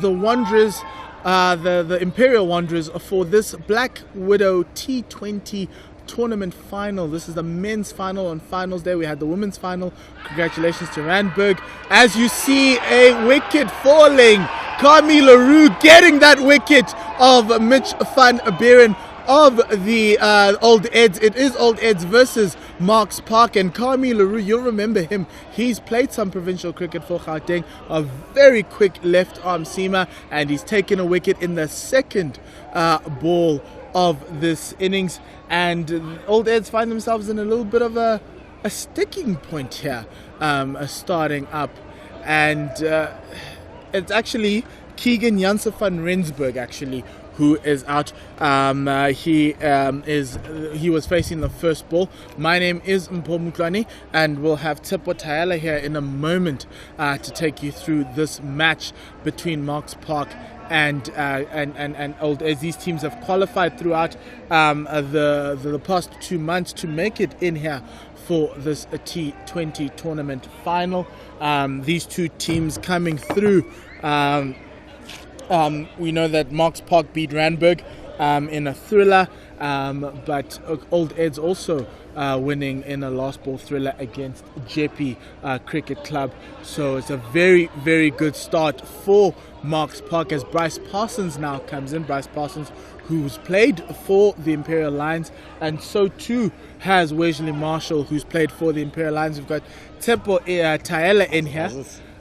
the Wanderers, the Imperial Wanderers, for this Black Widow T20 tournament final. This is the men's final. On finals day we had the women's final. Congratulations to Randburg. As you see, a wicket falling. Kami LaRue getting that wicket of Mitch van Buren of the Old Eds. It is Old Eds versus Marks Park, and Kami LaRue, you'll remember him. He's played some provincial cricket for Gauteng, a very quick left arm seamer, and he's taken a wicket in the second ball of this innings. And Old Eds find themselves in a little bit of a sticking point here, starting up, and it's actually Keegan Janse van Rensburg actually who is out. He was facing the first ball. My name is Mpho Muklwane, and we'll have Tsepo Tayala here in a moment to take you through this match between Marks Park and Old Eds. These teams have qualified throughout the past 2 months to make it in here for this T20 tournament final. These two teams coming through. We know that Marks Park beat Randburg in a thriller, but Old Eds also winning in a last ball thriller against Jeppe Cricket Club. So it's a very, very good start for Marks Park as Bryce Parsons now comes in. Bryce Parsons, who's played for the Imperial Lions, and so too has Wesley Marshall, who's played for the Imperial Lions. We've got Tsepo Tayala in here.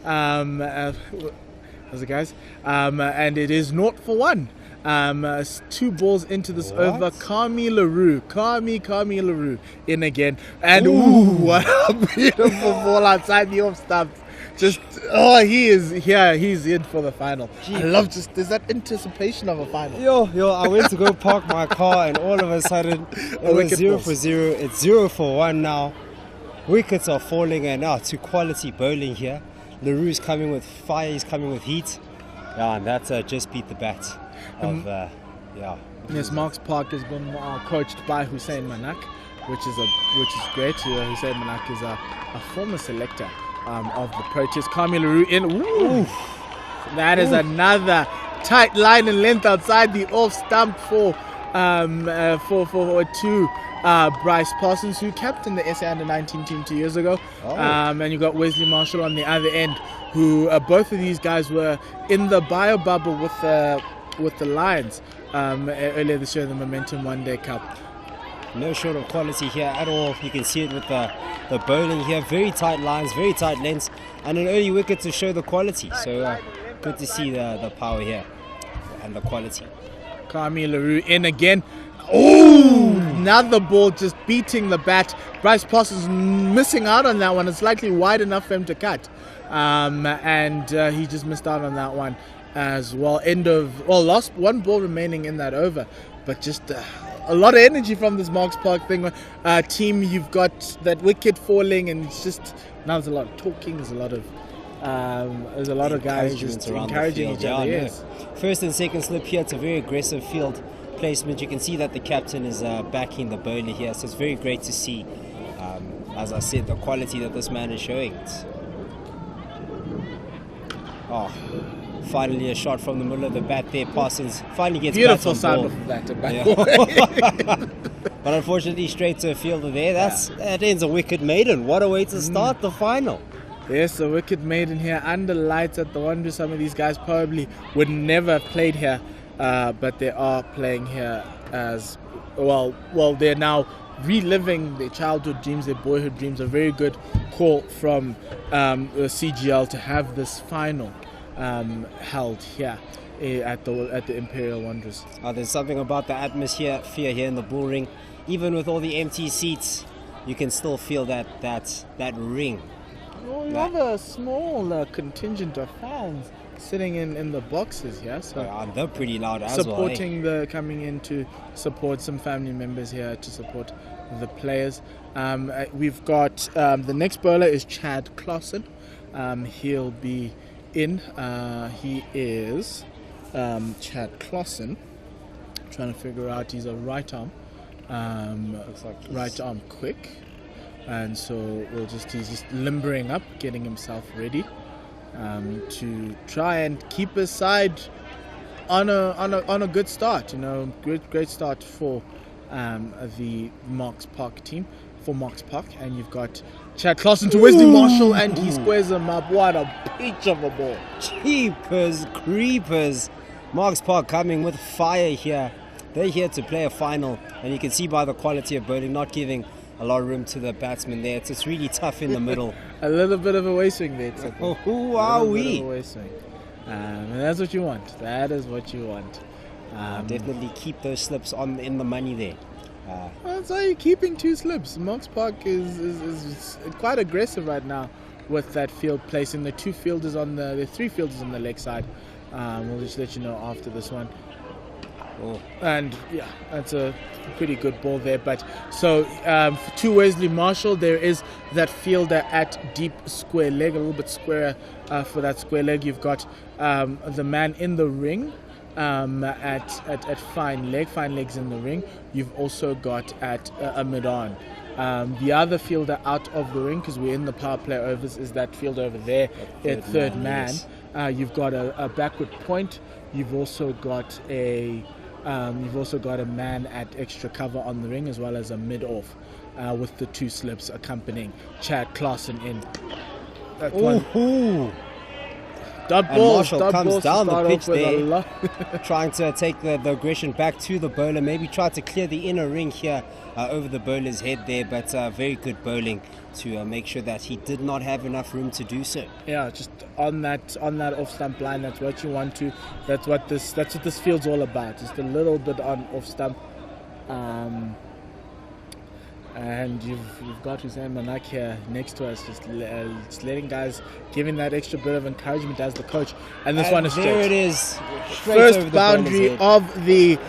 How's it, guys? And it is 0-1. 2 balls into this over. Kami LaRue in again, and what a beautiful ball outside the off stump. Just he's in for the final. Gee. I love there's that anticipation of a final. Yo, I went to go park my car, and all of a sudden it was 0 for 0. It's 0 for 1 now. Wickets are falling, and now to quality bowling here. LaRue's coming with fire, he's coming with heat. Yeah, and that's just beat the bat of, Yes, Marks Park has been coached by Hussein Manak, which is great. Hussein Manak is a former selector of the Proteas. Kami LaRue in. Ooh. That is another tight line and length outside the off stump for Bryce Parsons, who captained the SA Under-19 team 2 years ago. And you got Wesley Marshall on the other end, who both of these guys were in the bio bubble with the Lions earlier this year in the Momentum One Day Cup. No short of quality here at all. You can see it with the bowling here. Very tight lines, very tight lengths, and an early wicket to show the quality. So good to see the power here and the quality. Kami LaRue in again. Oh, another ball just beating the bat. Bryce Parsons missing out on that one. It's slightly wide enough for him to cut, and he just missed out on that one as well. Lost 1 ball remaining in that over, but just a lot of energy from this Marks Park team. You've got that wicket falling, and it's just now there's a lot of talking. There's a lot of guys just encouraging each other. Yes. First and second slip here. It's a very aggressive field placement. You can see that the captain is backing the bowler here, so it's very great to see. As I said, the quality that this man is showing. Finally a shot from the middle of the bat there. Parsons finally gets beautiful sound of that. But unfortunately straight to a fielder there. That ends a wicket maiden. What a way to start the final. Yes, a wicket maiden here under lights at the Wanderers. Some of these guys probably would never have played here, but they are playing here as well. They're now reliving their childhood dreams, their boyhood dreams. A very good call from the CGL to have this final held here at the Imperial Wanderers. There's something about the atmosphere here in the bull ring. Even with all the empty seats, you can still feel that ring. Well, you have a small contingent of fans sitting in the boxes here, so they're pretty loud as supporting coming in to support some family members here to support the players. We've got the next bowler is Chad Clausen. He'll be in. He is Chad Clausen. Trying to figure out, he's a right arm. Looks like right arm quick. And so he's just limbering up, getting himself ready. to try and keep his side on a good start. Great start for the Marks Park team, for Marks Park. And you've got Chad Clausen to Wesley Marshall, and he squares him up. What a peach of a ball. Jeepers creepers. Marks Park coming with fire here. They're here to play a final, and you can see by the quality of bowling, not giving a lot of room to the batsman there. It's really tough in the middle. A little bit of a waist swing there. Who are we? And that's what you want. That is what you want. Definitely keep those slips in the money there. That's how you're keeping 2 slips. Marks Park is quite aggressive right now with that field, placing the 3 fielders on the leg side. We'll just let you know after this one. Oh. And yeah, that's a pretty good ball there. But so to Wesley Marshall, there is that fielder at deep square leg, a little bit squarer for that square leg. You've got the man in the ring at fine legs in the ring. You've also got at a mid-on. The other fielder out of the ring, because we're in the power play overs, is that fielder over there at third man. Yes. You've got a backward point. You've also got a man at extra cover on the ring, as well as a mid-off with the 2 slips accompanying Chad Clausen in. That one. Dot balls, Marshall comes down the pitch there, trying to take the aggression back to the bowler. Maybe try to clear the inner ring here over the bowler's head there, but very good bowling to make sure that he did not have enough room to do so. Yeah, just on that off stump line. That's what you want to. That's what this field's all about. Just a little bit on off stump. And you've got Hussein Manak here next to us, just letting guys, giving that extra bit of encouragement as the coach. And this one is straight. There it is. First boundary of the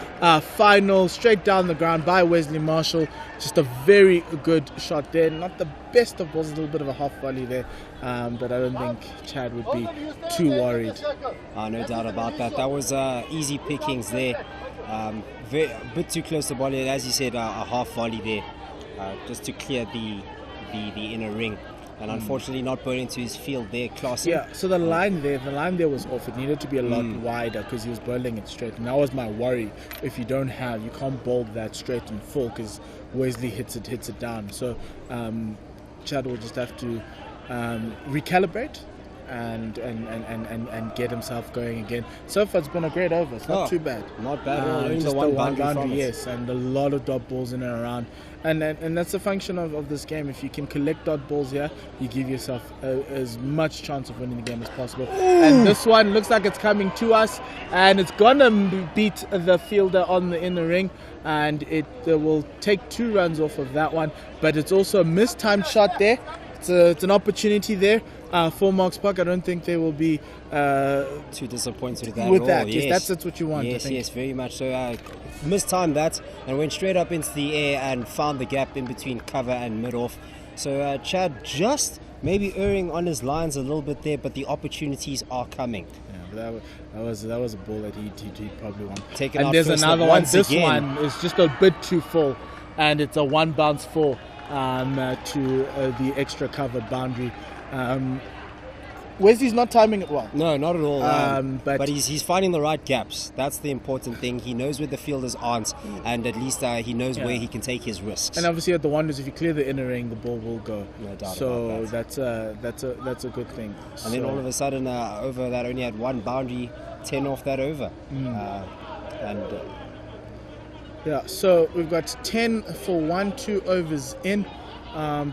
final, straight down the ground by Wesley Marshall. Just a very good shot there. Not the best of balls, a little bit of a half volley there. But I don't think Chad would be too worried. No doubt about that. That was easy pickings there. A bit too close to volley. As you said, a half volley there. Just to clear the inner ring, and unfortunately not bowling to his field there, Clausen. Yeah, so the line there was off. It needed to be a lot wider because he was bowling it straight, and that was my worry. If you can't bowl that straight and full because Wesley hits it down. So Chad will just have to recalibrate and get himself going again. So far it's been a great over. It's not too bad. Not bad at all. Just the one boundary, yes, and a lot of dot balls in and around. And that's the function of this game. If you can collect dot balls here, you give yourself as much chance of winning the game as possible. And this one looks like it's coming to us, and it's gonna beat the fielder on the inner ring, and it will take 2 runs off of that one. But it's also a mistimed shot there. It's an opportunity there for Marks Park. I don't think they will be too disappointed with that. Yes, that's what you want. Yes, very much so. Mistimed that and went straight up into the air and found the gap in between cover and mid-off. So Chad just maybe erring on his lines a little bit there, but the opportunities are coming. Yeah, but that was a ball that he probably won. And there's another one. This one is just a bit too full, and it's a 1 bounce 4 to the extra cover boundary. Wesley's not timing it well. No, not at all. But he's finding the right gaps. That's the important thing. He knows where the fielders aren't, and at least he knows where he can take his risks. And obviously at the Wanderers, if you clear the inner ring, the ball will go. No doubt so about that. that's a good thing. And then all of a sudden, over that only had 1 boundary, 10 off that over. Yeah, so we've got 10 for 1, 2 overs in.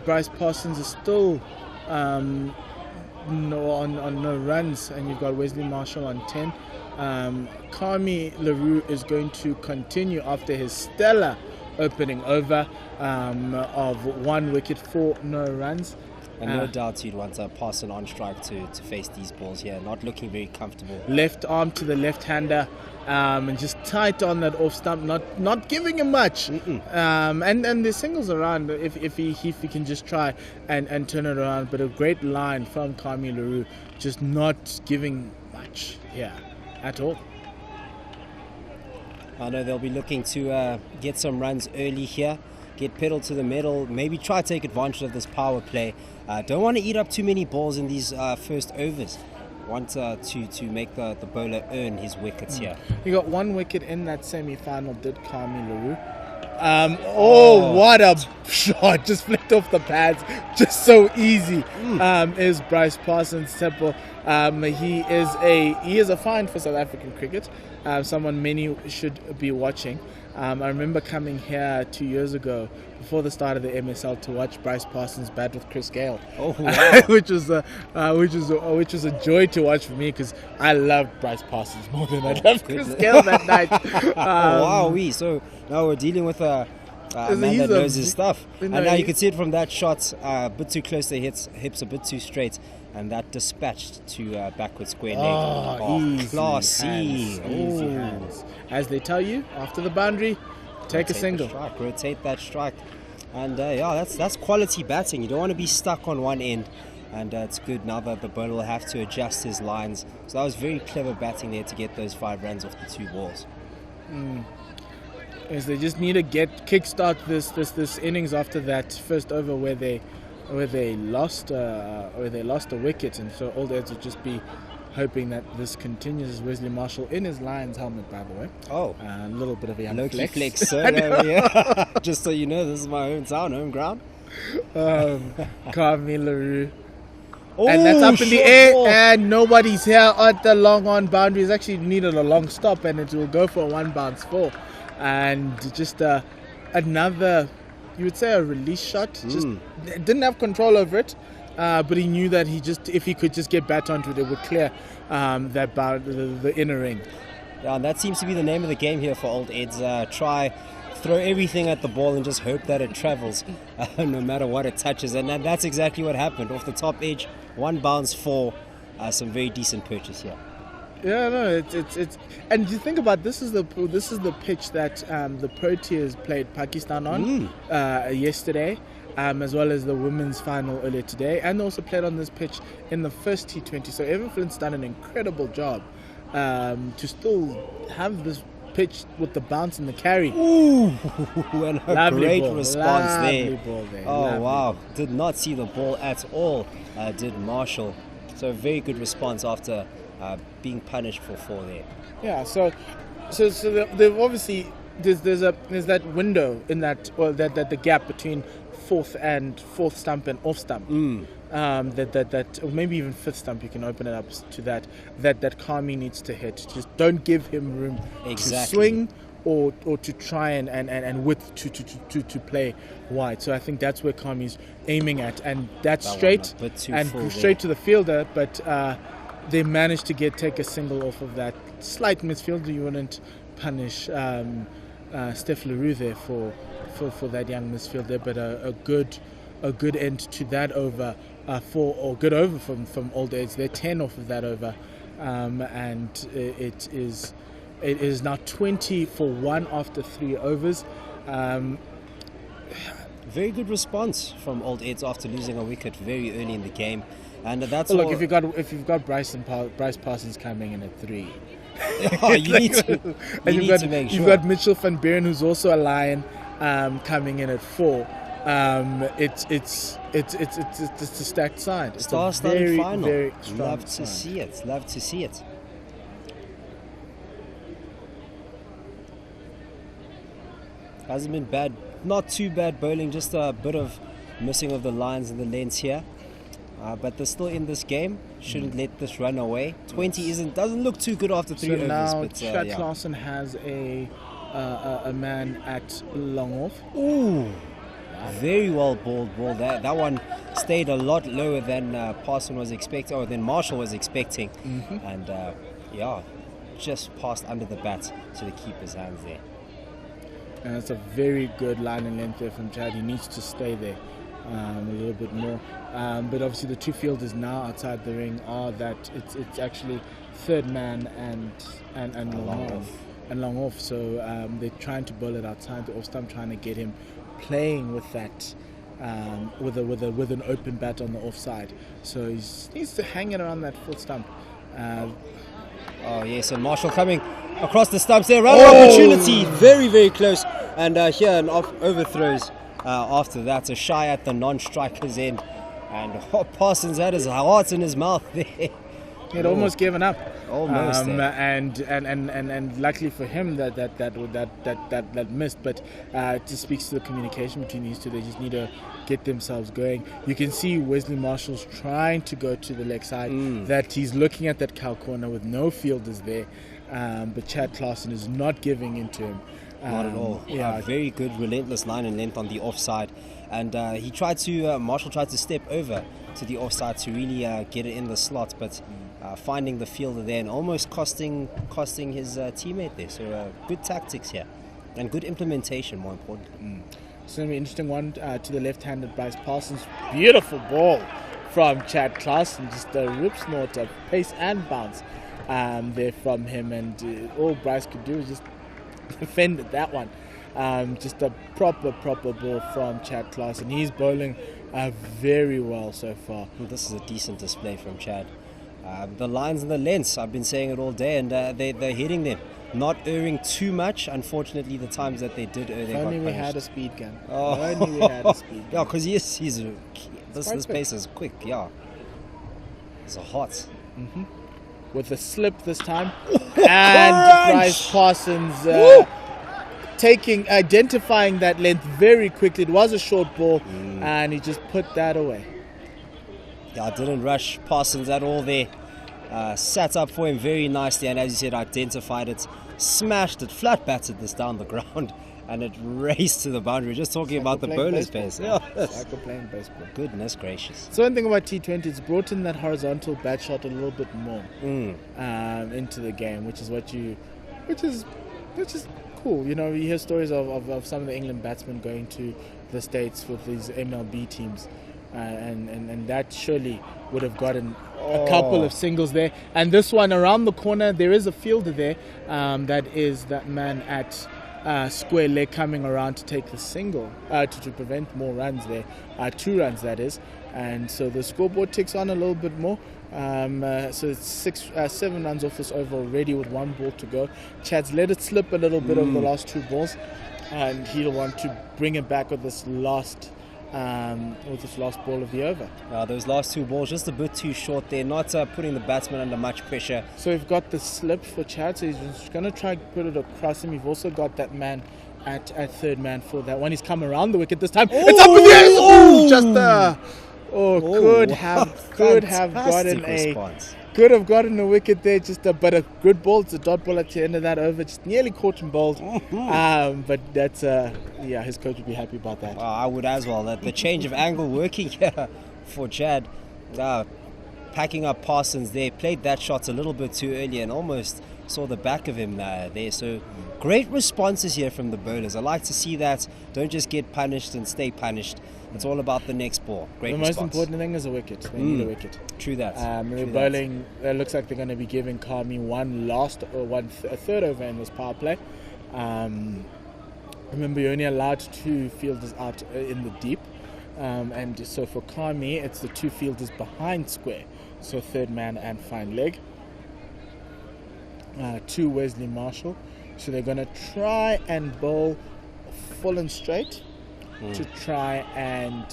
Bryce Parsons is still on no runs, and you've got Wesley Marshall on 10. Kami LaRue is going to continue after his stellar opening over of 1 wicket for no runs. And no doubt you'd want Parson on strike to face these balls here. Not looking very comfortable. Left arm to the left-hander, and just tight on that off stump, not giving him much. And the singles around if he can just try and turn it around. But a great line from Kami LaRue, just not giving much here at all. I know they'll be looking to get some runs early here. Get pedal to the metal, maybe try to take advantage of this power play. Don't want to eat up too many balls in these first overs. to make the bowler earn his wickets here. He got 1 wicket in that semi-final, did Kami Larue. What a shot! Just flicked off the pads, just so easy. Is Bryce Parsons simple? He is a find for South African cricket. Someone many should be watching. I remember coming here 2 years ago before the start of the MSL to watch Bryce Parsons bat with Chris Gale. Oh, wow. which was a joy to watch for me because I loved Bryce Parsons more than I loved Chris Gale that night. So now we're dealing with a man that knows his stuff. And now you can see it from that shot, a bit too close to hips, a bit too straight, and that dispatched to backward square leg. Easy Classy. easy hands. As they tell you, after the boundary, take a single. Rotate that strike. And that's quality batting. You don't want to be stuck on one end. And it's good now that the bowler will have to adjust his lines. So that was very clever batting there to get those 5 runs off the 2 balls. Yes, they just need to kickstart this innings after that first over where they lost a wicket, and so all Eds will just be hoping that this continues. Wesley Marshall in his Lions helmet, by the way. A little bit of a young low-key flex. Yeah. Just so you know, this is my hometown, home ground. Kami Larue. And that's up in the air, and nobody's here at the long on boundary. It's actually needed a long stop, and it will go for a 1 bounce 4. And just another, you would say, a release shot. Just didn't have control over it, but he knew that if he could just get bat onto it, it would clear the inner ring. Yeah, and that seems to be the name of the game here for old Eds. Throw everything at the ball and just hope that it travels, no matter what it touches. And that's exactly what happened. Off the top edge, 1 bounce 4, some very decent purchase here. Yeah, no, it's and you think about this is the pitch that the Proteas played Pakistan on yesterday, as well as the women's final earlier today, and also played on this pitch in the first T20. So Evan Flint's done an incredible job to still have this pitch with the bounce and the carry. And a great response there. Ball there. Wow. Did not see the ball at all, did Marshall. So a very good response after being punished for 4 there. Yeah, so they've obviously there's that window in that, or that the gap between fourth stump and off stump. That or maybe even 5th stump, you can open it up to that Kami needs to hit. Just don't give him room to swing or to try and width to play wide. So I think that's where Kami's aiming at, and that's straight and straight to the fielder, but they managed to take a single off of that slight misfielder. You wouldn't punish Steph Leroux there for that young misfielder, but a good end to that over good over from Old Eds. They're 10 off of that over, and it is now 20 for 1 after 3 overs. Very good response from Old Eds after losing a wicket very early in the game. And that's look, if you've got Bryce Parsons coming in at 3, you need to make sure. You've got Mitchell van Buren, who's also a Lion, coming in at 4. It's a stacked side. It's Star-studded final. Very strong Love to see it. Love to see it. Hasn't been bad. Not too bad bowling. Just a bit of missing of the lines and the lengths here. But they're still in this game. Shouldn't let this run away. 20 doesn't look too good after 3 overs. Now but Chad Claassen has a man at long off. Ooh, very well bowled ball. That one stayed a lot lower than Parson was expecting, or than Marshall was expecting, and just passed under the bat to the keeper's hands there. And it's a very good line and length there from Chad. He needs to stay there a little bit more. But obviously the 2 fielders now outside the ring are that it's actually third man and long off. So they're trying to bowl it outside the off stump, trying to get him playing with that with an open bat on the offside. So he needs to hang it around that 4th stump. Yes, and Marshall coming across the stumps there. Opportunity, very, very close. And here an overthrows after that. A shy at the non-striker's end. And Parsons had his heart in his mouth there. He had almost given up. Almost. And luckily for him that missed. But it just speaks to the communication between these two. They just need to get themselves going. You can see Wesley Marshall's trying to go to the leg side. That he's looking at that cow corner with no fielders there. But Chad Clarkson is not giving in to him. Not at all. Yeah, very good, relentless line and length on the offside, and Marshall tried to step over to the offside to really get it in the slot, but finding the fielder there and almost costing his teammate there. So good tactics here, and good implementation, more importantly. It's going to be an interesting one to the left-handed Bryce Parsons. Beautiful ball from Chad Clarkson, just a rip snort of pace and bounce there from him, and all Bryce could do was just defended that one. Just a proper ball from Chad Clarkson. He's bowling very well so far. Well, this is a decent display from Chad. The lines and the lengths, I've been saying it all day, and they're hitting them. Not erring too much. Unfortunately, the times that they did err, they got punished. Only we had a speed gun. Only we had a speed gun. Yeah, because this pace is quick. Yeah, it's hot. With a slip this time, and Bryce Parsons identifying that length very quickly. It was a short ball, and he just put that away. Yeah, didn't rush Parsons at all there. Sat up for him very nicely, and as you said, identified it, smashed it, flat batted this down the ground, and it raced to the boundary. Just talking about the bowler's pace. Yeah, it's like we're playing baseball. Goodness gracious. So one thing about T20, it's brought in that horizontal bat shot a little bit more into the game, which is cool. You know, you hear stories of some of the England batsmen going to the States with these MLB teams, and that surely would have gotten a couple of singles there. And this one around the corner, there is a fielder there. That is that man at square leg coming around to take the single, to prevent more runs there, 2 runs that is. And so the scoreboard ticks on a little bit more. So it's 7 runs off this over already with 1 ball to go. Chad's let it slip a little bit over the last 2 balls, and he'll want to bring it back with this last ball of the over. Those last 2 balls just a bit too short there, not putting the batsman under much pressure. So we've got the slip for Chad, so he's just going to try and put it across him. We've also got that man at third man for that one. He's come around the wicket this time. It's up in the air! Could have gotten a wicket there, but a good ball. It's a dot ball at the end of that over, just nearly caught him bowled. But that's his coach would be happy about that. I would as well. That the change of angle working here for Chad, packing up Parsons there, played that shot a little bit too early and almost saw the back of him there. So great responses here from the bowlers. I like to see that. Don't just get punished and stay punished. It's all about the next ball. Great response. The most important thing is a wicket. They need a wicket. True that. They're bowling. It looks like they're going to be giving Kami a third over in this power play. Remember, you're only allowed 2 fielders out in the deep. And so for Kami, it's the 2 fielders behind square. So third man and fine leg. To Wesley Marshall. So they're going to try and bowl full and straight to try and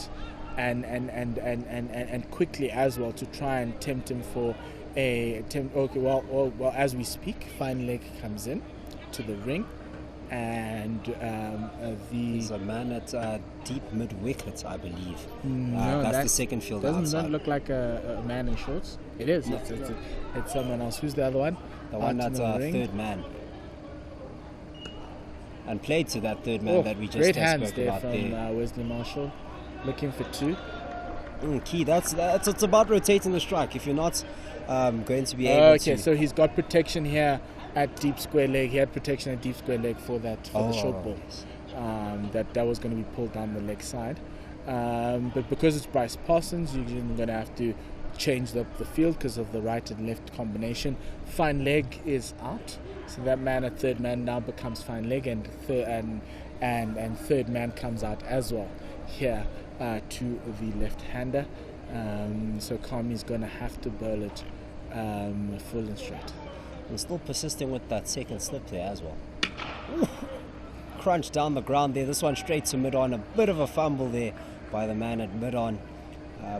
quickly as well, to try and tempt him for well, as we speak, fine leg comes in to the ring, and there's a man at deep mid wicket, I believe. That's the second fielder outside. Doesn't look like a man in shorts. It is. It's someone else. Who's the other one? The one that's third man. And played to that third man that we just great spoke hands there about from Wesley Marshall, looking for 2. Key. It's about rotating the strike. If you're not going to be able to. Okay, so he's got protection here at deep square leg. He had protection at deep square leg for the short ball. That was going to be pulled down the leg side. But because it's Bryce Parsons, you're going to have to change the field because of the right and left combination. Fine leg is out. So that man at third man now becomes fine leg, and third man comes out as well here to the left-hander. So Kami's going to have to bowl it full and straight. We're still persisting with that second slip there as well. Ooh. Crunch down the ground there. This one straight to mid-on. A bit of a fumble there by the man at mid-on.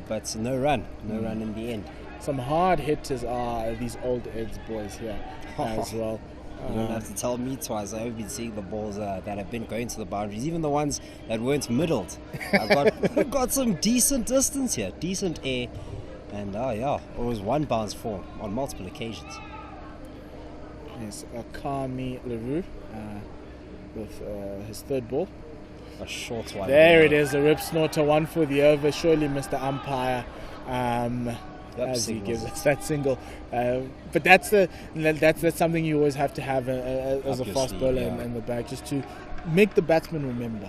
But no run in the end. some hard hitters are these old Eds boys here as well. You don't have to tell me twice. I've been seeing the balls that have been going to the boundaries, even the ones that weren't middled. I've got some decent distance here, decent air, and it was one bounce form on multiple occasions. Yes, Kami Leroux with his third ball. A short one. There it is, a rip snorter, one for the over. Surely Mr. Umpire. As he gives us that single, but that's something you always have to have as a fast bowler in the bag, just to make the batsman remember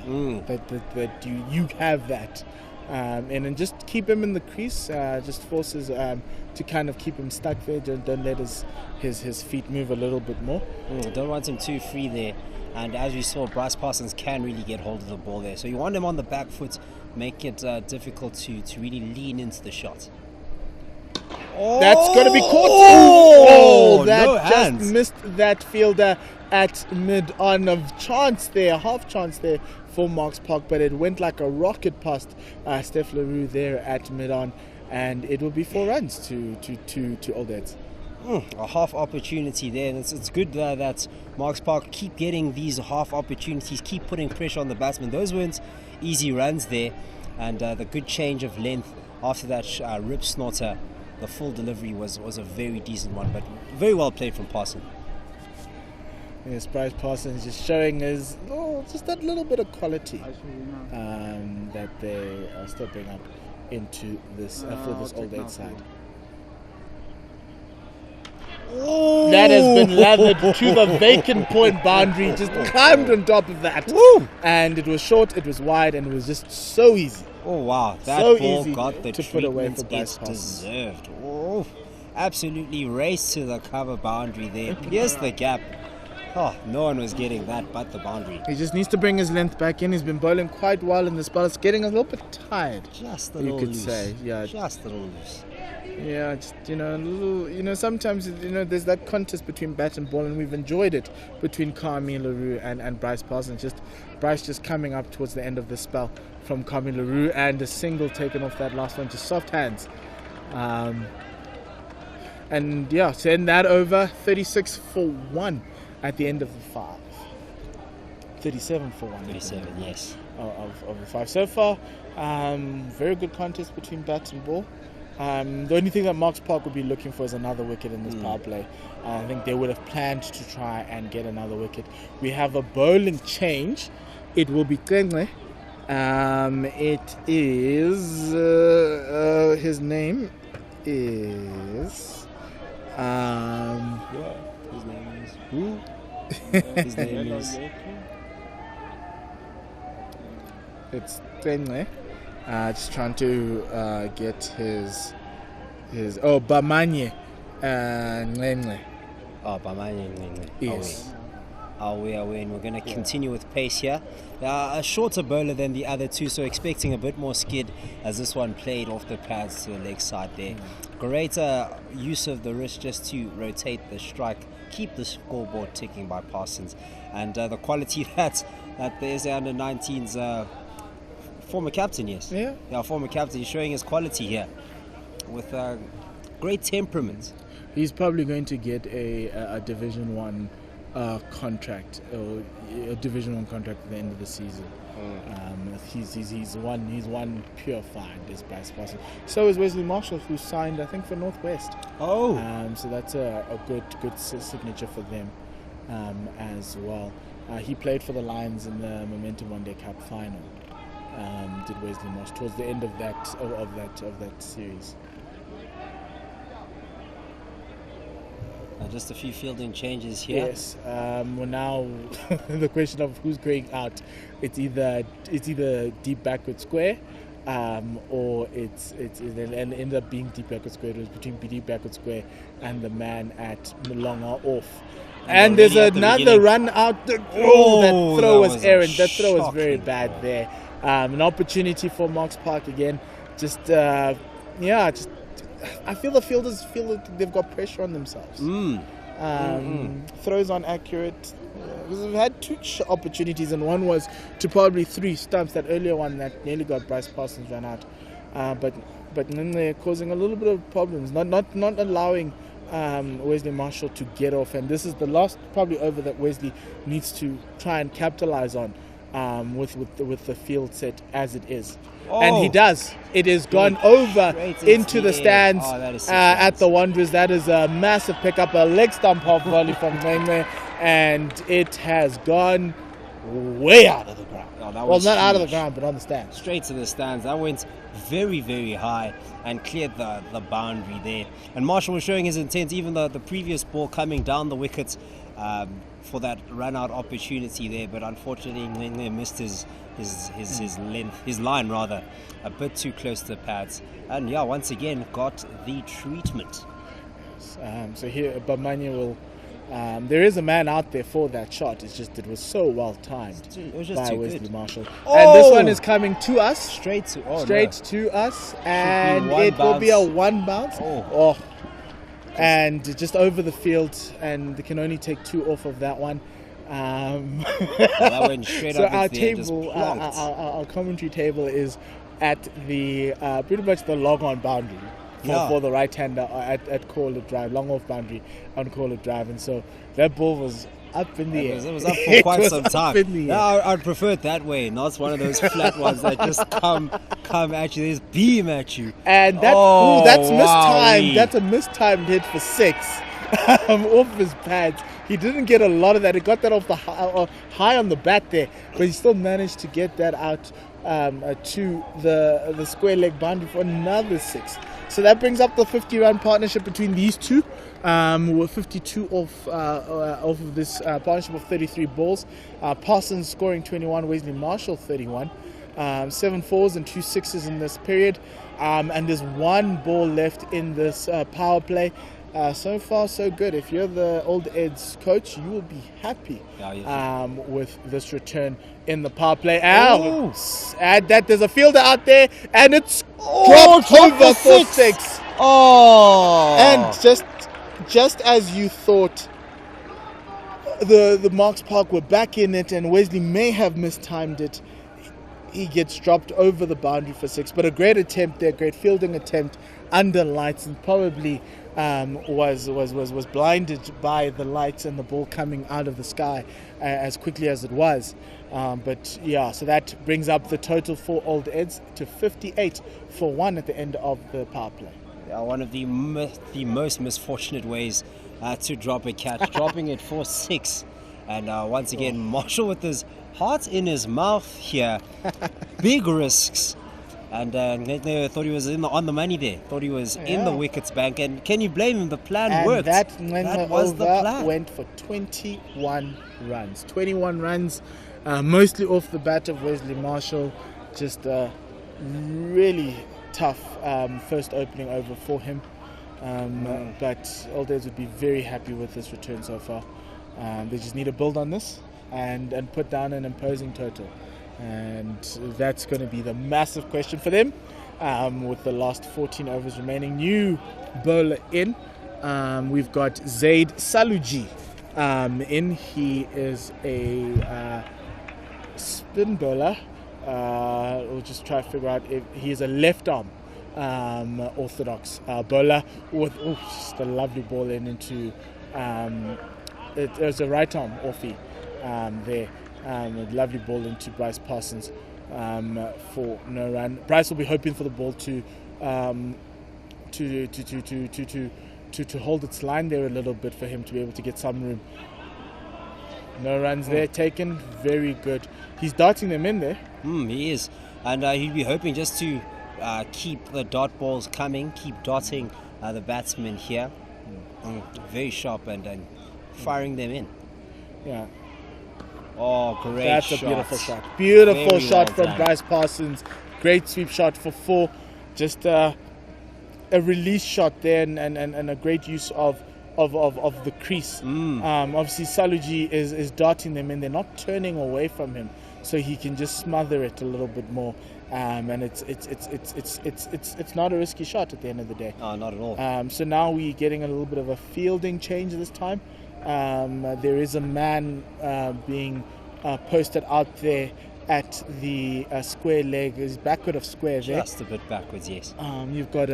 that you have that, and then just keep him in the crease, just forces to kind of keep him stuck there. Don't let his feet move a little bit more. Don't want him too free there, and as we saw, Bryce Parsons can really get hold of the ball there, so you want him on the back foot, make it difficult to really lean into the shot. That's going to be caught. That no just hands. Missed that fielder at mid-on. Half chance there for Marks Park, but it went like a rocket past Steph Leroux there at mid-on, and it will be 4 runs to Old Eds. A half opportunity there, and it's good that Marks Park keep getting these half opportunities, keep putting pressure on the batsman. Those weren't easy runs there, and the good change of length after that rip snorter. The full delivery was a very decent one, but very well played from Parsons. Yes, Bryce Parsons just showing just that little bit of quality that they are stepping up into this for this Old Ed side. That has been lathered to the vacant point boundary, just climbed on top of that. And it was short, it was wide, and it was just so easy. Oh wow, that so ball easy got the to put away for treatment it deserved. Absolutely raced to the cover boundary there, pierced the gap. No one was getting that but the boundary. He just needs to bring his length back in. He's been bowling quite well in this ball. It's getting a little bit tired. Just a little loose. You could say, yeah. Just a little loose. Yeah, just a little. Sometimes there's that contest between bat and ball, and we've enjoyed it between Kami Leroux and Bryce Parsons. Bryce just coming up towards the end of the spell from Kami Leroux, and a single taken off that last one, just soft hands. Send that over 36 for 1 at the end of the 5. 37 for 1. 37, yes. Of the 5 so far. Very good contest between bat and ball. The only thing that Marks Park would be looking for is another wicket in this power play. I think they would have planned to try and get another wicket. We have a bowling change. It will be Kengwe. It is his name is his name is who? His name is it's Kengwe. Just trying to get his Bamanye Ngenge. Bamanye Ngenge. Yes. Away, and we're going to continue with pace here. A shorter bowler than the other two, so expecting a bit more skid as this one played off the pads to the leg side there. Greater use of the wrist just to rotate the strike, keep the scoreboard ticking by Parsons, and the quality that the SA under-19s former captain, yes. Yeah, former captain. He's showing his quality here with great temperament. He's probably going to get a Division 1 contract, or a Division 1 contract at the end of the season. He's one pure find, is Bryce Parsons. So is Wesley Marshall, who signed, I think, for Northwest. So that's a good signature for them as well. He played for the Lions in the Momentum One Day Cup final. Did Wesley Marsh towards the end of that series. Just a few fielding changes here. Yes. Well, now the question of who's going out. It's either deep backward square, or it'll end up being deep backward square. It was between deep backward square and the man at Malonga off. And there's another run out. That throw was errant. That throw was very bad there. An opportunity for Marks Park again. I feel the fielders feel that they've got pressure on themselves. Throws aren't accurate. We've had 2 opportunities, and one was to probably 3 stumps. That earlier one that nearly got Bryce Parsons run out. But but then they're causing a little bit of problems, not allowing Wesley Marshall to get off, and this is the last probably over that Wesley needs to try and capitalize on with the field set as it is. And he does. It is gone over into the stands at the Wanderers. That is a massive pickup, a leg stump half volley from Mengwe, and it has gone way out of the ground. Well, not out of the ground, but on the stands. Straight to the stands. That went very, very high and cleared the boundary there. And Marshall was showing his intent, even the previous ball coming down the wickets for that run-out opportunity there. But unfortunately, Mengwe missed his length, his line rather, a bit too close to the pads. And yeah, once again, got the treatment. So here, Bamanye will... there is a man out there for that shot. It's just it was so well timed by Wesley Marshall. And this one is coming to us. Straight to us. And it will be a one bounce. And just over the field. And they can only take 2 off of that one. That went straight so up our there, table, our commentary table is at the pretty much the log-on boundary. For the right-hander at Call It Drive, long-off boundary on Call It Drive. And so that ball was up in the air. It was up for quite some time. I'd prefer it that way, not one of those flat ones that just come at you. There's beam at you. And that's mistimed. That's a mistimed hit for 6 off his pads. He didn't get a lot of that. He got that off the high on the bat there, but he still managed to get that out to the square leg boundary for another 6. So that brings up the 50-run partnership between these two. With 52 off of this partnership of 33 balls. Parsons scoring 21, Wesley Marshall 31. 7 4s and 2 6s in this period. And there's 1 ball left in this power play. So far, so good. If you're the Old Eds coach, you will be happy with this return in the power play. Add that there's a fielder out there, and it's dropped over for 6. And just as you thought, the Marks Park were back in it, and Wesley may have mistimed it. He gets dropped over the boundary for 6, but a great attempt there, great fielding attempt under lights, and probably was blinded by the lights and the ball coming out of the sky as quickly as it was. But yeah, so that brings up the total for Old Eds to 58 for 1 at the end of the power play. Yeah, one of the most misfortunate ways to drop a catch, dropping it for 6. And once again, Marshall with his heart in his mouth here. Big risks. And they thought he was on the money there. Thought he was in the wickets bank. And can you blame him? The plan worked. That was the plan. Went for 21 runs. 21 runs, mostly off the bat of Wesley Marshall. Just a really tough first opening over for him. But Old Eds would be very happy with this return so far. They just need to build on this and put down an imposing total. And that's going to be the massive question for them with the last 14 overs remaining. New bowler in. We've got Zaid Saluji in. He is a spin bowler. We'll just try to figure out if he is a left arm orthodox bowler with just a lovely ball into it was a right arm offie there. A lovely ball into Bryce Parsons for no run. Bryce will be hoping for the ball to hold its line there a little bit for him to be able to get some room. No runs there taken. Very good. He's darting them in there. He is, and he'd be hoping just to keep the dot balls coming, keep dotting the batsmen here. Very sharp and firing them in. Yeah. Great That's shot. A beautiful shot. Beautiful Very shot well from Bryce Parsons. Great sweep shot for 4. Just a release shot there and a great use of the crease. Obviously, Saluji is darting them in. They're not turning away from him, so he can just smother it a little bit more. And it's not a risky shot at the end of the day. Not at all. So now we're getting a little bit of a fielding change this time. There is a man being posted out there at the square leg. Is backward of square there. Just a bit backwards, yes. You've got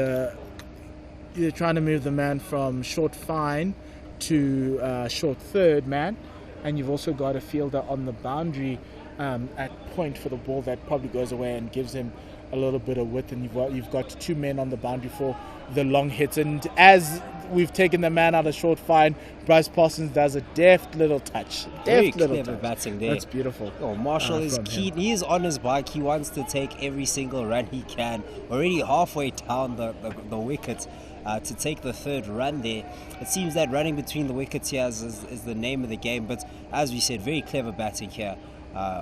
you're trying to move the man from short fine to short third man, and you've also got a fielder on the boundary at point for the ball that probably goes away and gives him a little bit of width, and you've got two men on the boundary for the long hits. And as we've taken the man out of short fine, Bryce Parsons does a deft little touch. Very clever batting there. That's beautiful. Oh, Marshall is keen. He is on his bike. He wants to take every single run he can. Already halfway down the wicket to take the third run there. It seems that running between the wickets here is the name of the game. But as we said, very clever batting here.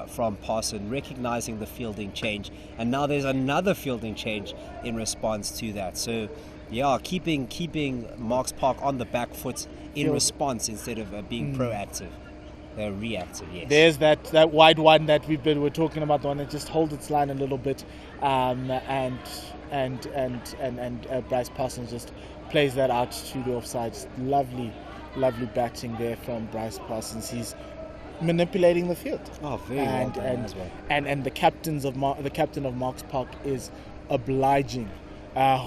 From Parson, recognizing the fielding change, and now there's another fielding change in response to that. So, yeah, keeping Marks Park on the back foot in response instead of being proactive. They're reactive. Yes. There's that wide one that we're talking about, the one that just holds its line a little bit, and Bryce Parsons just plays that out to the offside. Lovely batting there from Bryce Parsons. He's manipulating the field. Oh, very well done as well. And the captain of Marks Park is obliging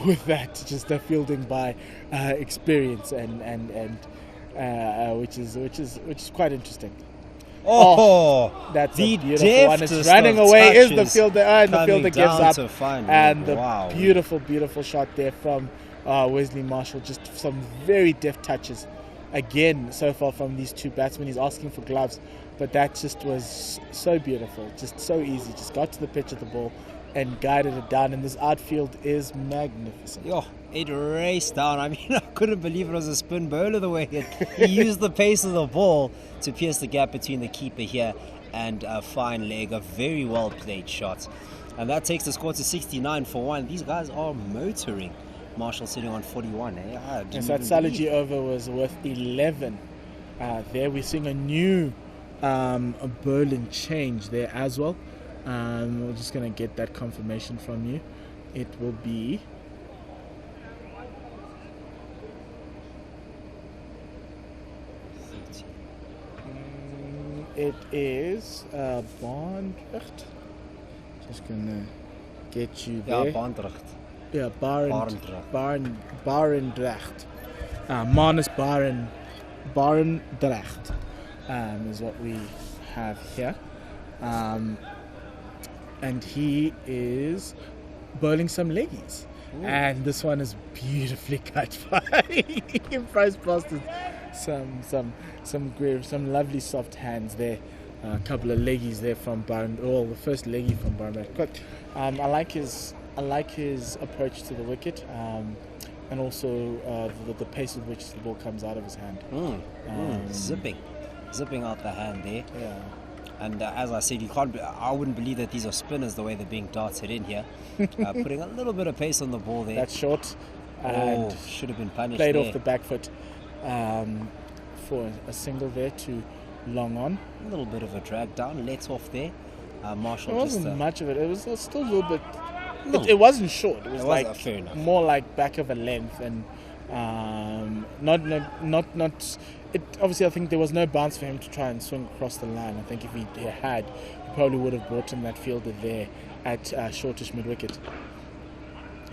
with that, just the fielding by experience, and which is quite interesting. Oh, that's the a beautiful one. It's running away. Is the fielder, and the fielder gives up. And the beautiful shot there from Wesley Marshall. Just some very deft touches. Again, so far from these two batsmen. He's asking for gloves, but that just was so beautiful, just so easy. Just got to the pitch of the ball and guided it down, and this outfield is magnificent. It raced down. I mean, I couldn't believe it was a spin bowler the way he used the pace of the ball to pierce the gap between the keeper here and a fine leg. A very well played shot, and that takes the score to 69 for 1. These guys are motoring. Marshall sitting on 41. Yes, that Salaji over was worth 11. There we're seeing a new a Berlin change there as well. We're just going to get that confirmation from you. It will be it is Barndrecht. Just going to get you there. Yeah, Barndrecht. Yeah, Barendrecht. Manus Barendrecht is what we have here. And he is bowling some leggies. Ooh. And this one is beautifully cut by Bryce Parsons. Some lovely soft hands there. A couple of leggies there from the first leggy from Barendrecht. I like his approach to the wicket, and also the pace with which the ball comes out of his hand. Zipping out the hand there. Yeah. And as I said, I wouldn't believe that these are spinners the way they're being darted in here. Putting a little bit of pace on the ball there. That's short. And should have been punished. Played there. off the back foot for a single there to long on. A little bit of a drag down, let off there. Marshall. There wasn't much of it. It was still a little bit. It wasn't short. It was like fair enough. More like back of a length, and not. It obviously, I think there was no bounce for him to try and swing across the line. I think if he had, he probably would have brought in that fielder there at shortish mid wicket.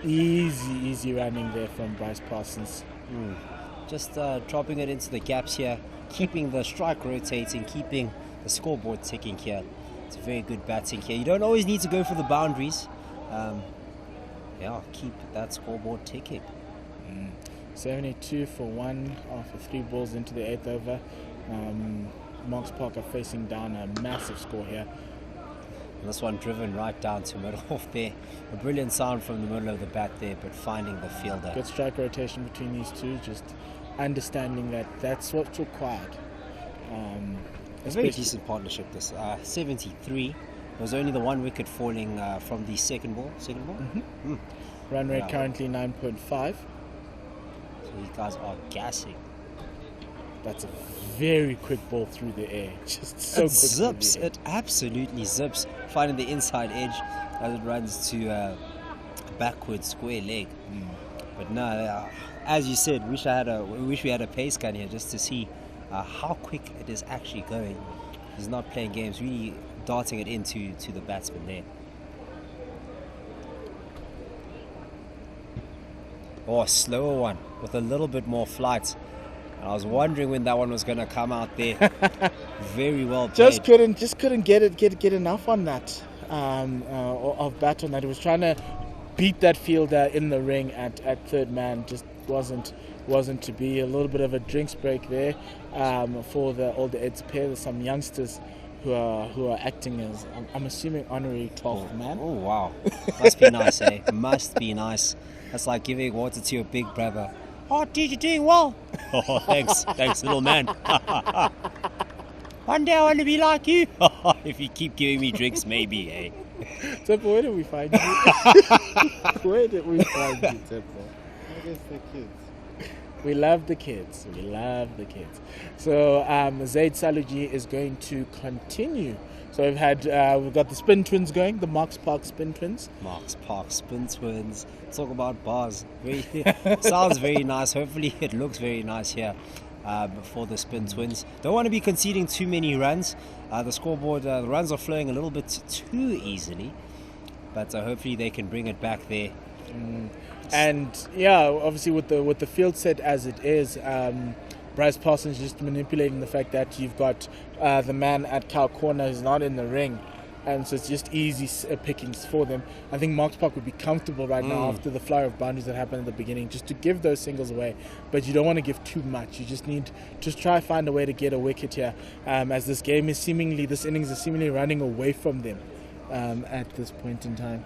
Easy running there from Bryce Parsons. Just dropping it into the gaps here, keeping the strike rotating, keeping the scoreboard ticking here. It's very good batting here. You don't always need to go for the boundaries. Keep that scoreboard ticking. 72 for 1 after 3 balls into the 8th over. Marks Park are facing down a massive score here. And this one driven right down to middle off there. A brilliant sound from the middle of the bat there, but finding the fielder. Good strike rotation between these two, just understanding that that's what's required. A very decent partnership this. 73. There was only the 1 wicket falling from the second ball. Mm-hmm. Run rate currently 9.5. So these guys are gassing. That's a very quick ball through the air. Just so quick. Zips. It absolutely zips. Finding the inside edge as it runs to a backward square leg. But no, as you said, wish we had a pace gun here just to see how quick it is actually going. He's not playing games. Really darting it into the batsman there. Oh, a slower one with a little bit more flight. And I was wondering when that one was going to come out there. Very well played. Just couldn't get enough on that of bat on that. He was trying to beat that fielder in the ring at third man. Just wasn't to be. A little bit of a drinks break there for the older Eds pair. There's some youngsters who are acting as, I'm assuming, honorary 12th man. Oh wow, must be nice, eh? Must be nice. That's like giving water to your big brother. Oh, dude, you're doing well. Oh, thanks, little man. One day I want to be like you. If you keep giving me drinks, maybe, eh? Teppo, where did we find you? Where did we find you, Teppo? I guess the kids. We love the kids. So Zaid Saluji is going to continue. So we've got the spin twins going, the Marks Park spin twins. Marks Park spin twins. Talk about bars. Sounds very nice. Hopefully it looks very nice here for the spin twins. Don't want to be conceding too many runs. The scoreboard, the runs are flowing a little bit too easily, but hopefully they can bring it back there. And yeah, obviously with the field set as it is, Bryce Parsons just manipulating the fact that you've got the man at cow corner who's not in the ring, and so it's just easy pickings for them. I think Marks Park would be comfortable right now after the flurry of boundaries that happened at the beginning, just to give those singles away, but you don't want to give too much. You just need to try find a way to get a wicket here, as this innings is seemingly running away from them at this point in time.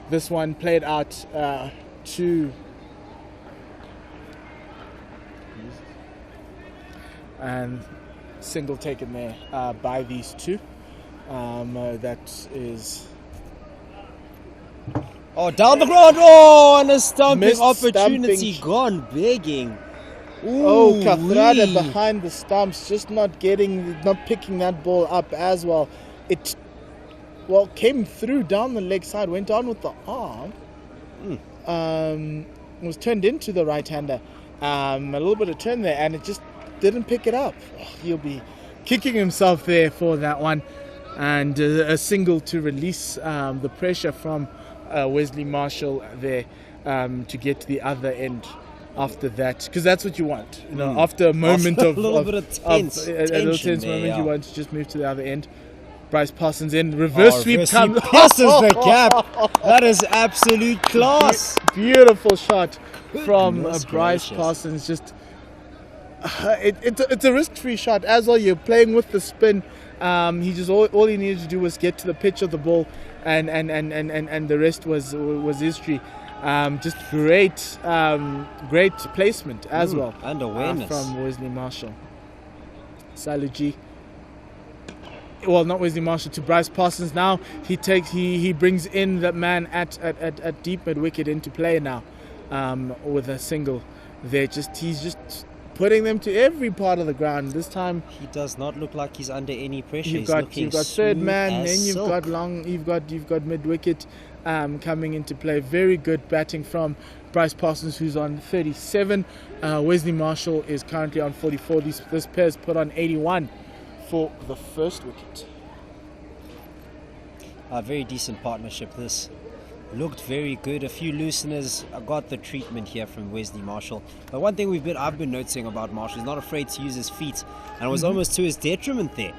This one played out to and single taken there by these two. That is down the ground. And a stumping opportunity gone begging. Ooh, Kathrada behind the stumps, just not picking that ball up as well. It came through down the leg side, went on with the arm. Was turned into the right-hander. A little bit of turn there, and it just didn't pick it up. He'll be kicking himself there for that one. And a single to release the pressure from Wesley Marshall there to get to the other end after that. Because that's what you want. After a moment after a little bit of tense moment, there, you want to just move to the other end. Bryce Parsons in, reverse sweep comes. Passes the gap. That is absolute class. Beautiful shot from Goodness Bryce gracious. Parsons. Just it's a risk-free shot as well. You're playing with the spin. He just all he needed to do was get to the pitch of the ball, and the rest was history. Just great placement as well, and awareness from Wesley Marshall. Saluji. Well, not Wesley Marshall, to Bryce Parsons now. He brings in that man at deep mid wicket into play now, with a single there. He's just putting them to every part of the ground. This time he does not look like he's under any pressure. You've got third man, then you've got mid wicket coming into play. Very good batting from Bryce Parsons, who's on 37. Wesley Marshall is currently on 44. This pair's put on 81 for the first wicket. A very decent partnership. This looked very good. A few looseners got the treatment here from Wesley Marshall. But one thing I've been noticing about Marshall, he's not afraid to use his feet, and it was almost to his detriment there.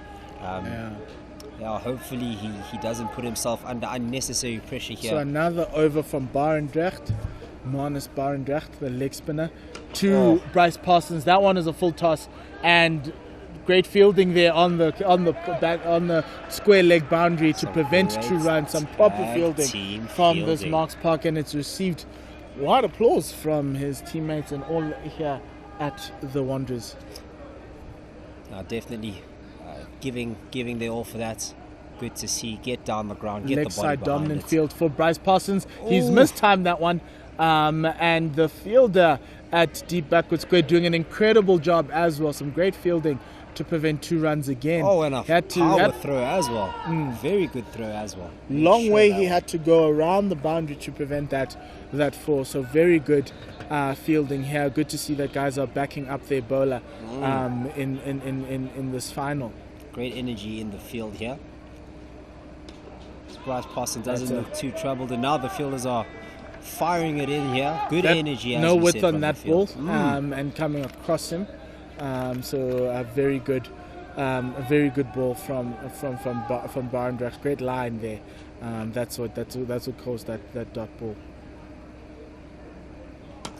Hopefully he doesn't put himself under unnecessary pressure here. So another over from Barendrecht, Manus Barendrecht, the leg spinner, to Bryce Parsons. That one is a full toss, and great fielding there on the square leg boundary to prevent 2 runs. Some proper fielding from this Marks Park, and it's received wide applause from his teammates and all here at the Wanderers. Definitely giving their all for that. Good to see. Get down the ground. Get leg the body side dominant it. field for Bryce Parsons. He's mistimed that one, and the fielder at deep backward square doing an incredible job as well. Some great fielding to prevent 2 runs again. Oh, and a Had to- power had- throw as well. Very good throw as well. Long Sure way that he one. had to go around the boundary to prevent that fall. So very good fielding here. Good to see that guys are backing up their bowler in this final. Great energy in the field here. Bryce Parsons doesn't look too troubled, and now the fielders are firing it in here. Good energy. As No we width said, on from that the field. ball and coming across him. So a very good ball from Barendrecht. Great line there. That's what caused that dot ball.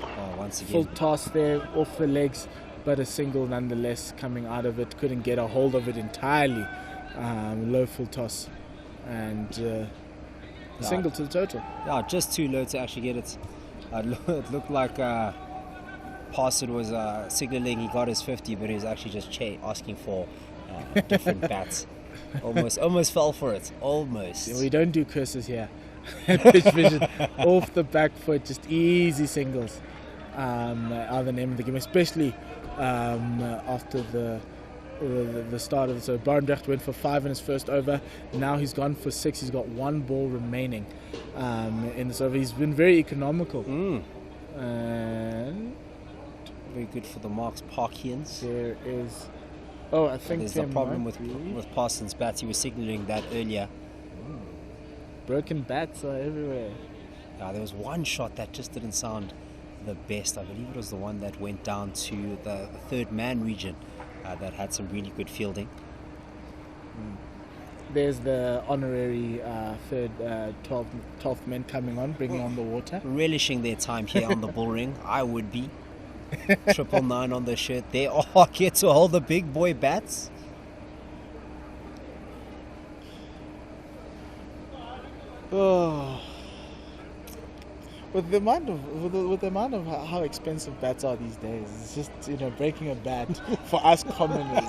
Oh, once Full again. toss there off the legs, but a single nonetheless coming out of it. Couldn't get a hold of it entirely. Low full toss and a single to the total. Yeah, just too low to actually get it. It looked like Parson was signaling he got his 50, but he was actually just asking for different bats. Almost fell for it. Almost. We don't do curses here. Pitch vision off the back foot, just easy singles are the name of the game, especially after the start of it. So Barendrecht went for 5 in his first over. Now he's gone for 6. He's got 1 ball remaining in this over. He's been very economical. And very good for the Marks Parkians. there is... Oh, I think There's a problem with Parsons' bats. He was signaling that earlier. broken bats are everywhere. There was one shot that just didn't sound the best. I believe it was the one that went down to the third man region that had some really good fielding. There's the honorary third 12th men coming on, bringing on the water. Relishing their time here on the bull ring. I would be. 999 on the shirt. They all get to hold the big boy bats. Oh, with the amount of how expensive bats are these days, it's just breaking a bat for us commoners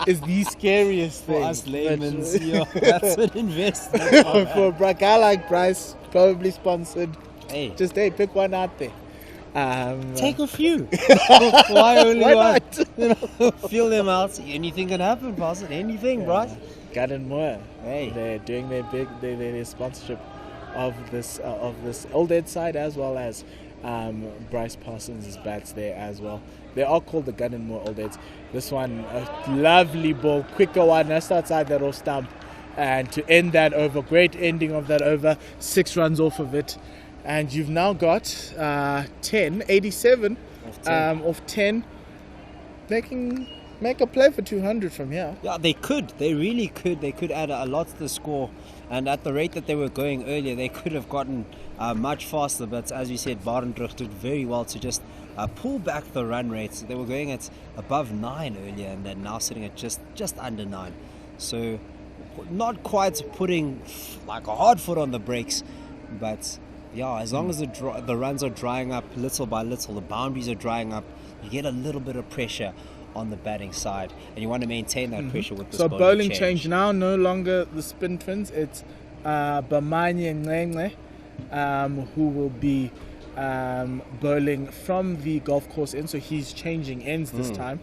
is the scariest thing. For us laymen, that's an investment. For a guy like Bryce, probably sponsored. Hey, Just pick one out there. take a few. Why only Why one? not? Feel them out. Anything can happen, Parson. Anything, right? Garden Moore. Hey. They're doing their sponsorship of this Old Ed side, as well as Bryce Parsons' bats there as well. They are called the Garden Moore Old Eds. This one, a lovely ball, quicker one, just outside that off stump, and to end that over. Great ending of that over. 6 runs off of it, and you've now got 87 off 10. Make a play for 200 from here. Yeah, they could. They really could. They could add a lot to the score. And at the rate that they were going earlier, they could have gotten much faster. But as you said, Barendrecht did very well to just pull back the run rates. They were going at above 9 earlier, and they're now sitting at just under 9. So not quite putting like a hard foot on the brakes. But yeah, as long as the runs are drying up little by little, the boundaries are drying up, you get a little bit of pressure on the batting side, and you want to maintain that pressure with this bowling change now, no longer the spin twins. It's Bamanye and Ngenge, who will be bowling from the golf course end, so he's changing ends this time.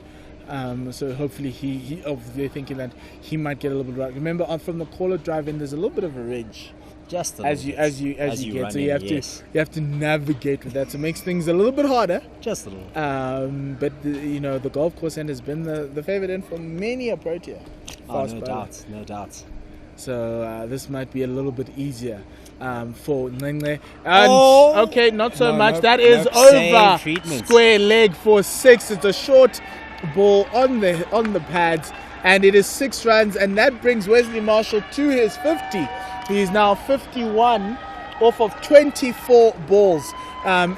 So hopefully they're thinking that he might get a little bit right. Remember, from the caller drive in, there's a little bit of a ridge. Just as you get, so you have to navigate with that. So it makes things a little bit harder. Just a little. But the golf course end has been the favorite end for many a Protea. Oh, no doubt. So this might be a little bit easier for Ngenge. And okay, not so much. That is over. Square leg for 6. It's a short ball on the pads, and it is 6 runs, and that brings Wesley Marshall to his 50. He's now 51 off of 24 balls.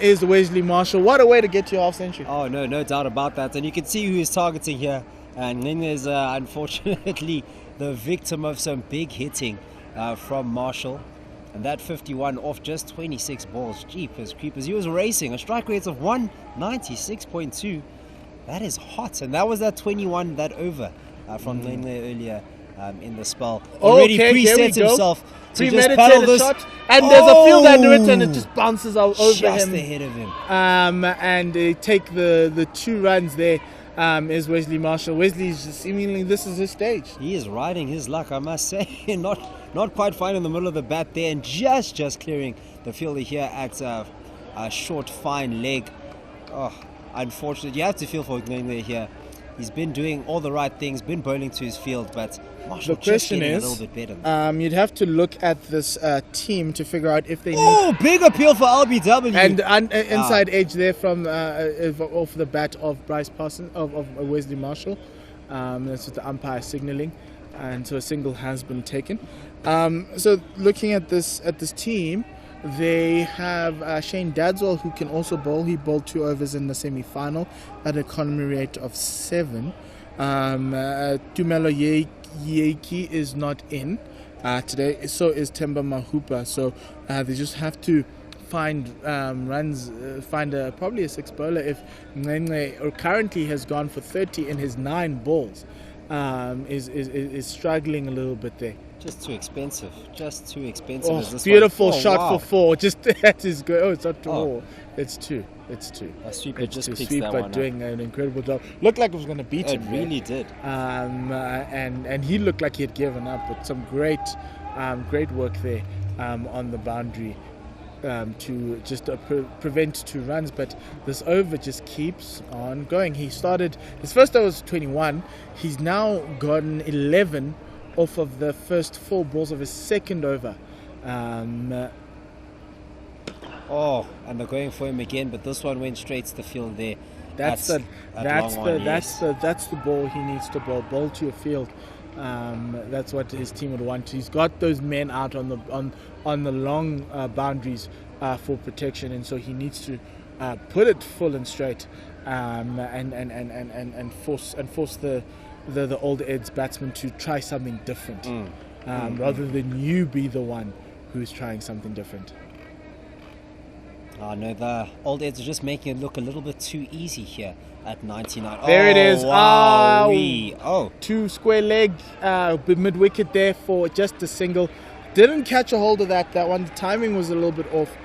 Is Wesley Marshall. What a way to get to your half century. Oh, no doubt about that. And you can see who he's targeting here. And Ngenge is unfortunately the victim of some big hitting from Marshall. And that 51 off just 26 balls. Jeepers creepers. He was racing. A strike rate of 196.2. That is hot. And that was that 21, that over from Ngenge earlier in the spell. Already preset himself to just paddle this shot, and there's a field under it, and it just bounces over just him. ahead of him. And they take the 2 runs there. is Wesley Marshall. Wesley's just seemingly this is his stage. He is riding his luck, I must say. Not quite fine in the middle of the bat there, and just clearing the fielder here at a short, fine leg. Oh, unfortunate. You have to feel for Ngenge here. He's been doing all the right things, been bowling to his field, but Marshall The question just getting is, a little bit better. you'd have to look at this team to figure out if they need Big appeal for LBW. and inside edge there from off the bat of Bryce Parsons of Wesley Marshall. That's with the umpire signalling, and so a single has been taken. So looking at this team, they have Shane Dadswell, who can also bowl. He bowled 2 overs in the semi-final at an economy rate of 7. Tumelo Yeki is not in today. So is Temba Mahupa. So they just have to find runs, find probably a 6 bowler if Ngenge currently has gone for 30 in his 9 balls. Is struggling a little bit there. Just too expensive. Oh, Is this beautiful one? shot Wow. for 4. Just that is good. Oh, it's not 2 Oh. more. It's 2. A sweeper It's just two. picks Sweeper that one doing an incredible job. Looked like it was going to beat up. him. It there. really did. And he looked like he had given up, but some great work there on the boundary to just prevent 2 runs. But this over just keeps on going. He started, his first over was 21. He's now gotten 11 off of the first 4 balls of his second over. And they're going for him again, but this one went straight to the field there. That's the ball he needs to bowl to your field. That's what his team would want. He's got those men out on the long boundaries for protection, and so he needs to put it full and straight and force the old Ed's batsman to try something different rather than you be the one who's trying something different. Oh no, the old Eds are just making it look a little bit too easy here at 99. There it is. Wow. 2 square leg mid wicket there for just a single. Didn't catch a hold of that one. The timing was a little bit off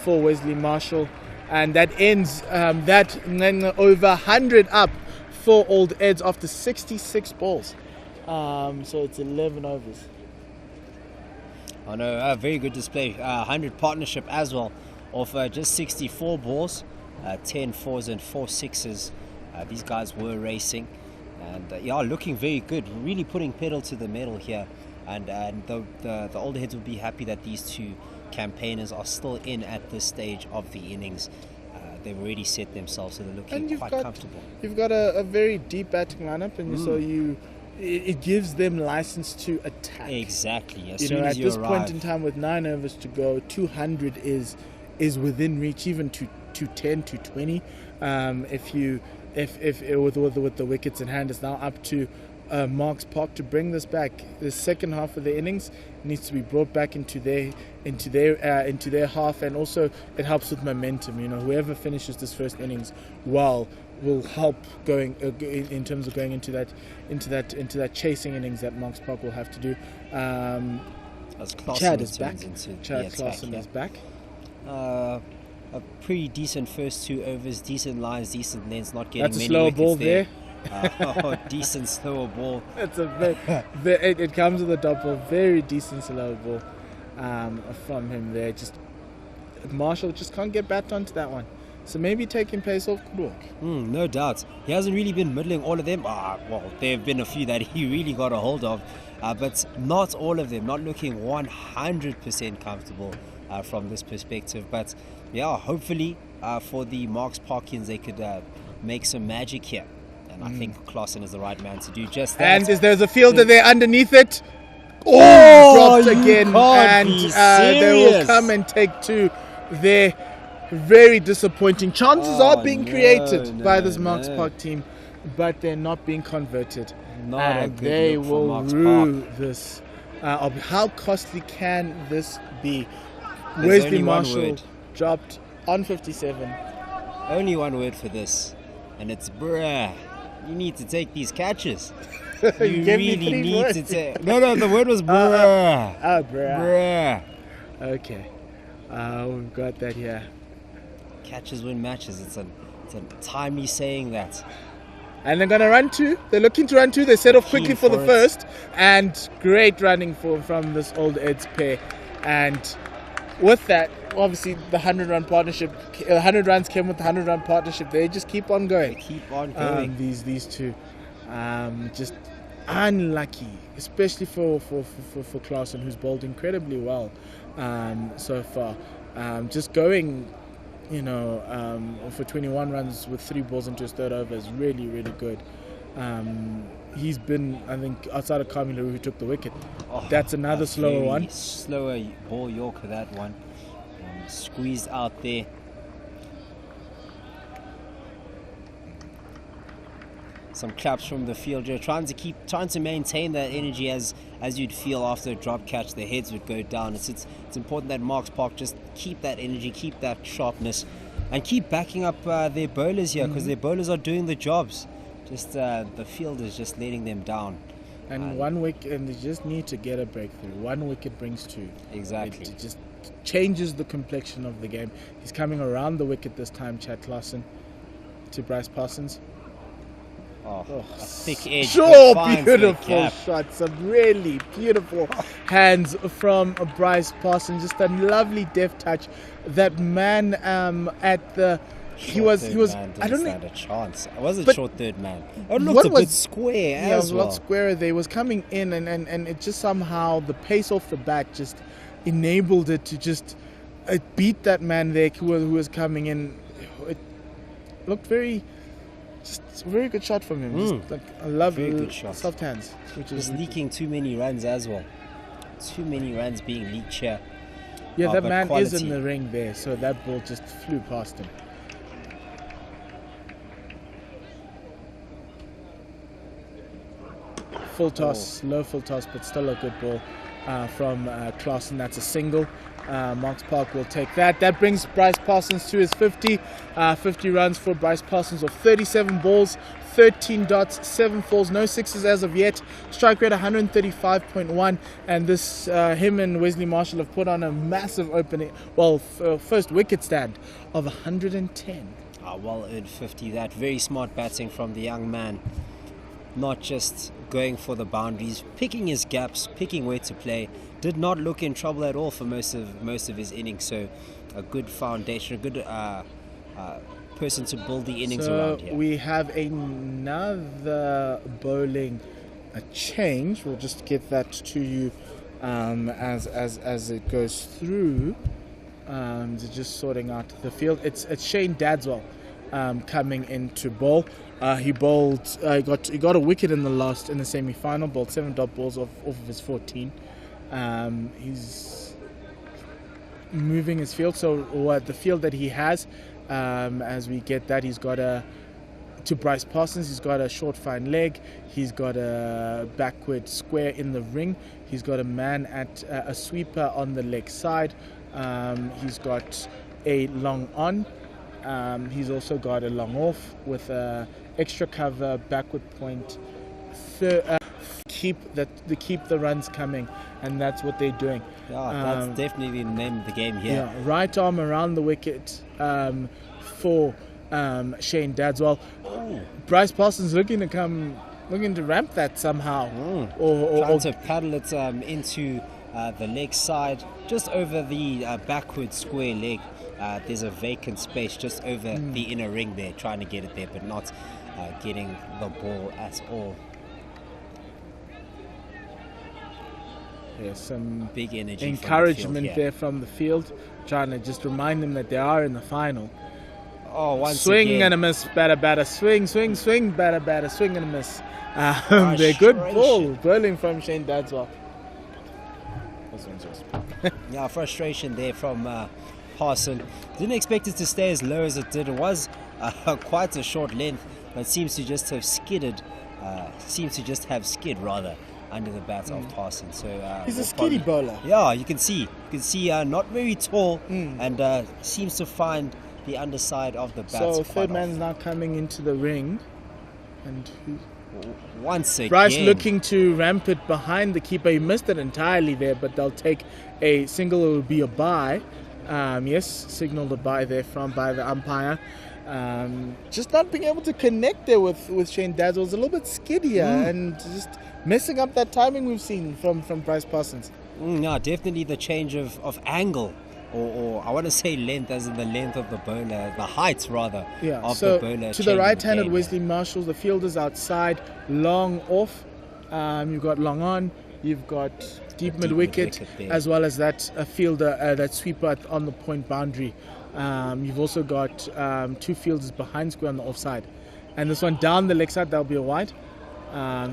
for Wesley Marshall, and that ends that over 100 up for old Eds after 66 balls. So it's 11 overs. Oh no, a very good display. 100 partnership as well of just 64 balls, 10 4s and 4 6s. These guys were racing and looking very good, really putting pedal to the metal here. And the older heads will be happy that these 2 campaigners are still in at this stage of the innings. They've already set themselves, so they're looking quite comfortable. You've got a very deep batting lineup, and so it gives them license to attack. Exactly. As you soon know, as at you this arrive, point in time, with 9 overs to go, 200 is within reach, even to 10, to 20. If with the wickets in hand, it's now up to Marks Park to bring this back. The second half of the innings needs to be brought back into their half, and also it helps with momentum. You know, whoever finishes this first innings well will help going in terms of going into that chasing innings that Marks Park will have to do. Chad is back. Chad Clausen is back. A pretty decent first 2 overs, decent lines, decent lengths, not getting That's many a slower wickets ball there. there. Decent slower ball. It's it comes with a double, very decent slower ball from him there. Just Marshall just can't get back onto that one. So maybe taking pace off could work. No doubt. He hasn't really been middling all of them. There have been a few that he really got a hold of, but not all of them. Not looking 100% comfortable from this perspective. But yeah, hopefully for the Marks Parkians, they could make some magic here. And I think Clausen is the right man to do just that. And there's a fielder there underneath it. Dropped again. And they will come and take 2 there. Very disappointing. Chances are being created by this Marks Park team, but they're not being converted. And they will rue this. How costly can this be? Wesley Marshall dropped on 57. Only one word for this, and it's bruh. You need to take these catches. You really need to take. No, the word was bruh. Bruh. Okay. We've got that here. Catches win matches. It's a timely saying that. And they're going to run two. They're looking to run two. They set off quickly for the first. And great running from this old Eds pair. And with that, obviously, the 100-run partnership, 100 runs came with the 100-run partnership. They just keep on going. They keep on going. These two. Just unlucky, especially for Klaasen, who's bowled incredibly well so far. Just going, for 21 runs with 3 balls into his third over is really, really good. He's been, I think, outside of Kami who took the wicket. That's another slower one. Slower ball Yorker, that one. Squeezed out there. Some claps from the field here, trying to maintain that energy as you'd feel after a drop catch, their heads would go down. It's important that Marks Park just keep that energy, keep that sharpness, and keep backing up their bowlers here, because their bowlers are doing the jobs. Just the field is just letting them down. And 1 wicket, and they just need to get a breakthrough. 1 wicket brings 2. Exactly. It just changes the complexion of the game. He's coming around the wicket this time, Chad Klaasen, to Bryce Parsons. A thick edge. Sure, beautiful shot. Some really beautiful hands from Bryce Parsons. Just a lovely deft touch. That man at the... He was. I don't know. Stand a chance. I was a short third man. It looked a bit square as well. Yeah, it was a lot squarer there. It was coming in, and it just somehow, the pace off the bat just enabled it to just beat that man there who was coming in. It looked very good shot from him. Just like a lovely soft hands. Which is leaking too many runs as well. Too many runs being leaked here. Yeah, that man is in the ring there, so that ball just flew past him. Full toss, low full toss, but still a good ball from Klaasen. That's a single. Marks Park will take that. That brings Bryce Parsons to his 50. 50 runs for Bryce Parsons of 37 balls, 13 dots, 7 falls, no sixes as of yet. Strike rate 135.1, and this him and Wesley Marshall have put on a massive opening, first wicket stand of 110. Well earned 50. That very smart batting from the young man. Not just going for the boundaries, picking his gaps, picking where to play. Did not look in trouble at all for most of his innings. So a good foundation, a good person to build the innings around here. We have another bowling change. We'll just get that to you as it goes through. Just sorting out the field. It's Shane Dadswell coming into bowl. He bowled. He got a wicket in the semi-final. Bowled 7 dot balls off of his 14. He's moving his field. So the field that he has, as we get that, he's got to Bryce Parsons. He's got a short fine leg. He's got a backward square in the ring. He's got a man at a sweeper on the leg side. He's got a long on. He's also got a long off with a extra cover, backward point, keep the runs coming, and that's what they're doing. Yeah, that's definitely the name of the game here. Yeah, right arm around the wicket for Shane Dadswell. Bryce Parsons looking to ramp that somehow, or trying to paddle it into the leg side, just over the backward square leg. There's a vacant space just over the inner ring there, trying to get it there, but not getting the ball at all. Yeah, some big energy, encouragement there from the field, trying to just remind them that they are in the final. Once swing again. And a miss, batter, swing, batter, swing and a miss. They're good ball bowling from Shane Dadswell. Yeah, frustration there from Parson. Didn't expect it to stay as low as it did. It was quite a short length, but seems to just have skid rather under the bat of Parson. So he's a skiddy bowler. Yeah, you can see not very tall, and seems to find the underside of the bat. So third man's now coming into the ring, and once again Bryce looking to ramp it behind the keeper. He missed it entirely there, but they'll take a single. It will be a bye. Yes, signaled a bye there by the umpire. Just not being able to connect there with Shane Dazzle's a little bit skiddier and just messing up that timing we've seen from Bryce Parsons. No, definitely the change of angle, or I want to say length, as in the length of the bowler, the height rather of so the bowler. To the right-handed Wesley Marshall, the fielder's outside, long off. You've got long on. You've got deep mid-wicket, as well as that fielder, that sweeper on the point boundary. You've also got 2 fielders behind square on the offside. And this one down the leg side, that'll be a wide.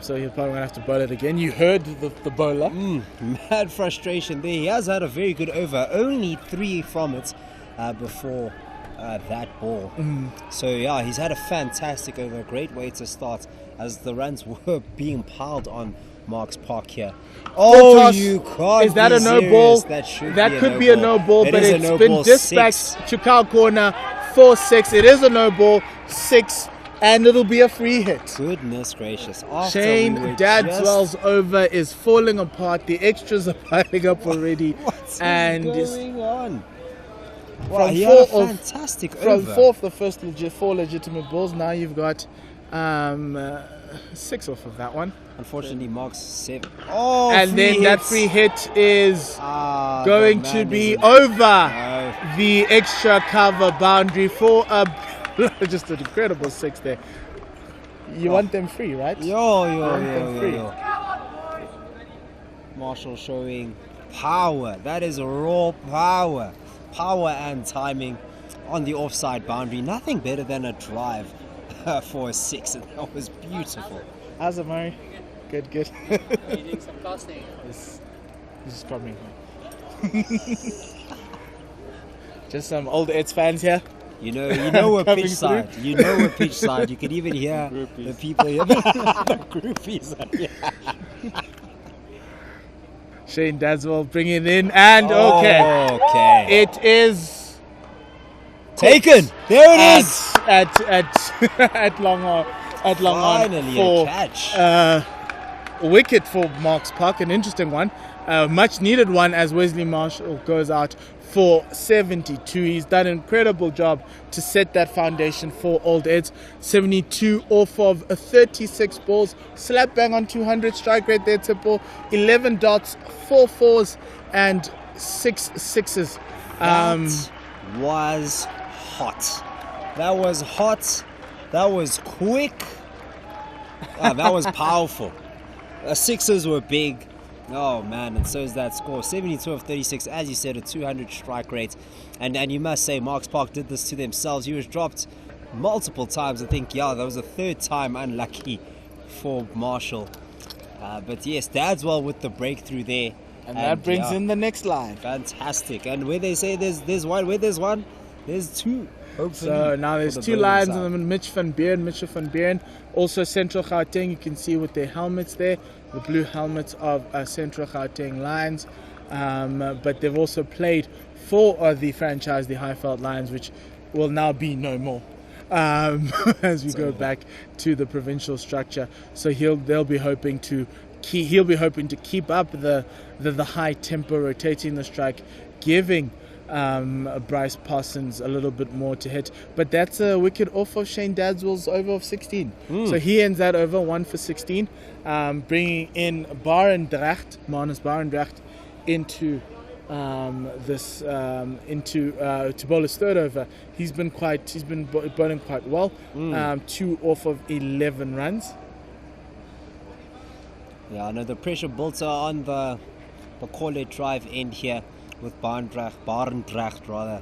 So you're probably going to have to bowl it again. You heard the bowler. Mad frustration there. He has had a very good over. Only 3 from it before that ball. So yeah, he's had a fantastic over. Great way to start as the runs were being piled on Marks Park here. Oh, you can't. Is that be a no serious. ball? That Could be a no ball, but it's been dispatched to Cow Corner 4-6. It is a no ball, 6, and it'll be a free hit. Goodness gracious. After Shane we were Dadswell's over is falling apart. The extras are piling up already. What's and going on? Wow, from he four had a of- fantastic From over. 4 of the first 4 legitimate balls, now you've got 6 off of that one. Unfortunately, Marks 7. Oh, And free then that hits. free hit is going the to man be is over the extra cover boundary for just an incredible 6 there. You want them free, right? Yo. Marshall showing power. That is raw power. Power and timing on the offside boundary. Nothing better than a drive for a 6. And that was beautiful. How's it, Murray? Good. Needing some casting. This is coming. Just some old Eds fans here. You know we're Coming pitch side. through. You know we're pitch side. You can even hear the people here. The groupies are here. Shane Dadswell bringing in, and okay. It is Taken. There it is. at long on Finally for a catch. wicket for Marks Park, an interesting one, much needed one as Wesley Marshall goes out for 72. He's done an incredible job to set that foundation for Old Eds. 72 off of 36 balls, slap bang on 200 strike rate there, Tipple. 11 dots, 4 fours, and 6 sixes. That was hot. That was hot. That was quick. That was powerful. The 6s were big. Oh man, and so is that score. 72 of 36, as you said, a 200 strike rate. And you must say, Marks Park did this to themselves. He was dropped multiple times. I think, that was the 3rd time unlucky for Marshall. But yes, Dadswell with the breakthrough there. And that brings in the next line. Fantastic. And where they say there's one, there's 2. Hopefully, So now there's for the 2 bowling lines side. on them. Mitch van Buren. Also Central Gauteng, you can see with their helmets there, the blue helmets of Central Gauteng Lions. But they've also played for the franchise, the Highveld Lions, which will now be no more as we go back to the provincial structure. So he'll be hoping to keep up the high tempo, rotating the strike, giving Bryce Parsons a little bit more to hit, but that's a wicket off of Shane Dadswell's over of 16. So he ends that over 1 for 16, bringing in Manus Barendrecht into to bowl his 3rd over. He's been bowling quite well. 2 off of 11 runs. Yeah, no, the pressure built on the Corlett drive end here with Barendrecht rather.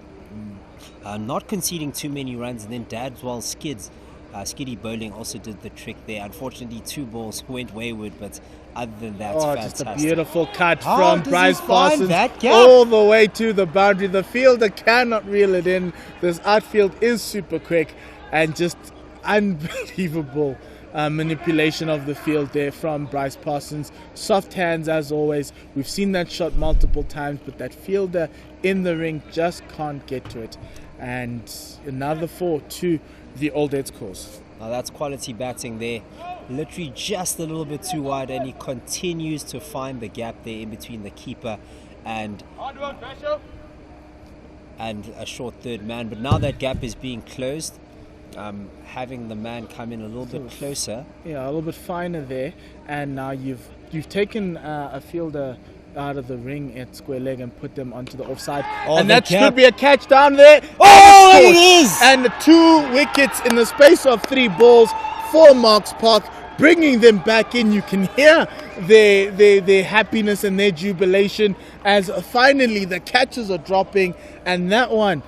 Not conceding too many runs, and then Dadswell skiddy bowling also did the trick there. Unfortunately, 2 balls went wayward, but other than that, fantastic. Just a beautiful cut How from does he Bryce find Parsons that gap? all the way to the boundary. The fielder cannot reel it in. This outfield is super quick, and just unbelievable manipulation of the field there from Bryce Parsons. Soft hands as always. We've seen that shot multiple times, but that fielder in the ring just can't get to it. And another 4 to the Old Eds course. Now that's quality batting there. Literally just a little bit too wide, and he continues to find the gap there in between the keeper and a short 3rd man. But now that gap is being closed, having the man come in a little bit closer. Yeah, a little bit finer there, and now you've taken a fielder out of the ring at square leg and put them onto the offside, and that should be a catch down there. Oh, it is! And 2 wickets in the space of 3 balls for Marks Park, bringing them back in. You can hear their happiness and their jubilation as finally the catches are dropping, and that one,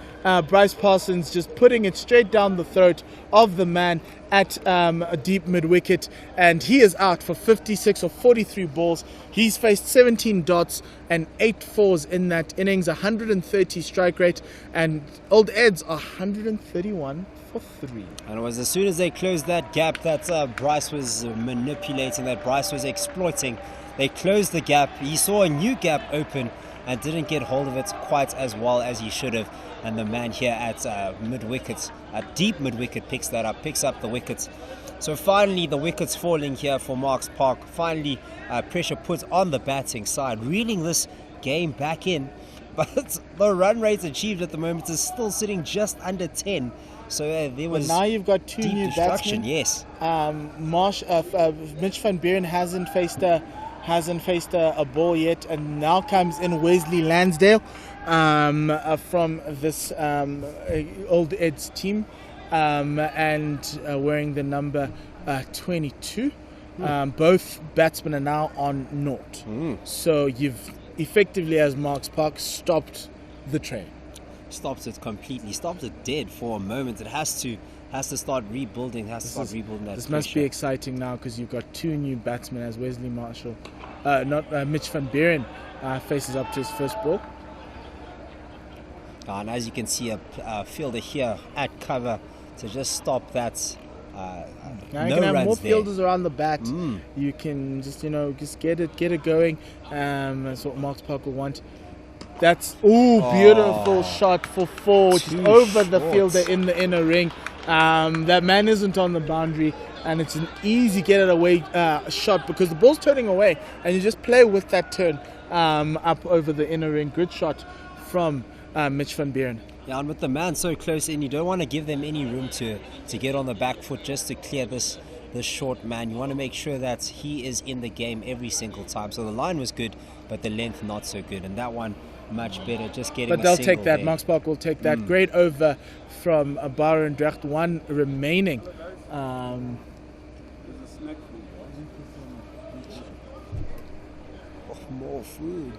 Bryce Parsons just putting it straight down the throat of the man at a deep mid-wicket, and he is out for 56 or 43 balls. He's faced 17 dots and 8 fours in that innings, 130 strike rate, and Old Ed's 131 for 3. And it was as soon as they closed that gap that Bryce was manipulating, that Bryce was exploiting. They closed the gap. He saw a new gap open and didn't get hold of it quite as well as he should have. And the man here at mid-wicket, at deep mid-wicket, picks up the wickets. So finally the wickets falling here for Marks Park. Finally pressure put on the batting side, reeling this game back in. But the run rate achieved at the moment is still sitting just under 10. So there was now you've got 2 deep new destruction. batsmen. Yes. Mitch van Buren hasn't faced a ball yet, and now comes in Wesley Lansdale from this Old Ed's team, and wearing the number 22. Both batsmen are now on naught. So you've effectively, as Marks Park, stopped the train. Stopped it completely, stopped it dead for a moment. It has to start rebuilding, that This must be exciting now, because you've got 2 new batsmen as Wesley Marshall, Mitch van Buren faces up to his first ball. And as you can see, a fielder here at cover to just stop that. Now you No can have runs more there. fielders around the bat. You can just get it going. That's what Marks Park will want. That's beautiful shot for 4, just over the fielder in the inner ring. That man isn't on the boundary, and it's an easy get it away shot, because the ball's turning away, and you just play with that turn up over the inner ring. Good shot from Mitch van Buren. Yeah, and with the man so close in, you don't want to give them any room to get on the back foot just to clear this short man. You want to make sure that he is in the game every single time. So the line was good, but the length not so good, and that one much better, just getting But they'll a single take that. there. Marks Park will take that. Great over from Byron Drecht. 1 remaining. More food.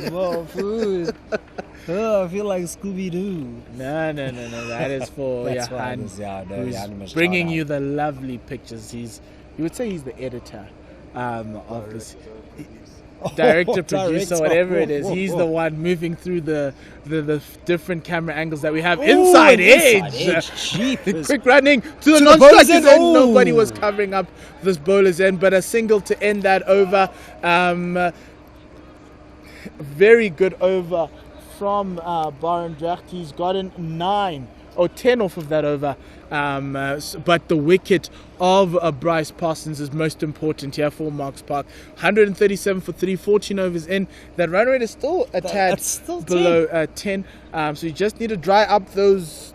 More food. Oh, I feel like Scooby-Doo. No. That is for That's why Johan, it is, yeah, no, who's Johan must bringing shout you out. the lovely pictures. You would say he's the editor of this. Director, producer, whatever it is. He's the one moving through the different camera angles that we have. Inside edge. Jeepers. Quick running to the the non-strikers, bowler's and end. nobody was covering up this bowler's end, but a single to end that over. Very good over from Byron Drecht. He's gotten 9 or 10 off of that over, but the wicket of Bryce Parsons is most important here for Marks Park. 137 for 3, 14 overs in. That run rate is still a tad that's still below 10. So you just need to dry up those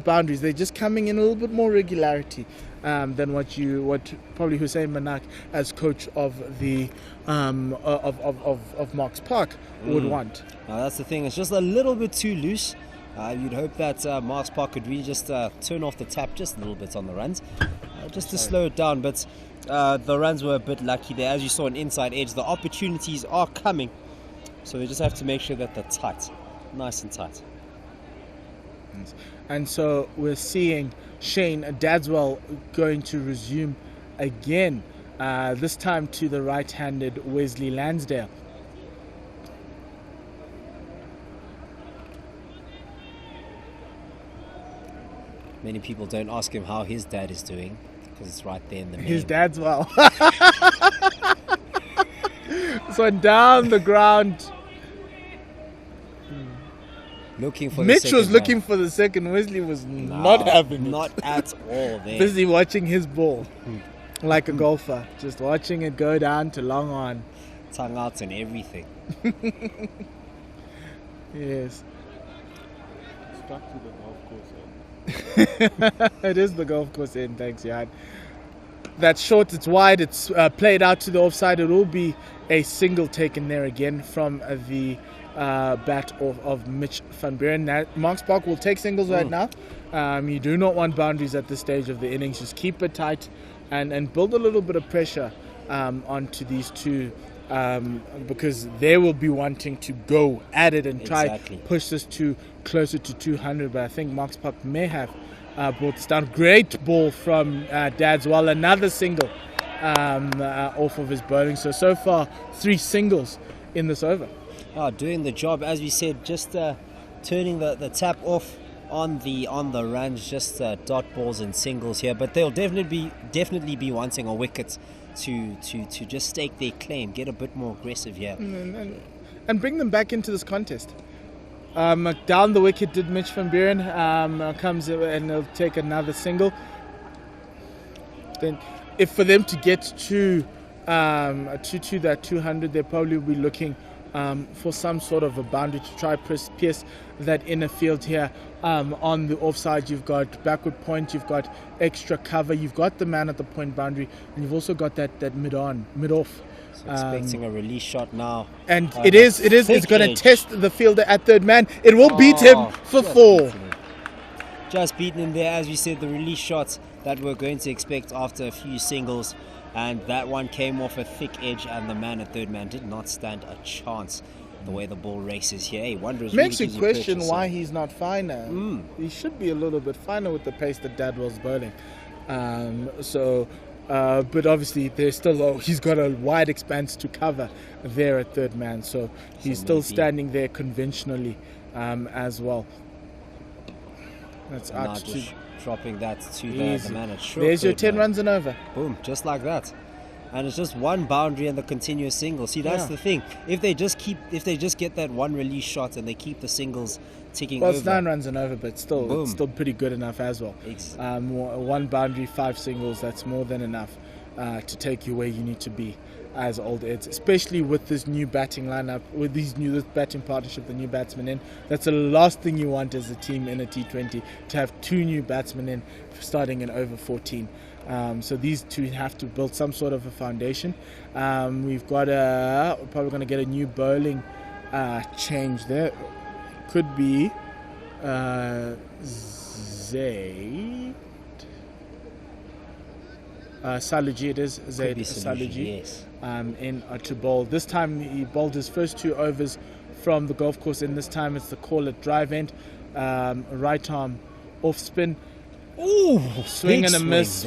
boundaries. They're just coming in a little bit more regularity than what probably Hussein Manak as coach of the of Marks Park would want. Now that's the thing, it's just a little bit too loose. You'd hope that Marks Park could really just turn off the tap just a little bit on the runs, just to slow it down. But the runs were a bit lucky there. As you saw, an inside edge. The opportunities are coming, so they just have to make sure that they're tight, nice and tight. And so we're seeing Shane Dadswell going to resume again, this time to the right-handed Wesley Lansdale. Many people don't ask him how his dad is doing, because it's right there in the name. His Dadswell. So down the ground. Looking for Mitch the was second looking for the second. Wesley was not having it. Not at all there. Busy watching his ball. Like a golfer. Just watching it go down to long on. Tongue out and everything. Yes. Stuck to the golf course. It is the golf course end, thanks, Jan. That's short, it's wide, it's played out to the offside. It will be a single taken there again from the bat of Mitch van Buren. Marks Park will take singles right now. You do not want boundaries at this stage of the innings. Just keep it tight and build a little bit of pressure onto these two, because they will be wanting to go at it and try push this to closer to 200. But I think Marks Park may have brought this down. Great ball from Dadswell. Another single off of his bowling. So far, 3 singles in this over. Doing the job, as we said, just turning the tap off on the runs, just dot balls and singles here. But they'll definitely be wanting a wicket to just stake their claim, get a bit more aggressive here, and bring them back into this contest. Down the wicket did Mitch van Buren, comes and they'll take another single. Then, if for them to get to that 200, they'll probably be looking for some sort of a boundary to try pierce that inner field here. On the offside, you've got backward point, you've got extra cover, you've got the man at the point boundary, and you've also got that mid-off. So expecting a release shot now. And it's going to test the fielder at third man. It will beat him for 4. Just beaten him there, as we said, the release shots that we're going to expect after a few singles. And that one came off a thick edge, and the man at third man did not stand a chance. The way the ball races here, makes you question why he's not finer. He should be a little bit finer with the pace that Dadwell's bowling. But obviously there's still he's got a wide expanse to cover there at third man, so he's still standing there conventionally as well. That's out to dropping that to the man at short. There's your 10 runs and over. Boom, just like that. And it's just one boundary and the continuous single. See, that's the thing. If they just get that one release shot and they keep the singles ticking over. Well, it's 9 runs and over, but still, it's still pretty good enough as well. One boundary, 5 singles, that's more than enough to take you where you need to be as Old Eds, especially with this new batting lineup, with this batting partnership, the new batsmen in. That's the last thing you want as a team in a T20, to have 2 new batsmen in starting in over 14. So these two have to build some sort of a foundation. We've got probably going to get a new bowling change there. Could be Zaid. Saluji, it is Zaid Saluji. Yes. In to bowl. This time he bowled his first 2 overs from the golf course, and this time it's the call at drive end. Right arm off spin. Ooh, swing and a miss.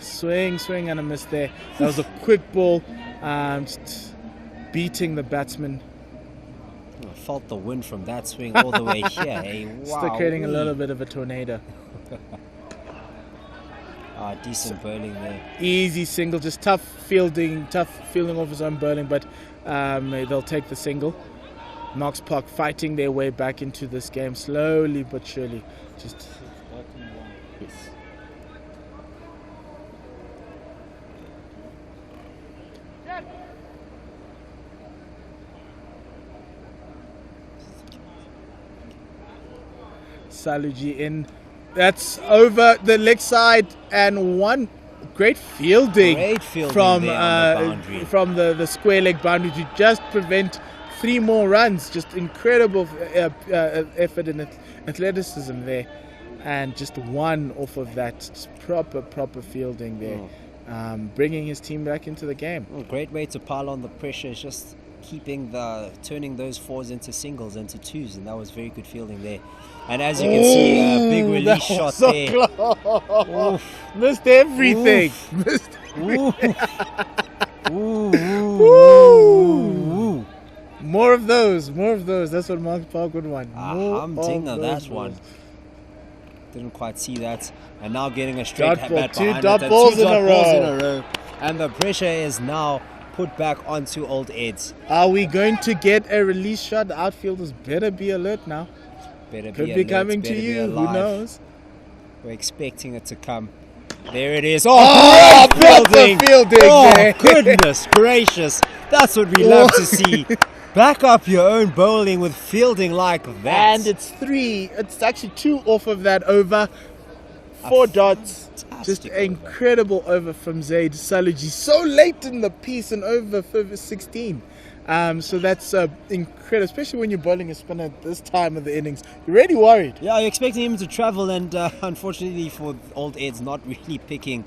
Swing and a miss there. That was a quick ball, just beating the batsman. I felt the wind from that swing all the way here. Hey, wow. Still creating a little bit of a tornado. Decent bowling there. Easy single, just tough fielding off his own bowling, but they'll take the single. Marks Park fighting their way back into this game slowly but surely. Just yes. Saluji in. That's over the leg side, and one great fielding from the square leg boundary to just prevent 3 more runs. Just incredible effort and athleticism there, and just one off of that. Just proper fielding there, bringing his team back into the game. Great way to pile on the pressure. Is just turning those 4s into singles, into 2s, and that was very good fielding there. And as you can see, a big release shot so there. Close. Missed everything. Missed everything. More of those. That's what Marks Park would want. Humdinger, that one. Didn't quite see that. And now getting a straight bat behind two dot balls in a row. And the pressure is now put back onto Old Eds. Are we going to get a release shot? The outfielders better be alert now. Could be coming to you. Who knows? We're expecting it to come. There it is. Fielding! Oh, goodness gracious. That's what we love to see. Back up your own bowling with fielding like that. And it's 3. It's actually 2 off of that over. 4 dots. fantastic Just over. incredible over from Zaid Saluji. So late in the piece and over 16. So that's incredible, especially when you're bowling a spinner at this time of the innings. You're really worried. Yeah, you're expecting him to travel, and unfortunately for old Ed's not really picking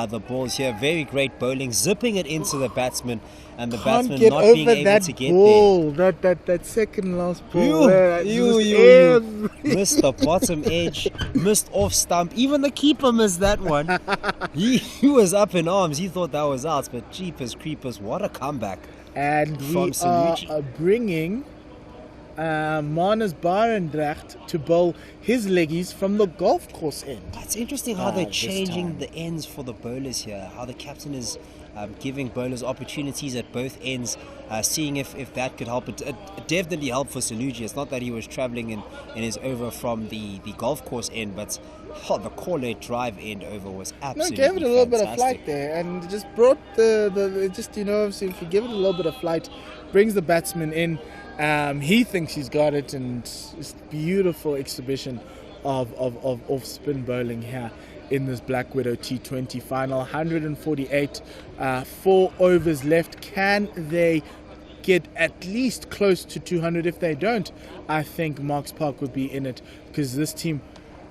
the balls here. Very great bowling, zipping it into the batsman, and the Can't batsman get not over being able that to get ball. That second last ball. there. where it You just missed the bottom edge, missed off stump. Even the keeper missed that one. He was up in arms. He thought that was out, but jeepers creepers, what a comeback. And From we are Saluji. bringing Manus Barendrecht to bowl his leggies from the golf course end. It's interesting how they're this changing time. the ends for the bowlers here. How the captain is giving bowlers opportunities at both ends, seeing if that could help. It definitely helped for Saluji. It's not that he was travelling in his over from the golf course end, but the corner drive end over was No, absolutely gave it a little bit of fantastic. flight there, and just brought so if you give it a little bit of flight, brings the batsman in. He thinks he's got it, and it's beautiful exhibition of off spin bowling here in this Black Widow T20 final. 148, 4 overs left. Can they get at least close to 200? If they don't, I think Marks Park would be in it, because this team.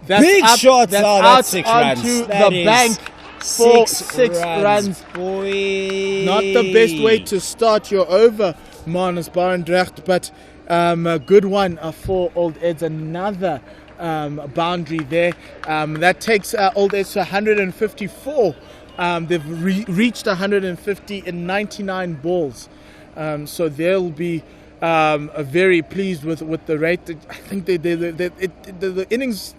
Big shots, that's oh, out that's 6 onto runs. That the is bank for 6 runs. Boy. Not the best way to start your over, Manus Barendrecht, but a good one for Old Eds. Another boundary there. That takes Old Eds to 154. They've reached 150 in 99 balls. So they'll be very pleased with the rate. I think the innings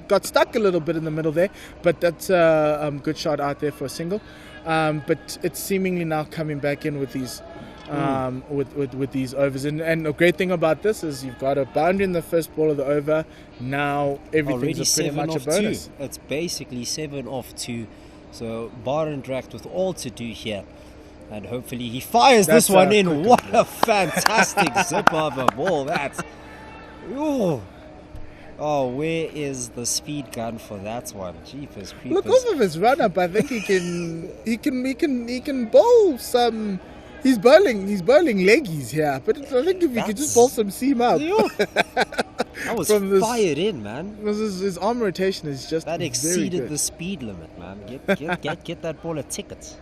got stuck a little bit in the middle there, but that's a good shot out there for a single. But it's seemingly now coming back in with these with these overs, and the great thing about this is you've got a boundary in the first ball of the over. Now everything's Already pretty much a 7 off bonus. 2. It's basically 7 off 2. So Barendrecht with all to do here, and hopefully he fires That's this one a in. quick What a fantastic zip of a ball that! Ooh. Oh, where is the speed gun for that one? Jeepers creepers. Look off of his run up. I think he can bowl some. He's bowling leggies here, but I think if he could just bowl some seam up. That was From this- fired in, man. Because his arm rotation is just That very exceeded good. the speed limit, man. Get that ball a ticket.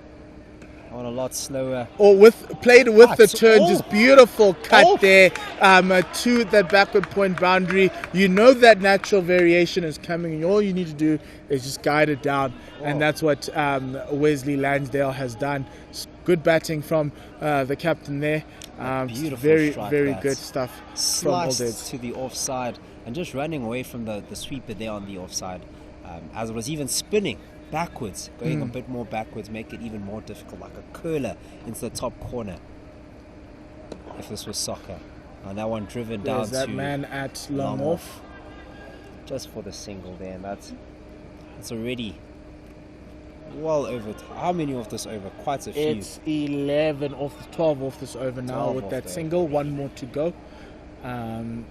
I want a lot slower. Or played with the That's turn, all. just beautiful cut Oh. there to that backward point boundary. You know that natural variation is coming, and all you need to do is just guide it down, and that's what Wesley Lansdale has done. Good batting from the captain there. Beautiful very strike bat. good stuff from Old Sliced Eds. to the offside and just running away from the sweeper there on the offside, as it was even spinning backwards, going a bit more backwards, make it even more difficult, like a curler into the top corner if this was soccer. And that one driven down There's that to man at long off. just for the single there, and it's already well over. How many off this over? Quite a few. It's 11 off, 12 off this over now 12 with off that there. single. One more to go. And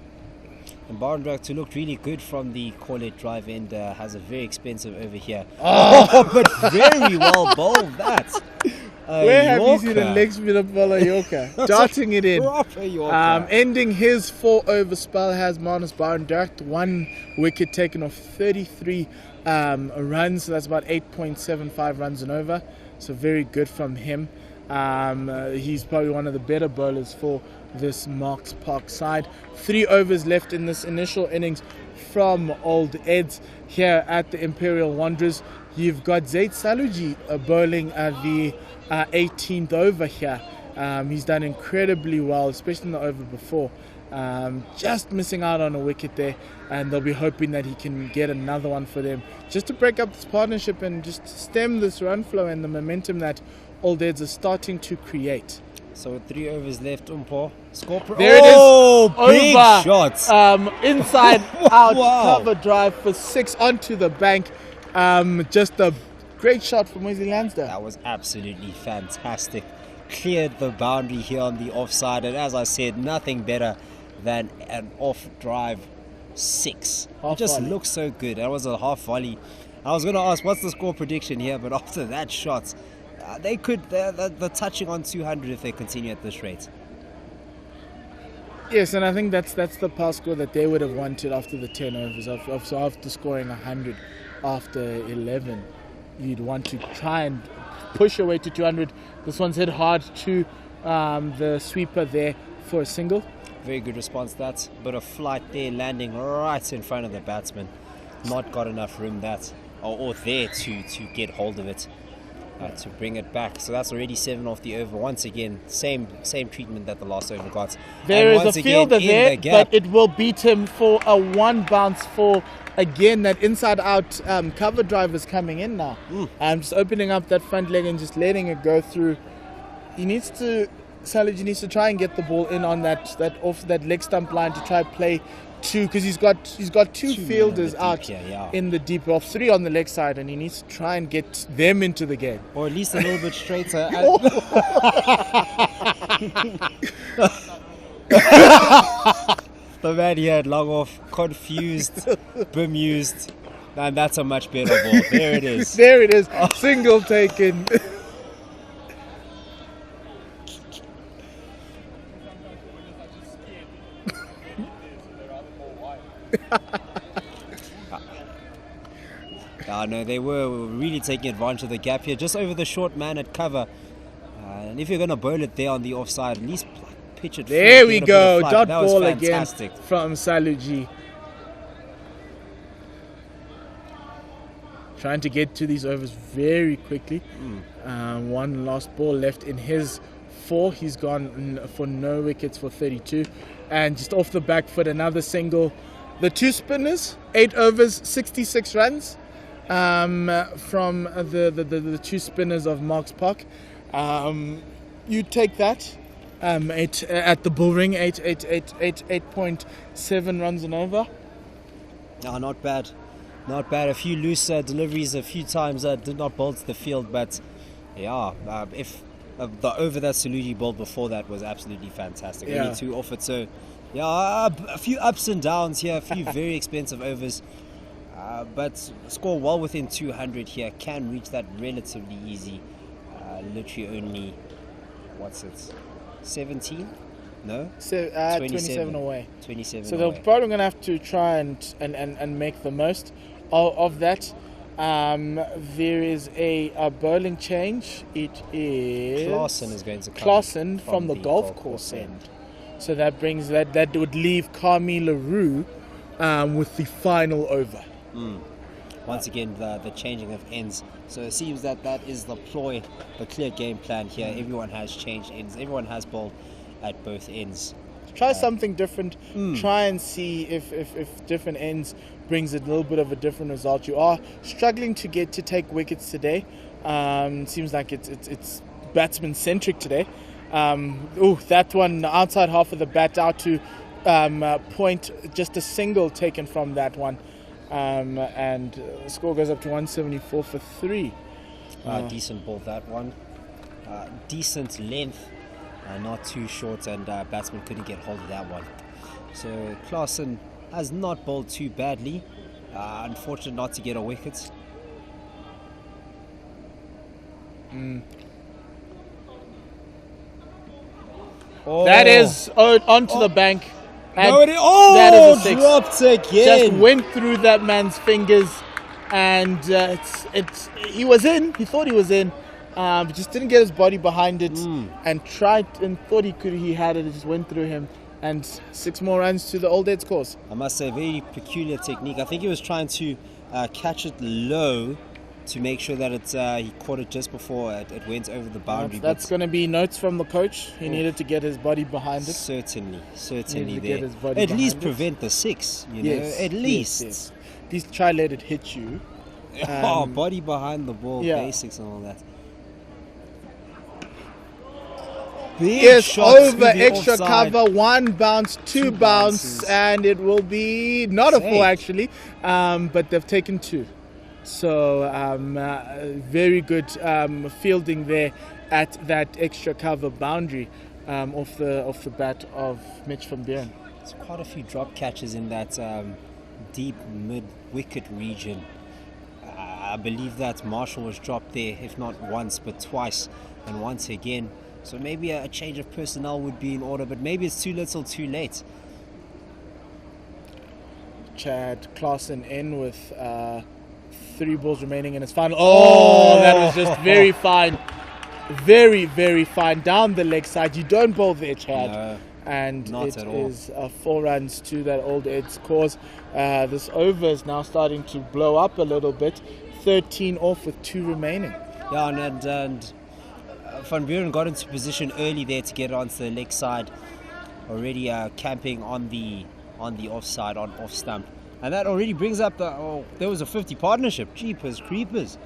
Barendrecht, to look really good from the Cornet drive end, has a very expensive over here. Oh. But very well bowled that. Where have you seen a Yorker. leg spin up bowler Yorker? Darting it in. Proper Yorker. Ending his 4 over spell has Manus Barendrecht. 1 wicket taken off 33 runs. So that's about 8.75 runs and over. So very good from him. He's probably one of the better bowlers for this Marks Park side. 3 overs left in this initial innings from Old Eds here at the Imperial Wanderers. You've got Zaid Saluji bowling at the 18th over here. He's done incredibly well, especially in the over before. Just missing out on a wicket there, and they'll be hoping that he can get another one for them, just to break up this partnership and just stem this run flow and the momentum that Old Eds are starting to create. So with 3 overs left, Umpo. Score. There it is. Oh, big Over. shots. Inside out Wow. cover drive for 6 onto the bank. Just a great shot from Wesley Lansdale. That was absolutely fantastic. Cleared the boundary here on the offside, and as I said, nothing better than an off drive 6. Half It just volley. looks so good. That was a half volley. I was going to ask, what's the score prediction here? But after that shot, they're touching on 200 if they continue at this rate. Yes, and I think that's the pass score that they would have wanted after the 10 overs. So after scoring 100 after 11, you'd want to try and push your way to 200. This one's hit hard to the sweeper there for a single. Very good response, that. But a flight there, landing right in front of the batsman. Not got enough room or there to get hold of it, to bring it back. So that's already 7 off the over. Once again, same treatment that the last over got. There And is once a again, fielder in there, the gap. but it will beat him for a 1 bounce for, again, that inside-out cover drive is coming in now. Just opening up that front leg and just letting it go through. Salaj needs to try and get the ball in on that off that leg stump line to try play 2, because he's got 2 fielders out here, yeah. in the deep off, 3 on the leg side, and he needs to try and get them into the game. Or at least a little bit straighter. The man here had long off, confused, bemused. And that's a much better ball. There it is. There it is. Single taken. No, they were really taking advantage of the gap here, just over the short man at cover. And if you're going to bowl it there on the offside, at least pitch it. There forward, we get a bit of go. flight. Dot That was ball fantastic. again from Saluji. Trying to get to these overs very quickly. 1 last ball left in his 4. He's gone for no wickets for 32. And just off the back foot, another single. The 2 spinners, 8 overs, 66 runs from the 2 spinners of Marks Park. You take that. 8 at the bull ring, 8.7 runs and over. No, not bad. Not bad. A few loose deliveries a few times did not bowl to the field, but yeah, if the over that Saluji bowled before that was absolutely fantastic. Yeah. Only 2 off it, so yeah, a few ups and downs here, a few very expensive overs, but score well within 200 here. Can reach that relatively easy. Literally only, 17? No? 27 away. 27 So they're away. probably going to have to try and make the most of that. There is a bowling change. It is Clausen is going to come Clausen from the golf course end. So that brings that would leave Kami LaRue with the final over. Once again, the changing of ends. So it seems that is the ploy, the clear game plan here. Everyone has changed ends. Everyone has bowled at both ends. Try something different. Try and see if different ends brings a little bit of a different result. You are struggling to take wickets today. Seems like it's batsman centric today. That one outside half of the bat out to point, just a single taken from that one. And the score goes up to 174 for 3. Decent ball, that one. Decent length, not too short, and batsman couldn't get hold of that one. So Clausen has not bowled too badly. Unfortunate not to get a wicket. That is onto the bank. And No, that is a 6. dropped again. Just went through that man's fingers, and he was in. He thought he was in, but just didn't get his body behind it, and tried and thought he had it. It just went through him, and 6 more runs to the Old Heads course. I must say, very peculiar technique. I think he was trying to catch it low to make sure that he caught it just before it went over the boundary. That's going to be notes from the coach. He needed to get his body behind it. Certainly Needed to there. get his body At least behind it. prevent the 6, you know, at least. Yes. At least try let it hit you. Body behind the ball, yeah. basics and all that. Big Yes, shots over through the extra offside. cover, 1 bounce, 2 bounce, bounces. and it will be not a 4 Saved. actually, but they've taken 2. So very good fielding there at that extra cover boundary off the bat of Mitch van Buren. There's quite a few drop catches in that deep mid-wicket region. I believe that Marshall was dropped there, if not once, but twice, and once again. So maybe a change of personnel would be in order, but maybe it's too little, too late. Chad Clausen in with 3 balls remaining in his final. Oh, that was just very fine. Very, very fine. Down the leg side. You don't bowl there, Chad. No, and not it at all. is 4 runs to that Old Ed's cause. This over is now starting to blow up a little bit. 13 off with 2 remaining. Yeah, and Van Buren got into position early there to get onto the leg side, already camping on the offside, on off stump. And that already brings up there was a 50 partnership. Jeepers creepers.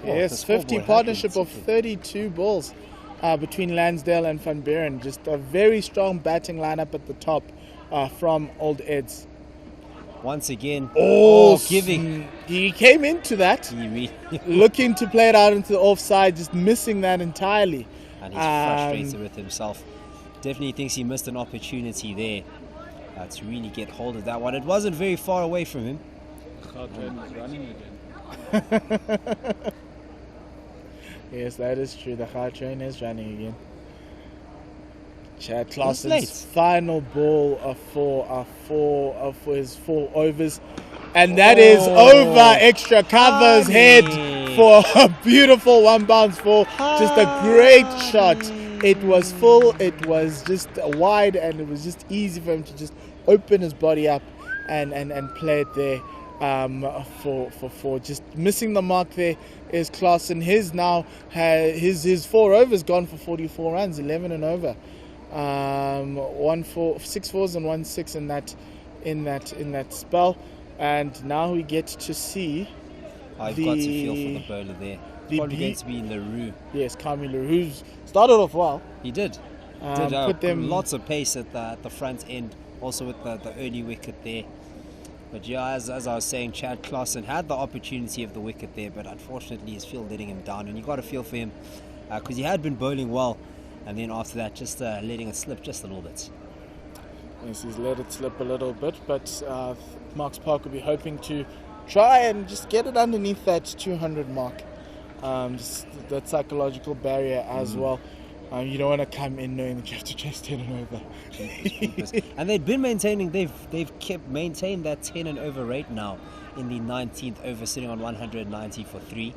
Yes, 50 partnership of 32 balls between Lansdale and Van Buren. Just a very strong batting lineup at the top from Old Ed's. Once again, giving. He came into that, looking to play it out into the offside, just missing that entirely. And he's frustrated with himself. Definitely thinks he missed an opportunity there to really get hold of that one. It wasn't very far away from him. Running again. Yes, that is true. The car train is running again. Chad Clausen's final ball for his 4 overs. And that is over extra covers head for a beautiful 1 bounce 4. Just a great shot. It was full, it was just wide, and it was just easy for him to just open his body up and play it there for just missing the mark there is Clausen. His 4 overs gone for 44 runs, 11 and over. 6 fours and 1 6 in that spell, and now we get to see. I've got to feel for the bowler there. Probably going to be LaRue. Yes, Kami LaRue started off well. He did. Put them lots of pace at the front end, also with the early wicket there. But yeah, as I was saying, Chad Clausen had the opportunity of the wicket there, but unfortunately his field letting him down, and you got to feel for him because he had been bowling well. And then after that, just letting it slip just a little bit. Yes, he's let it slip a little bit, but Marks Park will be hoping to try and just get it underneath that 200 mark. Just that psychological barrier as well. You don't want to come in knowing that you have to chase 10 and over. And they've been maintaining, they've kept maintained that 10 and over rate now in the 19th over, sitting on 190 for 3.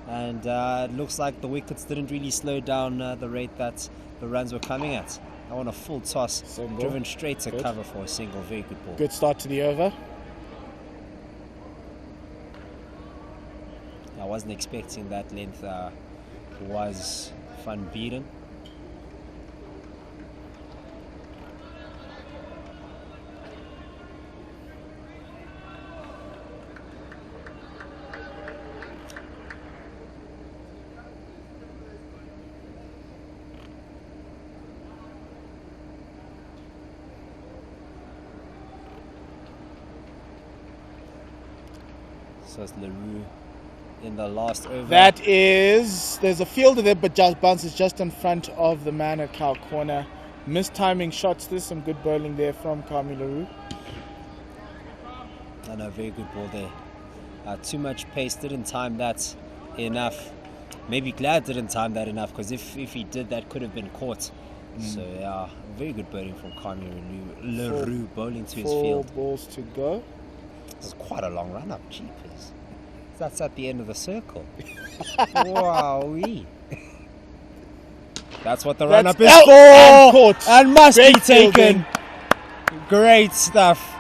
And it looks like the wickets didn't really slow down the rate that the runs were coming at. I want a full toss, driven straight to cover for a single. Very good ball. Good start to the over. I wasn't expecting that length. Was Van Buren. So it's LaRue in the last over. There's a fielder there, but just bounces just in front of the man at cow corner. Mistiming shots. There's some good bowling there from Kami LaRue. And a very good ball there. Too much pace, didn't time that enough. Maybe Glad didn't time that enough, because if he did, that could have been caught. So yeah, very good bowling from Kami LaRue, bowling to his field. 4 balls to go. It's quite a long run up, jeepers. That's at the end of the circle. Wowee. That's what the run up is for, and must be taken. Great stuff.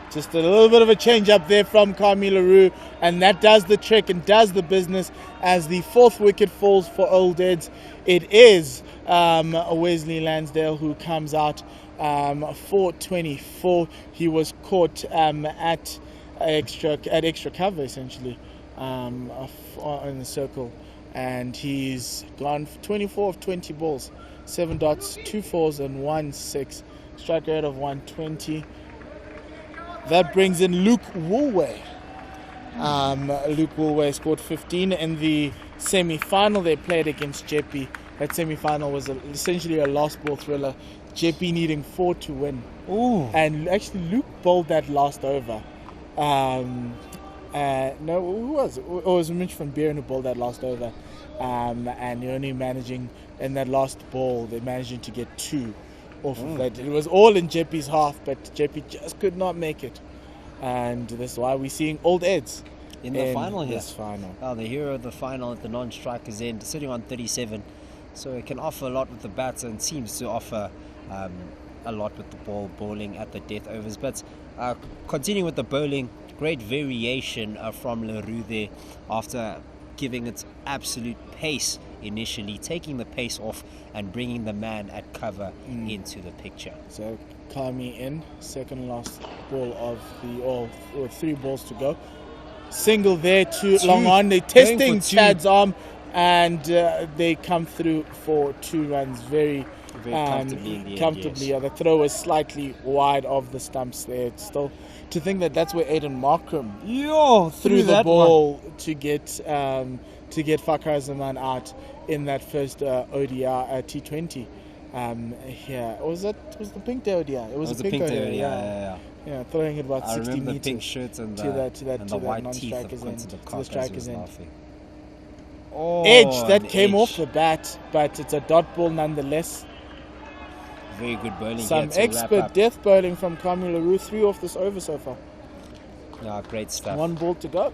Just a little bit of a change up there from Kami LaRue, and that does the trick and does the business as the 4th wicket falls for Old Eds. It is Wesley Lansdale who comes out for 24. He was caught at extra cover essentially in the circle, and he's gone 24 of 20 balls, 7 dots, 2 fours and 1 6, strike rate of 120. That brings in Luke Woolway. Luke Woolway scored 15 in the semi-final. They played against Jeppe that semi-final was essentially a last ball thriller. JP needing 4 to win. Ooh. And actually Luke bowled that last over. No, who was it? It was Mitch van Buren who bowled that last over. And you're only managing, in that last ball, they're managing to get 2 off of that. It was all in JP's half, but JP just could not make it. And that's why we're seeing old Eds In the final here. This final. Well, the hero of the final at the non-strikers end, sitting on 37. So it can offer a lot with the bats and seems to offer a lot with the bowling at the death overs. But continuing with the bowling, great variation from Leroux there after giving its absolute pace initially, taking the pace off and bringing the man at cover into the picture. So Kami in, second last ball of the or 3 balls to go. Single there, 2 long on. They're testing Chad's arm, and they come through for 2 runs very comfortably in the comfortably. end, yes. The throw was slightly wide of the stumps there. It's still to think that's where Aiden Markram threw the ball to get Fakhar Zaman out in that first ODI T20. Was the pink day ODI? It was a pink ODI. Yeah, throwing it about 60 remember meters the pink shirts and to the white teeth of non-strikers end, Quinton to the strikers end. Oh, Edge that came edge. off the bat, but it's a dot ball nonetheless. Very good bowling. Some here to wrap expert up. death bowling from Kami Leroux, 3 off this over so far. Yeah, great stuff. 1 ball to go.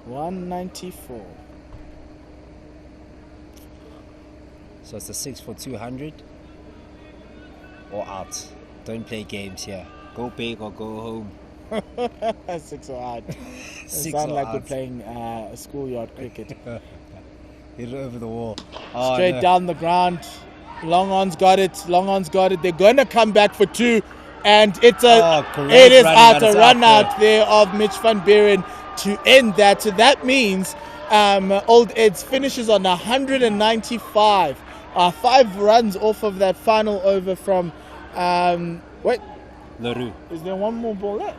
194. So it's a 6 for 200 or out. Don't play games here. Go big or go home. 6 or out. It 6 sounds or like out. we're playing schoolyard cricket. Hit it over the wall. Straight down the ground. Long on's got it. They're going to come back for 2. And it is out. A run out there of Mitch van Buren to end that. So that means Old Eds finishes on 195. 5 runs off of that final over from Leroux. Is there 1 more ball left?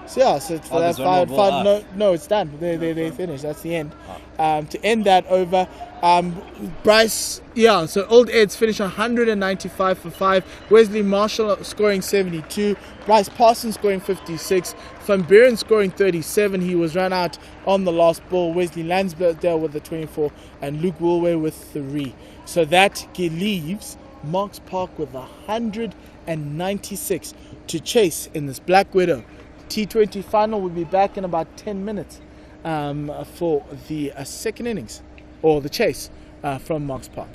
So yeah, so for that there's one more ball no, it's done. They finished. That's the end. To end that over, Bryce. Yeah, so Old Eds finished 195 for 5. Wesley Marshall scoring 72. Bryce Parsons scoring 56. Van Buren scoring 37. He was run out on the last ball. Wesley Lansdale with the 24, and Luke Woolway with 3. So that leaves Marks Park with 196 to chase in this Black Widow T20 final. Will be back in about 10 minutes for the second innings, or the chase from Marks Park.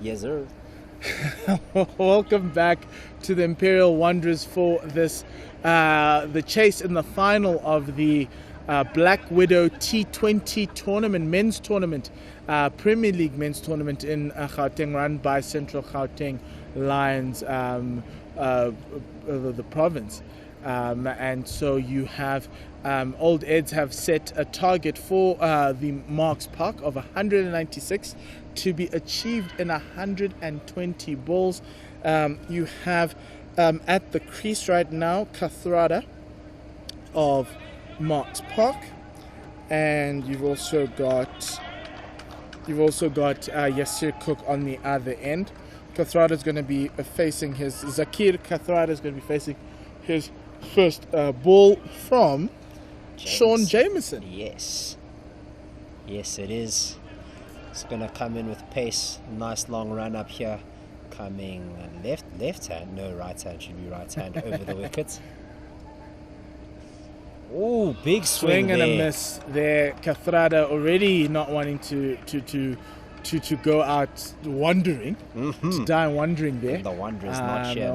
Yes, sir. Welcome back to the Imperial Wanderers for this the chase in the final of the Black Widow T20 tournament, men's tournament, Premier League men's tournament in Gauteng, run by Central Gauteng Lions, the province. And so you have Old Eds have set a target for the Marks Park of 196 to be achieved in 120 balls. You have at the crease right now Kathrada of Marks Park, and you've also got Yasir Cook on the other end. Kathrada is going to be facing Zakir Kathrada is going to be facing his first ball from Sean Jameson. Yes, it is. It's going to come in with pace. Nice long run up here. Coming left hand. No, right hand. Should be right hand over the wicket. Oh, big swing and there. A miss there. Kathrada already not wanting to go out wandering, to die wandering there. The Wanderers not here.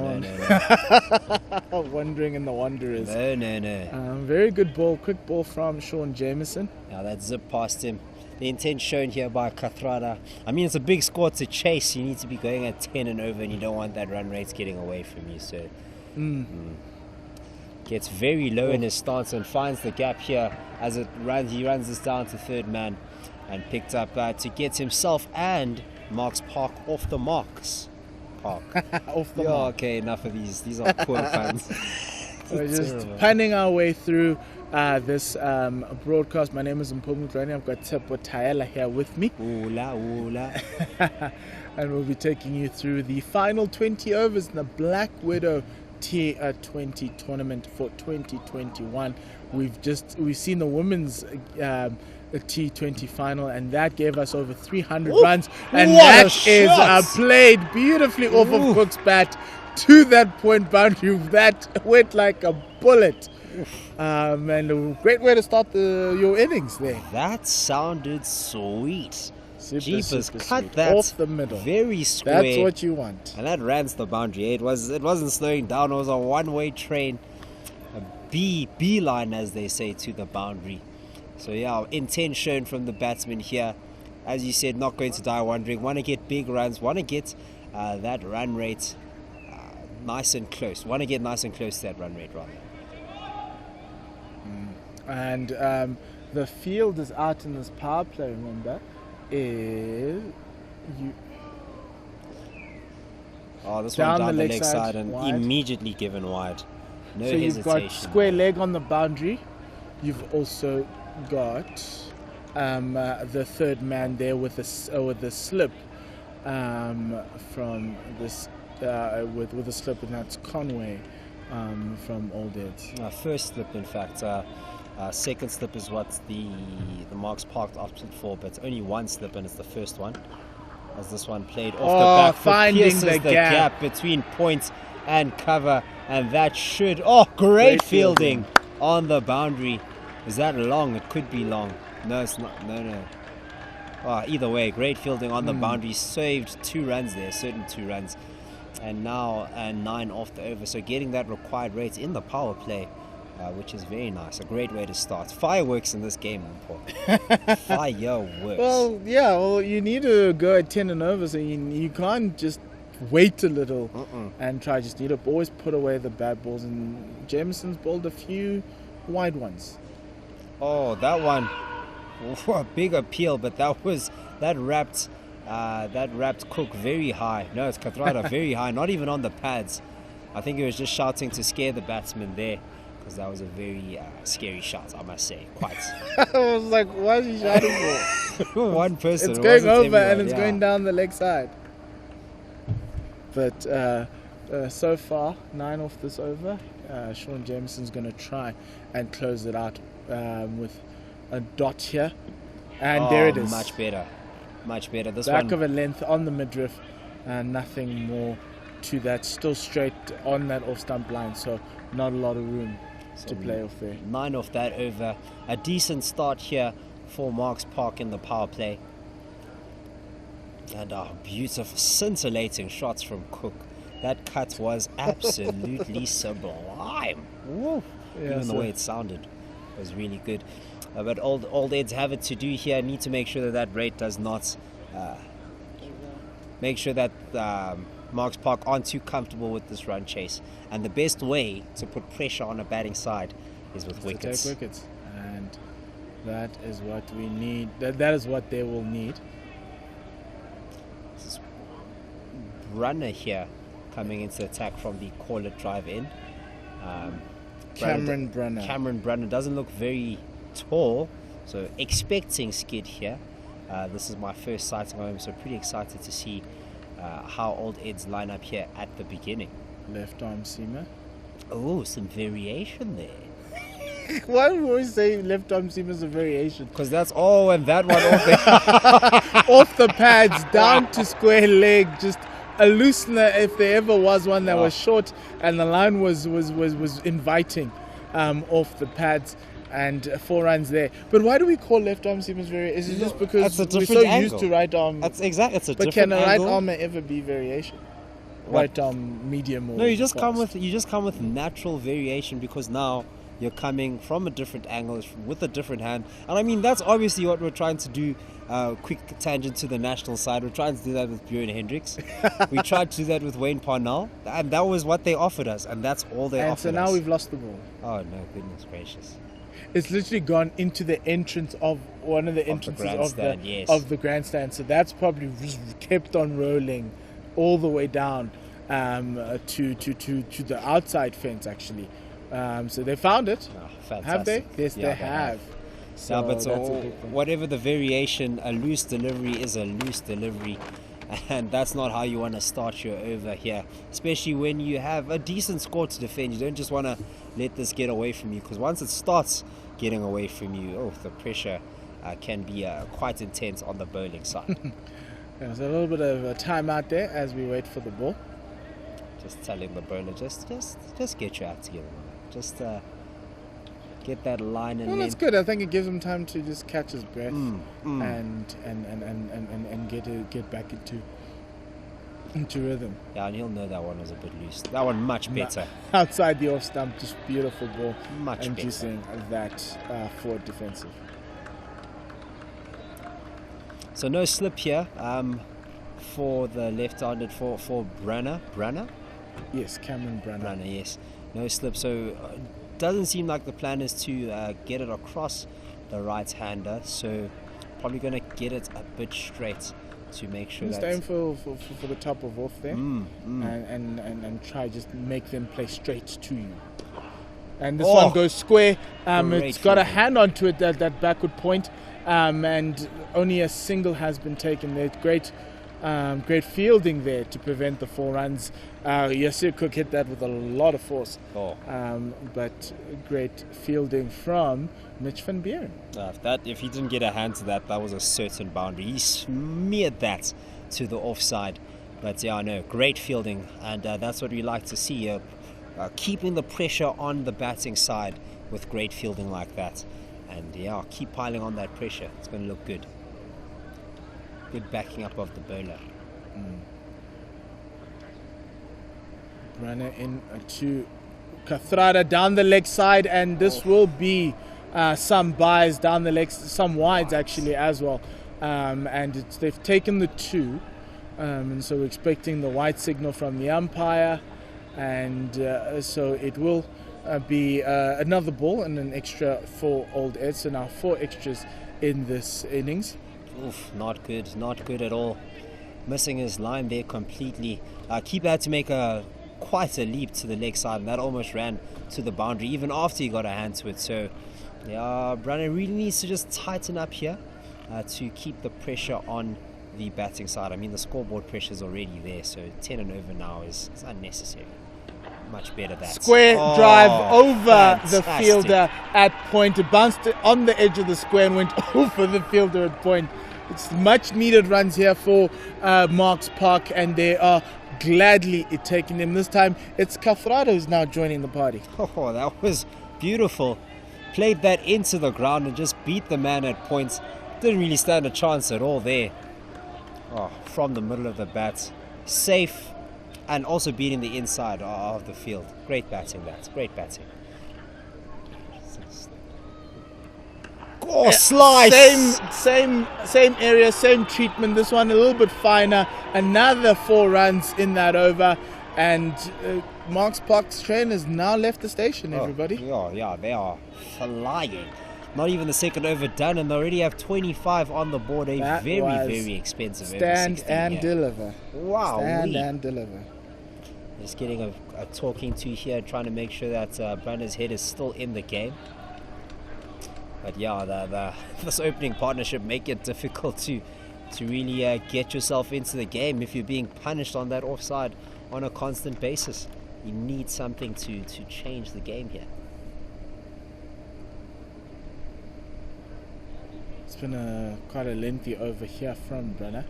No. Wandering in the Wanderers. No. Very good ball, quick ball from Sean Jameson. Now that zip past him. The intent shown here by Kathrada. I mean, it's a big score to chase. You need to be going at 10 and over, and you don't want that run rate getting away from you. So, gets very low in his stance and finds the gap here as it runs. He runs this down to third man and picked up to get himself and Marks Park off the marks. Park. Off the mark. Okay, enough of these. These are poor puns. We're just panning our way through this broadcast. My name is Mpumi Grani. I've got Tepo Taela here with me. Oola. And we'll be taking you through the final 20 overs in the Black Widow T20 tournament for 2021. We've seen the women's T20 final, and that gave us over 300 runs, and that is played beautifully off of Cook's bat to that point boundary. That went like a bullet. And a great way to start your innings there. That sounded sweet. Jeepers, cut sweet. that Off the middle. Very square. That's what you want. And that rans the boundary. It wasn't slowing down. It was a one-way train, a beeline, as they say, to the boundary. So yeah, intent shown from the batsman here. As you said, not going to die wandering. Want to get big runs. Want to get that run rate nice and close. Want to get nice and close to that run rate, rather. And the field is out in this power play, remember? This down one down the leg side side and wide. Immediately given wide. No so you've hesitation. got square leg on the boundary. You've also got the third man there with the slip from this with a slip, and that's Conway from Old Eds. First slip, in fact. Second slip is what the Marks Park opted for, but it's only one slip, and it's the first one. As this one played off the back foot, finding pierces the gap between point and cover, and that should great fielding on the boundary. Is that long? It could be long. No, it's not. No. Either way, great fielding on the boundary. Saved 2 runs there, certain 2 runs, and now 9 off the over. So getting that required rate in the power play, which is very nice. A great way to start. Fireworks in this game, Fireworks. Well, you need to go at 10 and over, so you can't just wait a little and try. Just need to always put away the bad balls. And Jameson's bowled a few wide ones. Oh, that one, a big appeal, but that wrapped Cook very high. No, it's Kathrada very high, not even on the pads. I think he was just shouting to scare the batsman there, because that was a very scary shot, I must say. Quite. I was like, what is he shouting for? One person. It's going over and it's going down the leg side. But so far, 9 off this over. Sean Jameson's going to try and close it out with a dot here. And there it is. Much better. This Back one, of a length on the midriff, and nothing more to that. Still straight on that off stump line, so not a lot of room to play off there. 9 off that over. A decent start here for Marks Park in the power play. And beautiful, scintillating shots from Cook. That cut was absolutely sublime. Woo. Yeah, Even the way it sounded was really good. But old Eds have it to do here. Need to make sure that that rate does not make sure that Marks Park aren't too comfortable with this run chase. And the best way to put pressure on a batting side is with wickets. To take wickets. And that is what we need. That is what they will need. This is Brunner here coming into attack from the corner drive in. Cameron Brunner. Cameron Brunner doesn't look very tall, so expecting skid here. This is my first sighting of him, so pretty excited to see how old Eds line up here at the beginning. Left arm seamer. Oh, some variation there. Why do we always say left arm seamer is a variation? Because that's and that one off there. Off the pads, down to square leg, just a loosener if there ever was one that was short, and the line was inviting off the pads, and 4 runs there. But why do we call left arm seamers variation? Is it just because we're so used to right arm? That's exactly. It's a but different can a right angle. armer ever be variation? Right arm, medium, or No, you just fast? come with natural variation, because now you're coming from a different angle with a different hand. And I mean, that's obviously what we're trying to do. Quick tangent to the national side. We're trying to do that with Bjorn Hendricks. We tried to do that with Wayne Parnell, and that was what they offered us, and that's all they offered us. And so now we've lost the ball. Oh no, goodness gracious! It's literally gone into the entrance of one of the entrances of the grandstand. So that's probably kept on rolling all the way down to the outside fence, actually. So they found it. Oh, have they? Yes, yeah, they have. So but whatever the variation, a loose delivery is a loose delivery, and that's not how you want to start your over here, especially when you have a decent score to defend. You don't just want to let this get away from you, because once it starts getting away from you, the pressure can be quite intense on the bowling side. There's a little bit of a timeout there as we wait for the ball. Just telling the bowler, just get your act together, man. Just get that line and that's good. I think it gives him time to just catch his breath and get back into rhythm. Yeah, and he'll know that one was a bit loose. That one much better. Outside the off stump, just beautiful ball. Much better. Inducing that forward defensive. So no slip here for the left-handed for Brunner. Yes, Cameron Brunner. Yes. No slip. So doesn't seem like the plan is to get it across the right-hander. So probably going to get it a bit straight to make sure that... Aim for the top of off there and try just make them play straight to you. And this one goes square. It's got a hand onto it, that backward point, and only a single has been taken there. Great fielding there to prevent the 4 runs. Yasir Cook hit that with a lot of force. But great fielding from Mitch van Buren. If he didn't get a hand to that was a certain boundary. He smeared that to the offside. But yeah, no, great fielding, and that's what we like to see. Keeping the pressure on the batting side with great fielding like that. And yeah, keep piling on that pressure. It's going to look good. Good backing up of the bowler. Runner in to Kathrada down the leg side, and this will be some buys down the legs, some wides actually as well. And they've taken the 2, and so we're expecting the white signal from the umpire, and so it will be another ball and an extra for Old Ed. So now 4 extras in this innings. Oof, not good at all. Missing his line there completely. Keeper had to make quite a leap to the leg side, and that almost ran to the boundary even after he got a hand to it. So yeah, Brunner really needs to just tighten up here to keep the pressure on the batting side. I mean, the scoreboard pressure is already there, so 10 and over now is unnecessary. Much better that. Square drive over fantastic. The fielder at point. It bounced on the edge of the square and went over the fielder at point. It's much needed runs here for Marks Park, and they are gladly taking them. This time it's Kathrada who's now joining the party. Oh, that was beautiful. Played that into the ground and just beat the man at points. Didn't really stand a chance at all there. from the middle of the bat. Safe and also beating the inside of the field. Great batting, great batting. Oh, slice! Same area, same treatment. This one a little bit finer. Another 4 runs in that over, and Marks Park's train has now left the station. Everybody. Yeah, they are flying. Not even the second over done, and they already have 25 on the board. A very expensive stand and here. Deliver. Wow, stand and deliver. Just getting a talking to here, trying to make sure that Brandon's head is still in the game. But yeah, this opening partnership make it difficult to really get yourself into the game if you're being punished on that offside on a constant basis. You need something to change the game here. It's been quite a lengthy over here from Brenner.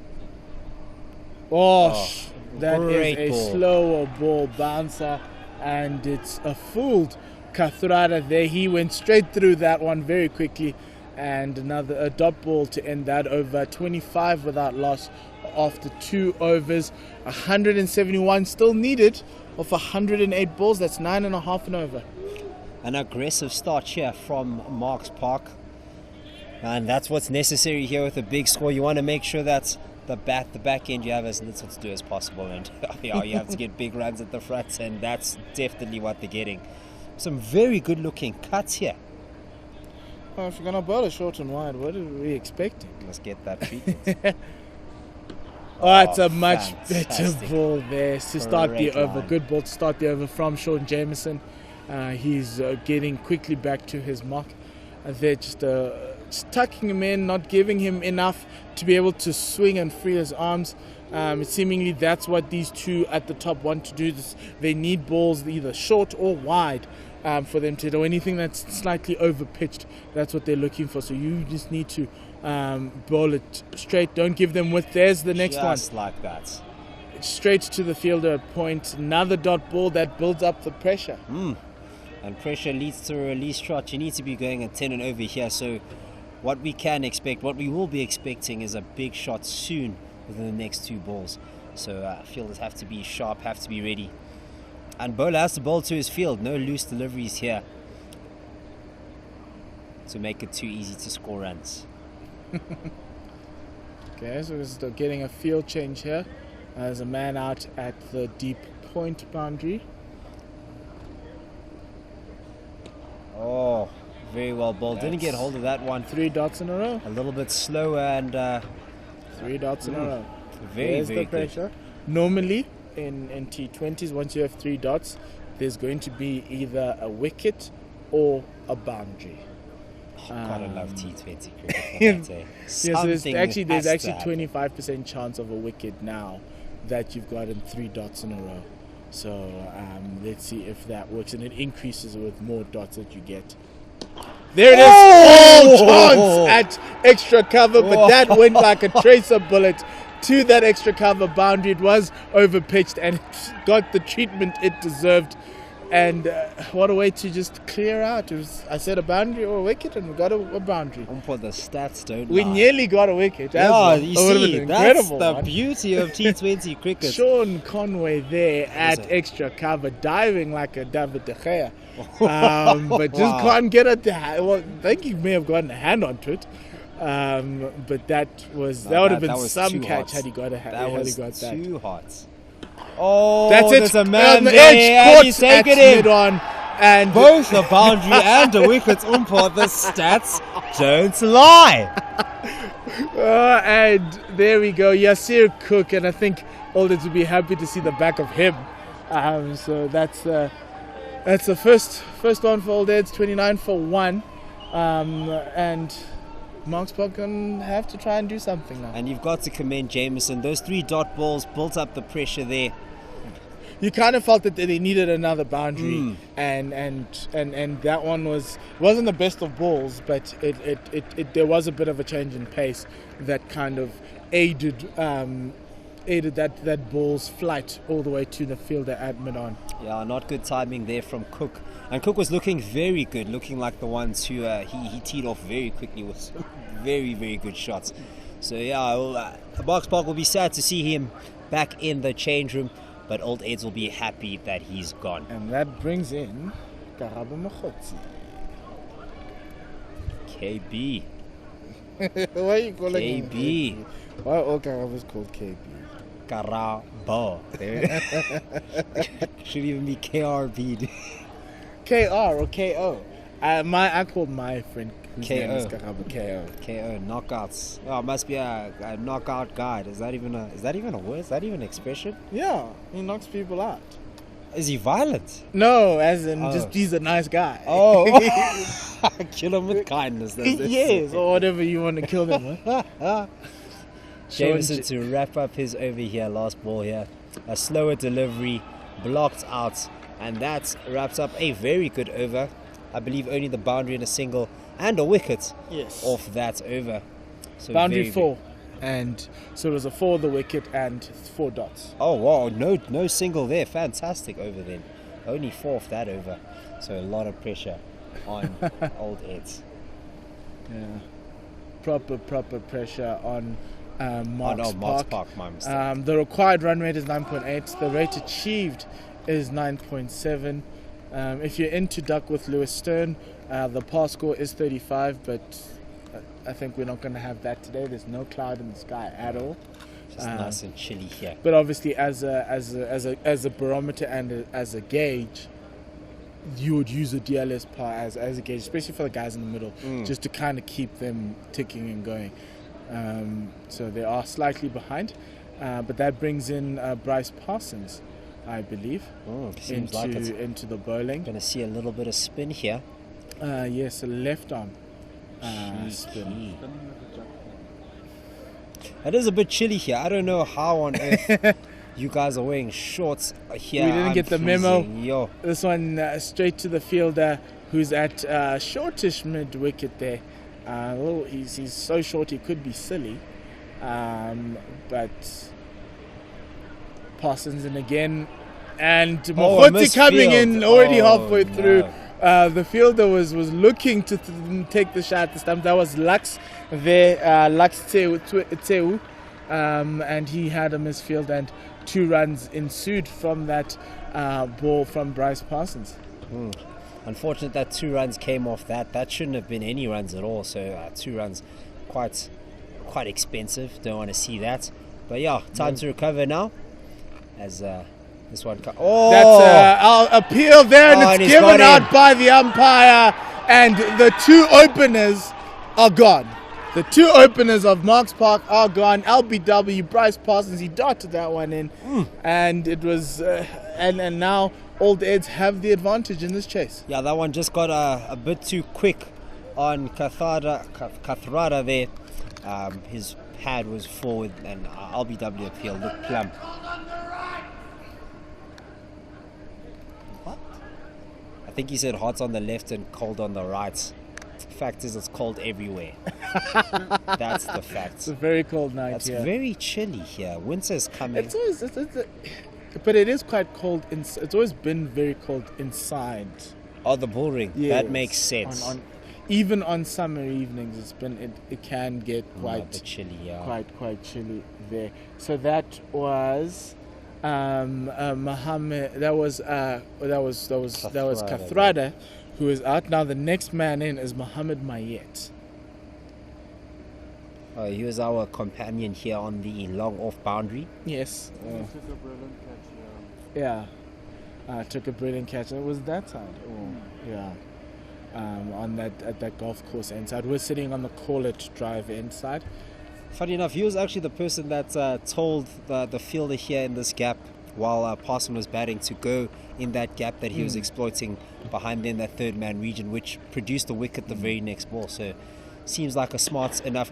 That is a ball. slower ball bouncer, and it's a fooled Kathrada there. He went straight through that one very quickly, and a dot ball to end that over. 25 without loss after 2 overs. 171 still needed of 108 balls. That's 9.5 and over. An aggressive start here from Marks Park, and that's what's necessary here with a big score. You want to make sure that the back end you have as little to do as possible, and you have to get big runs at the front, and that's definitely what they're getting. Some very good looking cuts here. Well, if you're going to bowl a short and wide, what are we expecting? Let's get that treatment. It's a much fantastic. better ball there to start the Great over. line. Good ball to start the over from Sean Jameson. He's getting quickly back to his mark. They're just tucking him in, not giving him enough to be able to swing and free his arms. Seemingly that's what these two at the top want to do. They need balls either short or wide for them to do anything that's slightly over pitched. That's what they're looking for. So you just need to bowl it straight. Don't give them width. There's the next one. Just like that. Straight to the fielder at point. Another dot ball that builds up the pressure. And pressure leads to a release shot. You need to be going at 10 and over here. So what we can expect, what we will be expecting, is a big shot soon within the next 2 balls. So fielders have to be sharp, have to be ready. And bowler has to bowl to his field. No loose deliveries here to make it too easy to score runs. Okay, so we're still getting a field change here. There's a man out at the deep point boundary. Oh, very well bowled. Didn't get hold of that one. 3 dots in a row. A little bit slower and 3 dots in a row. very the good. pressure. Normally in T20s, once you have 3 dots, there's going to be either a wicket or a boundary. Gotta love T20 cricket. Yes, there's actually 25% chance of a wicket now that you've gotten 3 dots in a row. So let's see if that works, and it increases with more dots that you get. There it is! Chance at extra cover, but that went like a tracer bullet to that extra cover boundary. It was overpitched and it got the treatment it deserved. And what a way to just clear out. It was, I said, a boundary or a wicket, and we got a boundary. For the stats don't We lie. nearly got a wicket. Yeah, you see, that's the one. beauty of T20 cricket. Sean Conway there at extra cover, diving like a David De Gea. But just can't get it. Well, I think he may have gotten a hand onto it. But that would have been some catch had he got that. That was too hot. Oh, that's it. There's a man on the there, edge, and he's taken it. mid-on, and Both the boundary and the wickets umpire. The stats don't lie. and there we go. Yasir Cook, and I think Alders would be happy to see the back of him. So that's the first one for Alders, 29 for 1, and Marks Park gonna have to try and do something now. And you've got to commend Jameson. Those 3 dot balls built up the pressure there. You kind of felt that they needed another boundary, and that one wasn't the best of balls, but it there was a bit of a change in pace that kind of aided that ball's flight all the way to the fielder at mid-on. Yeah, not good timing there from Cook. And Cook was looking very good, looking like the ones who he teed off very quickly with some very, very good shots. So yeah, Box Park will be sad to see him back in the change room, but Old Eds will be happy that he's gone. And that brings in Karabo Mokgotsi. KB. Why are you calling him KB. Why are all Karabos called KB? Karabo. Should even be KRB. KR or KO? I called my friend whose KO. name is Karabo KO. KO, knockouts. Oh, it must be a knockout guide. Is that even a word? Is that even an expression? Yeah, he knocks people out. Is he violent? No, as in Oh. just he's a nice guy. Oh. Kill him with kindness. That's it. Yes, or whatever you want to kill them with. Jameson to wrap up his over here, last ball here. A slower delivery, blocked out, and that wraps up a very good over. I believe only the boundary and a single and a wicket Yes. off that over. So Boundary very 4. And so it was a 4 the wicket and 4 dots. Oh wow, no single there. Fantastic over then. Only 4 off that over. So a lot of pressure on Old Eds. Yeah. Proper pressure on Marks Park. My mistake. The required run rate is 9.8. The rate achieved is 9.7. If you're into duck with Lewis Stern, the pass score is 35, but I think we're not going to have that today. There's no cloud in the sky at all. Just nice and chilly here. But obviously, as a barometer and as a gauge, you would use a DLS par as a gauge, especially for the guys in the middle, just to kind of keep them ticking and going. So they are slightly behind, but that brings in Bryce Parsons, I believe, Seems like it's into the bowling. going to see a little bit of spin here. Yes, a left arm spin. Spinning with the jack. It is a bit chilly here. I don't know how on earth you guys are wearing shorts here. We didn't get the memo. freezing. Yo, This one straight to the fielder, who's at shortish mid wicket there. He's so short he could be silly, but Parsons in again, and Mokgotsi coming in already halfway through. The fielder was looking to take the shot this time. That was Lux there, Lux Tseu, and he had a misfield, and 2 runs ensued from that ball from Bryce Parsons. Unfortunate that 2 runs came off that. That shouldn't have been any runs at all. So 2 runs, quite expensive. Don't want to see that. But yeah, time to recover now. As this one, That's our appeal there, and and it's he's got given out in. by the umpire, and the 2 openers are gone. The 2 openers of Marks Park are gone. LBW, Bryce Parsons, he darted that one in, and it was, and now Old Eds have the advantage in this chase. Yeah, that one just got a bit too quick on Kathrada there. His pad was forward, and LBW appeal looked plump. What? I think he said hot on the left and cold on the right. Fact is, it's cold everywhere. That's the fact. It's a very cold night It's here. very chilly here. Winter's coming. It's always, but it is quite cold. It's always been very cold inside. Oh, the bull ring. Yes. That makes sense. Even on summer evenings, it can get A quite bit chilly, yeah. quite chilly there. So that was Mohammed. That was Kathrada, who is out now. The next man in is Mohammed Mayet. He was our companion here on the long off boundary. Yes. He took a brilliant catch, yeah. Yeah. Took a brilliant catch. It was that side. Yeah. On that golf course inside. We're sitting on the Call It Drive inside. Funny enough, he was actually the person that told the fielder here in this gap while Parson was batting to go in that gap that he was exploiting behind then that third man region, which produced a wicket the very next ball. So seems like a smart enough.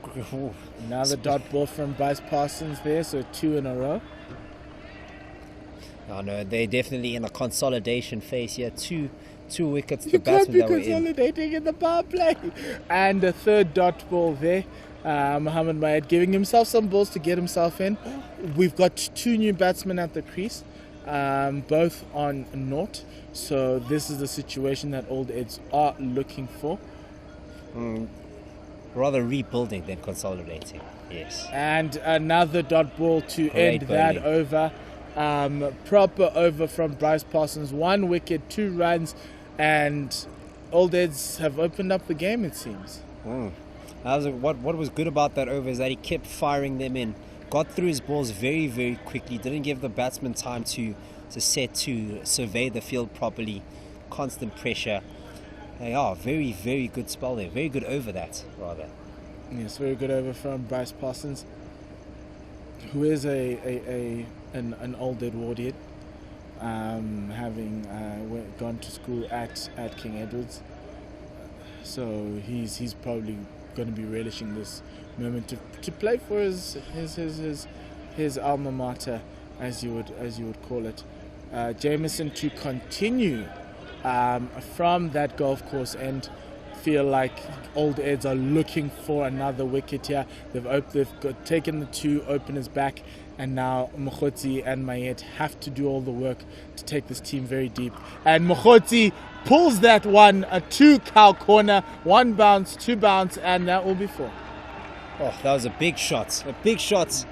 Another dot ball from Bryce Parsons there, so 2 in a row. No, they're definitely in a consolidation phase here. Two wickets. You The can't batsmen be that were in. consolidating in the power play. And a third dot ball there. Mohammed Mayed giving himself some balls to get himself in. We've got 2 new batsmen at the crease, both on naught. So this is the situation that Old Eds are looking for. Rather rebuilding than consolidating. Yes. And another dot ball to Great end that bowling. over. Proper over from Bryce Parsons. 1 wicket, 2 runs, and Old Eds have opened up the game, it seems. What was good about that over is that he kept firing them in, got through his balls very, very quickly, didn't give the batsman time to survey the field properly, constant pressure. Very, very good spell there. Very good over that, rather. Yes, very good over from Bryce Parsons, who is an Old Edwardian, having gone to school at King Edward's. So he's probably going to be relishing this moment to play for his alma mater, as you would call it. Jameson to continue from that golf course end. Feel like Old Eds are looking for another wicket here. They've taken the 2 openers back, and now Mokhotsi and Mayet have to do all the work to take this team very deep. And Mokhotsi pulls that one, a 2 cow corner, 1 bounce, 2 bounce, and that will be 4. Oh, that was a big shot. A big shot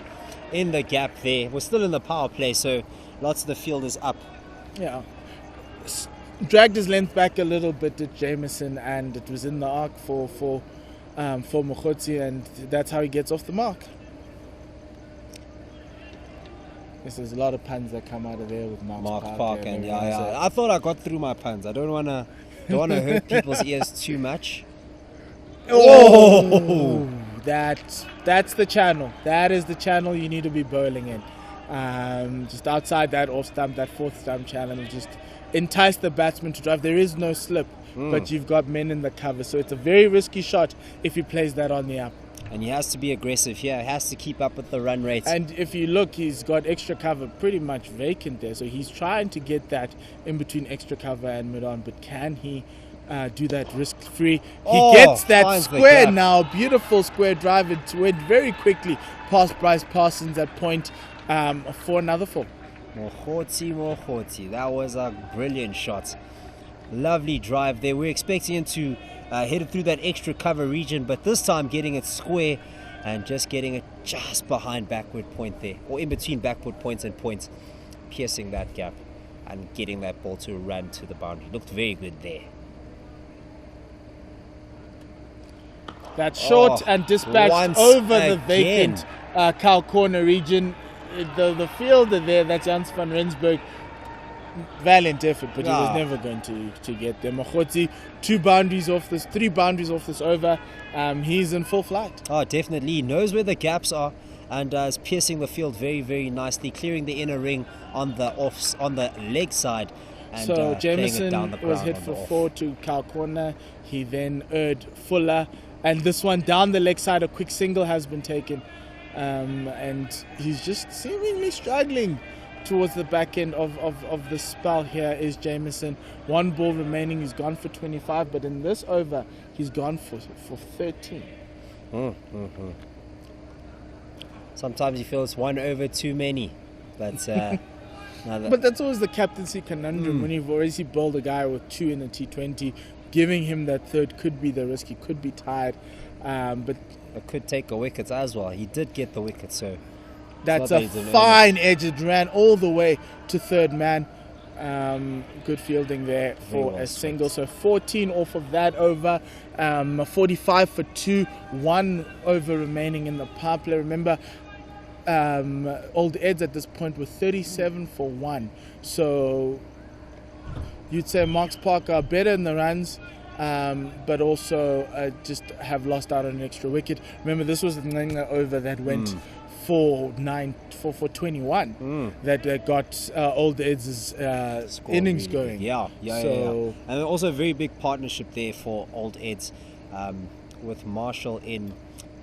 in the gap there. We're still in the power play, so lots of the field is up. Yeah. Dragged his length back a little bit at Jameson, and it was in the arc for Mokhotsi, and that's how he gets off the mark. There's a lot of puns that come out of there with Mark Park, and I thought I got through my puns. I don't wanna hurt people's ears too much. Oh, that's the channel. That is the channel you need to be bowling in. Just outside that off stump, that 4th stump channel, just entice the batsman to drive. There is no slip, but you've got men in the cover, so it's a very risky shot if he plays that on the up. And he has to be aggressive here. He has to keep up with the run rate. And if you look, he's got extra cover pretty much vacant there, so he's trying to get that in between extra cover and mid-on, but can he do that risk-free? He gets that square now. Beautiful square drive. It went very quickly past Bryce Parsons at point for another 4. Mokhotsi. That was a brilliant shot. Lovely drive there. We're expecting him to head it through that extra cover region, but this time getting it square and just getting it just behind backward point there, or in between backward points and points, piercing that gap and getting that ball to run to the boundary. Looked very good there. That short and dispatched over the vacant cow corner region. The fielder there, that's Hans van Rensburg, valiant effort, but he was never going to get there. Mokhotsi, 3 boundaries off this over. He's in full flight. Oh, definitely. He knows where the gaps are and is piercing the field very, very nicely, clearing the inner ring on the leg side. And, so Jameson was hit for 4 to cow corner. He then erred Fuller, and this one down the leg side, a quick single has been taken. And he's just seemingly struggling towards the back end of the spell here is Jameson. 1 ball remaining. He's gone for 25, but in this over, he's gone for 13. Sometimes you feel it's 1 over too many, but but that's always the captaincy conundrum when you've already bowled a guy with 2 in the T20. Giving him that 3rd could be the risk. He could be tired, but it could take a wicket as well. He did get the wicket, so that's a fine edge. It ran all the way to 3rd man. Good fielding there for a single. So 14 off of that over. 45 for 2. 1 over remaining in the power play. Remember, Old Eds at this point were 37 for 1. So you'd say Marks Park are better in the runs, but also just have lost out on an extra wicket. Remember, this was the Nanga over that went for 21 that got Old Eds' innings going. Yeah. And also a very big partnership there for Old Eds with Marshall in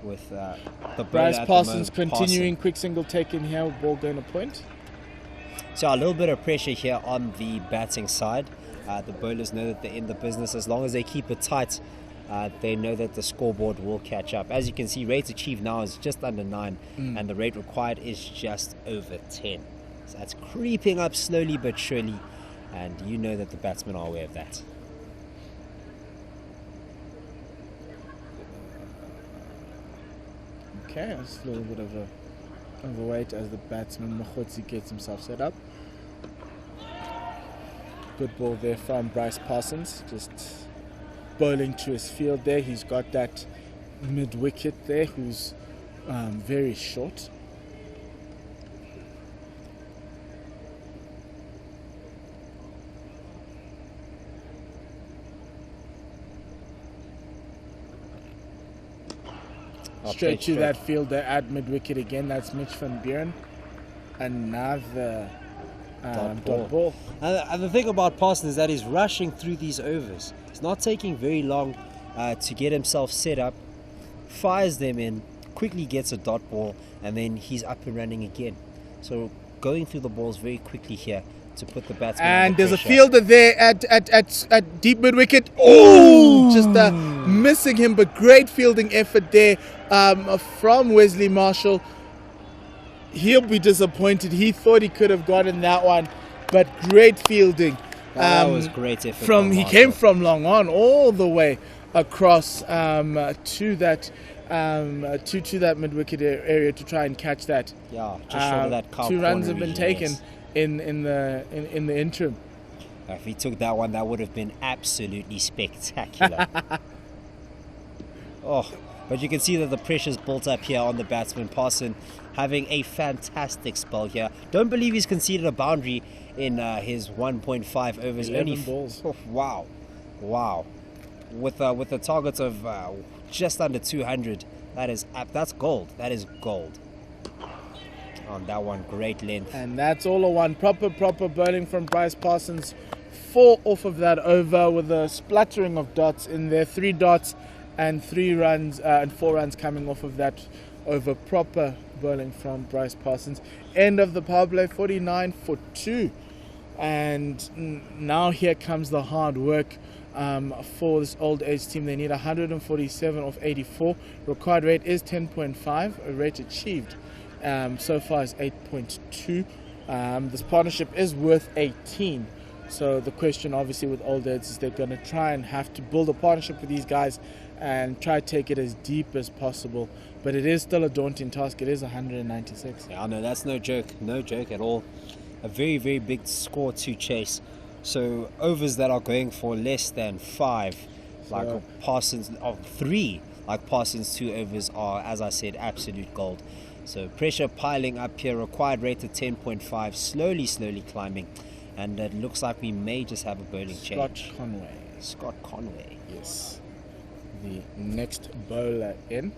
with the Bryce Parsons continuing quick single taken here, ball going to point. So a little bit of pressure here on the batting side. The bowlers know that they're in the business. As long as they keep it tight, they know that the scoreboard will catch up. As you can see, rate achieved now is just under 9, and the rate required is just over 10. So that's creeping up slowly but surely, and you know that the batsmen are aware of that. Okay, just a little bit of a overweight as the batsman Mokgotsi gets himself set up. Good ball there from Bryce Parsons, just bowling to his field there. He's got that mid-wicket there who's very short. Straight to that fielder at mid-wicket again. That's Mitch van Buren. Another dot ball. And the thing about Parsons is that he's rushing through these overs. It's not taking very long to get himself set up, fires them in, quickly gets a dot ball, and then he's up and running again. So going through the balls very quickly here to put the batsman and under there's pressure. a fielder there at deep mid-wicket. Oh, just missing him, but great fielding effort there from Wesley Marshall. He'll be disappointed. He thought he could have gotten that one, but great fielding. That was great effort He came from long on all the way across to that to that mid-wicket area to try and catch that. Yeah, just short of that cow 2 runs have been corner region, taken yes. in the interim. If he took that one, that would have been absolutely spectacular. But you can see that the pressure's built up here on the batsman. Parson having a fantastic spell here. Don't believe he's conceded a boundary in his 1.5 overs. 11 balls. Wow. With a target of just under 200. That's gold. That is gold. On that one, great length. And that's all a one. Proper bowling from Bryce Parsons. 4 off of that over with a splattering of dots in there. 3 dots and 3 runs and 4 runs coming off of that over. Proper bowling from Bryce Parsons. End of the power play, 49 for 2. And now here comes the hard work for this old age team. They need 147 off 84. Required rate is 10.5. A rate achieved so far is 8.2. This partnership is worth 18. So the question obviously with old heads is they're going to try and have to build a partnership with these guys and try to take it as deep as possible. But it is still a daunting task. It is 196. Yeah, no, that's no joke at all. A very, very big score to chase. So overs that are going for less than 5, like Parsons, 3, like Parsons 2 overs are, as I said, absolute gold. So pressure piling up here, required rate of 10.5, slowly climbing. And it looks like we may just have a bowling change. Scott Conway. Yes. The next bowler in.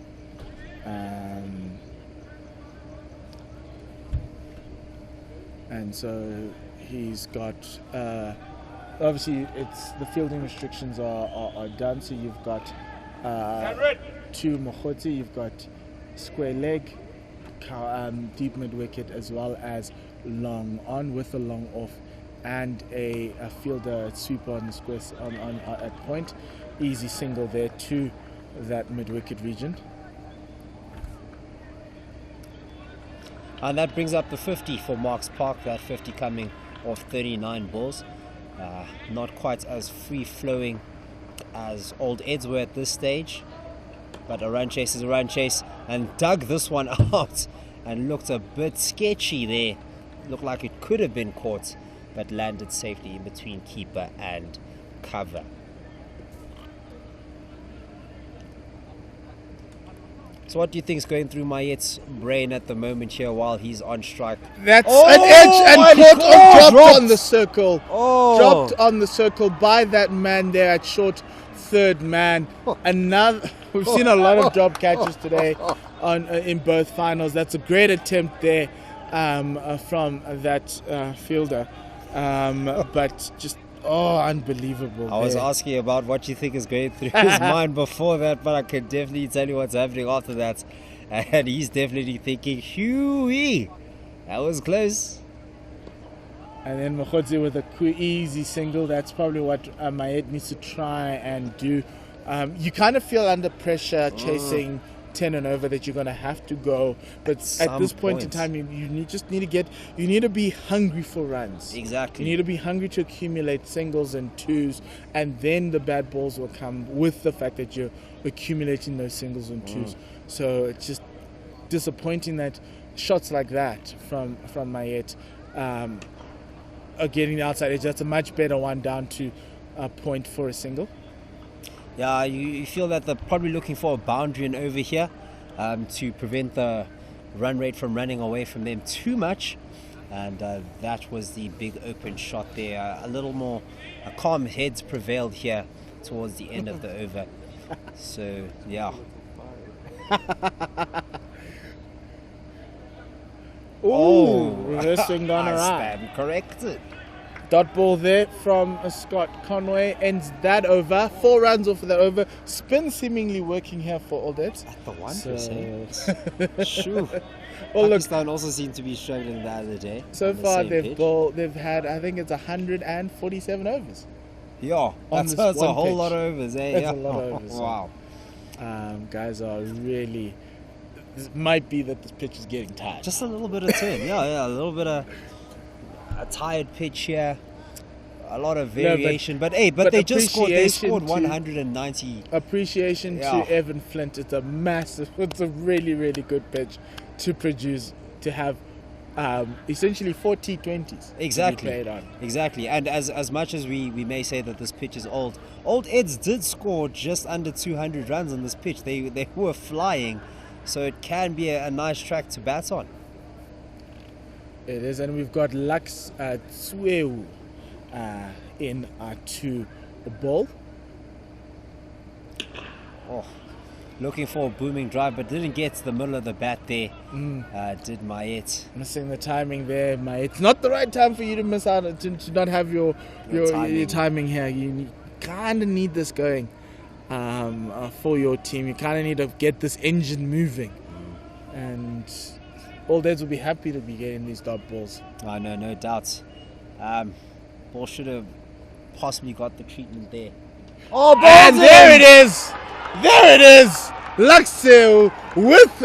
And so he's got obviously it's the fielding restrictions are done, so you've got 2 Mokgotsi, you've got square leg, deep mid wicket, as well as long on with a long off and a fielder sweeper on the square on at point. Easy single there to that mid wicket region. And that brings up the 50 for Marks Park, that 50 coming off 39 balls. Not quite as free-flowing as Old Eds were at this stage. But a run chase is a run chase, and dug this one out and looked a bit sketchy there. Looked like it could have been caught, but landed safely in between keeper and cover. So what do you think is going through Mayet's brain at the moment here while he's on strike? That's an edge and dropped on the circle. Dropped on the circle by that man there at short third man. Another. We've seen a lot of drop catches today in both finals. That's a great attempt there from that fielder. But just unbelievable. I was asking about what you think is going through his mind before that, but I can definitely tell you what's happening after that. And he's definitely thinking, "Hooey, that was close." And then Mokgotsi with a easy single. That's probably what Mayet needs to try and do. You kind of feel under pressure chasing 10 and over that you're going to have to go, but at this point in time you need to be hungry for runs. Exactly. You need to be hungry to accumulate singles and twos, and then the bad balls will come with the fact that you're accumulating those singles and twos. So it's just disappointing that shots like that from Mayet are getting the outside edge. That's a much better one down to a point for a single. Yeah, you feel that they're probably looking for a boundary and over here to prevent the run rate from running away from them too much. And that was the big open shot there. A little more calm heads prevailed here towards the end of the over. So, yeah. Reverse swing gone I around. stand corrected. Dot ball there from Scott Conway ends that over. 4 runs off of the over. Spin seemingly working here for All Dead. At the 1%. Sure. Well, look, Pakistan also seemed to be struggling the other day. so far they've had, I think it's 147 overs. Yeah, that's a whole lot of overs, eh? That's a lot of overs. Wow. Guys are really. This might be that this pitch is getting tired. Just a little bit of turn. Yeah, a little bit of a tired pitch here. A lot of variation, but they just scored. They scored 190. Appreciation to Evan Flint. It's a massive. It's a really, really good pitch to produce. To have essentially 4 T20s. Exactly. Played on. Exactly. And as much as we may say that this pitch is old Eds did score just under 200 runs on this pitch. They were flying, so it can be a nice track to bat on. It is, and we've got Lux Tsweu in to the ball. Oh, looking for a booming drive, but didn't get to the middle of the bat there. Did Mayet. Missing the timing there, mate. It's not the right time for you to miss out, to not have your timing here. You kind of need this going for your team. You kind of need to get this engine moving. And All Deads will be happy to be getting these dot balls. Oh, no doubt. Ball should have possibly got the treatment there. Oh, and there it is! There it is! Luxil with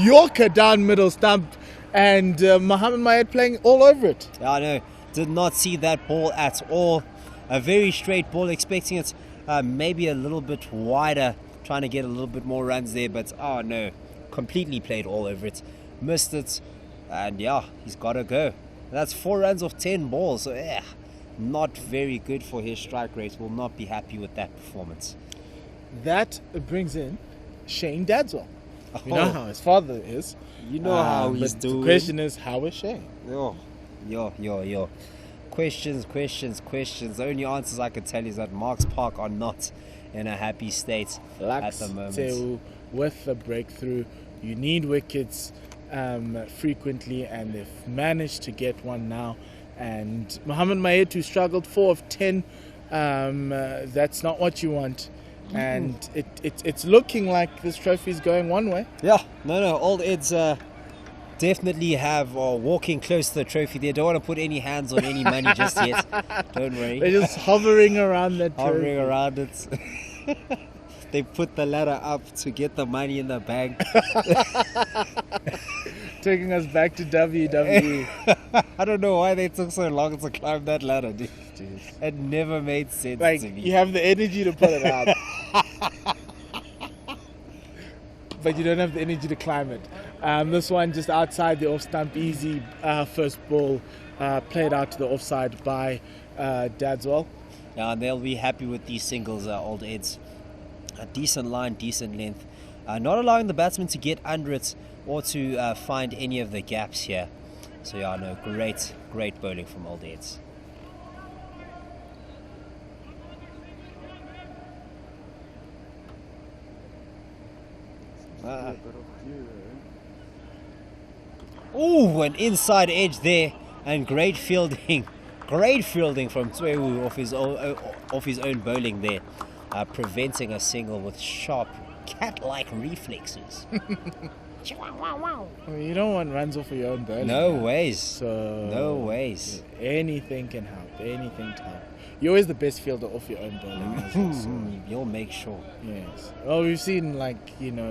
Yorker down middle stump, and Mohammed Mayed playing all over it. Yeah, I know. Did not see that ball at all. A very straight ball, expecting it maybe a little bit wider, trying to get a little bit more runs there, but oh no, completely played all over it. Missed it, and yeah, he's got to go. That's 4 runs off 10 balls, so yeah, not very good for his strike rate. Will not be happy with that performance. That brings in Shane Dadswell. You know how his father is. You know how he's doing. The question is, how is Shane? Yo. Questions. The only answers I can tell you is that Marks Park are not in a happy state at the moment. With the breakthrough, you need wickets frequently, and they've managed to get one now. And Mohammed Mayed, who struggled 4 of 10, that's not what you want. And it's looking like this trophy is going one way. Yeah, no, Old Eds definitely are walking close to the trophy. They don't want to put any hands on any money just yet. Don't worry. They're just hovering around that trophy. Hovering around it. They put the ladder up to get the money in the bank. Taking us back to WWE. I don't know why they took so long to climb that ladder, dude. It never made sense to me. You have the energy to put it up, but you don't have the energy to climb it. This one just outside the off stump, easy first ball, played out to the offside by Dadswell. Yeah, and they'll be happy with these singles, Old Eds. A decent line, decent length. Not allowing the batsman to get under it or to find any of the gaps here. So yeah, no, great bowling from Old Eds. Oh, an inside edge there, and great fielding from Tsweu off his own bowling there, preventing a single with sharp cat-like reflexes. You don't want runs off of your own bowling. No ways. So no ways. Anything can help. Anything to help. You're always the best fielder off your own bowling. So. You'll make sure. Yes. Well, we've seen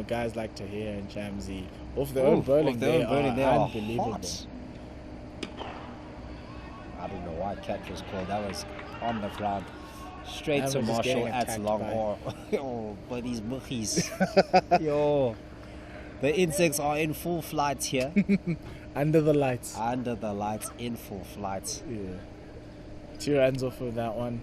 guys like Tahir and Shamsi off their own bowling. They are unbelievable. Hot. I don't know why catch was called. That was on the ground. Straight to Marshall at long. Oh, but these mukhies. Yo. The insects are in full flight here. Under the lights. Under the lights, in full flight. Yeah. 2 runs off of that one.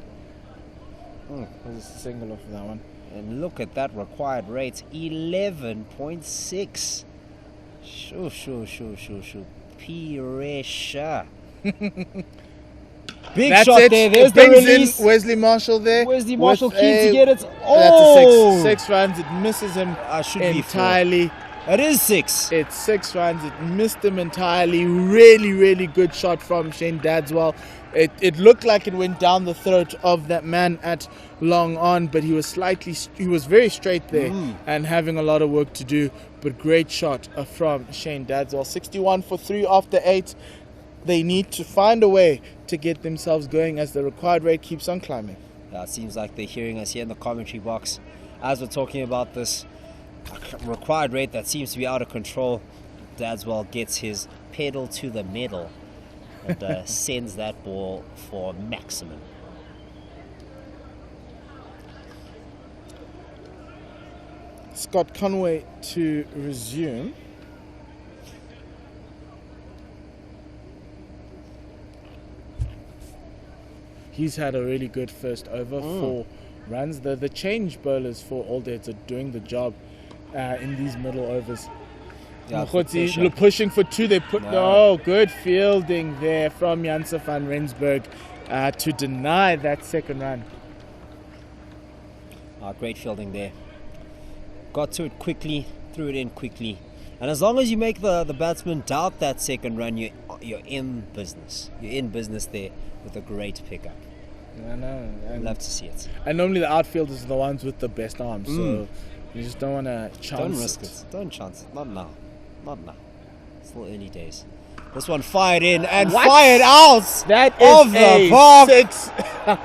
There's a single off of that one. And look at that required rate, 11.6. Shoo. Pressure. Big That's shot it. there. There's It the brings release. in Wesley Marshall there. Wesley Marshall with keen to get it. That's Oh! a 6 runs. It misses him Should be 4. entirely. It is 6. It's 6 runs. It missed him entirely. Really good shot from Shane Dadswell. It looked like it went down the throat of that man at long on, but he was very straight there and having a lot of work to do. But great shot from Shane Dadswell. 61 for 3 after 8. They need to find a way to get themselves going as the required rate keeps on climbing. It seems like they're hearing us here in the commentary box as we're talking about this required rate that seems to be out of control. Dadswell gets his pedal to the metal and sends that ball for maximum. Scott Conway to resume. He's had a really good first over, 4 runs. The change bowlers for All Days are doing the job in these middle overs. Mokgotsi pushing for 2. They put good fielding there from Janse van Rensburg to deny that second run. Great fielding there. Got to it quickly, threw it in quickly. And as long as you make the batsman doubt that second run, you're in business. You're in business there with a great pickup. I know. Love to see it. And normally the outfielders are the ones with the best arms, so you just don't want to chance Don't risk it. Don't chance it. Not now. Still early days. This one fired in and fired out. That of is the a park.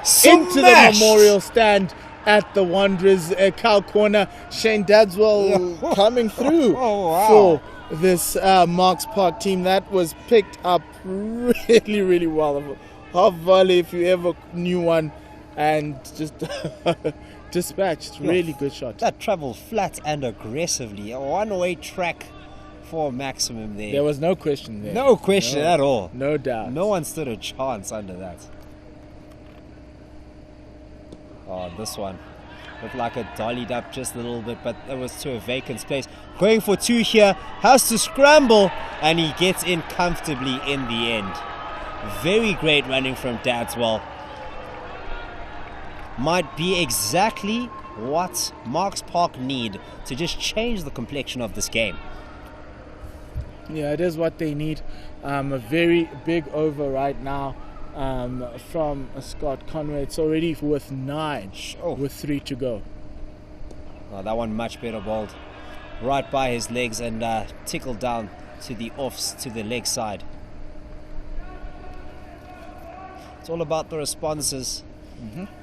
6 into the memorial stand at the Wanderers cow corner. Shane Dadswell coming through for this Marks Park team. That was picked up really well. Half volley if you ever knew one, and just dispatched. Really good shot. That travelled flat and aggressively. A one-way track for maximum there. There was no question there. No question at all. No doubt. No one stood a chance under that. This one looked like it dollied up just a little bit, but it was to a vacant space. Going for 2 here, has to scramble, and he gets in comfortably in the end. Very great running from Dadswell. Might be exactly what Marks Park need to just change the complexion of this game. Yeah, it is what they need. A very big over right now from Scott Conway. It's already worth 9 with 3 to go. That one much better bowled. Right by his legs and tickled down to the offs to the leg side. It's all about the responses.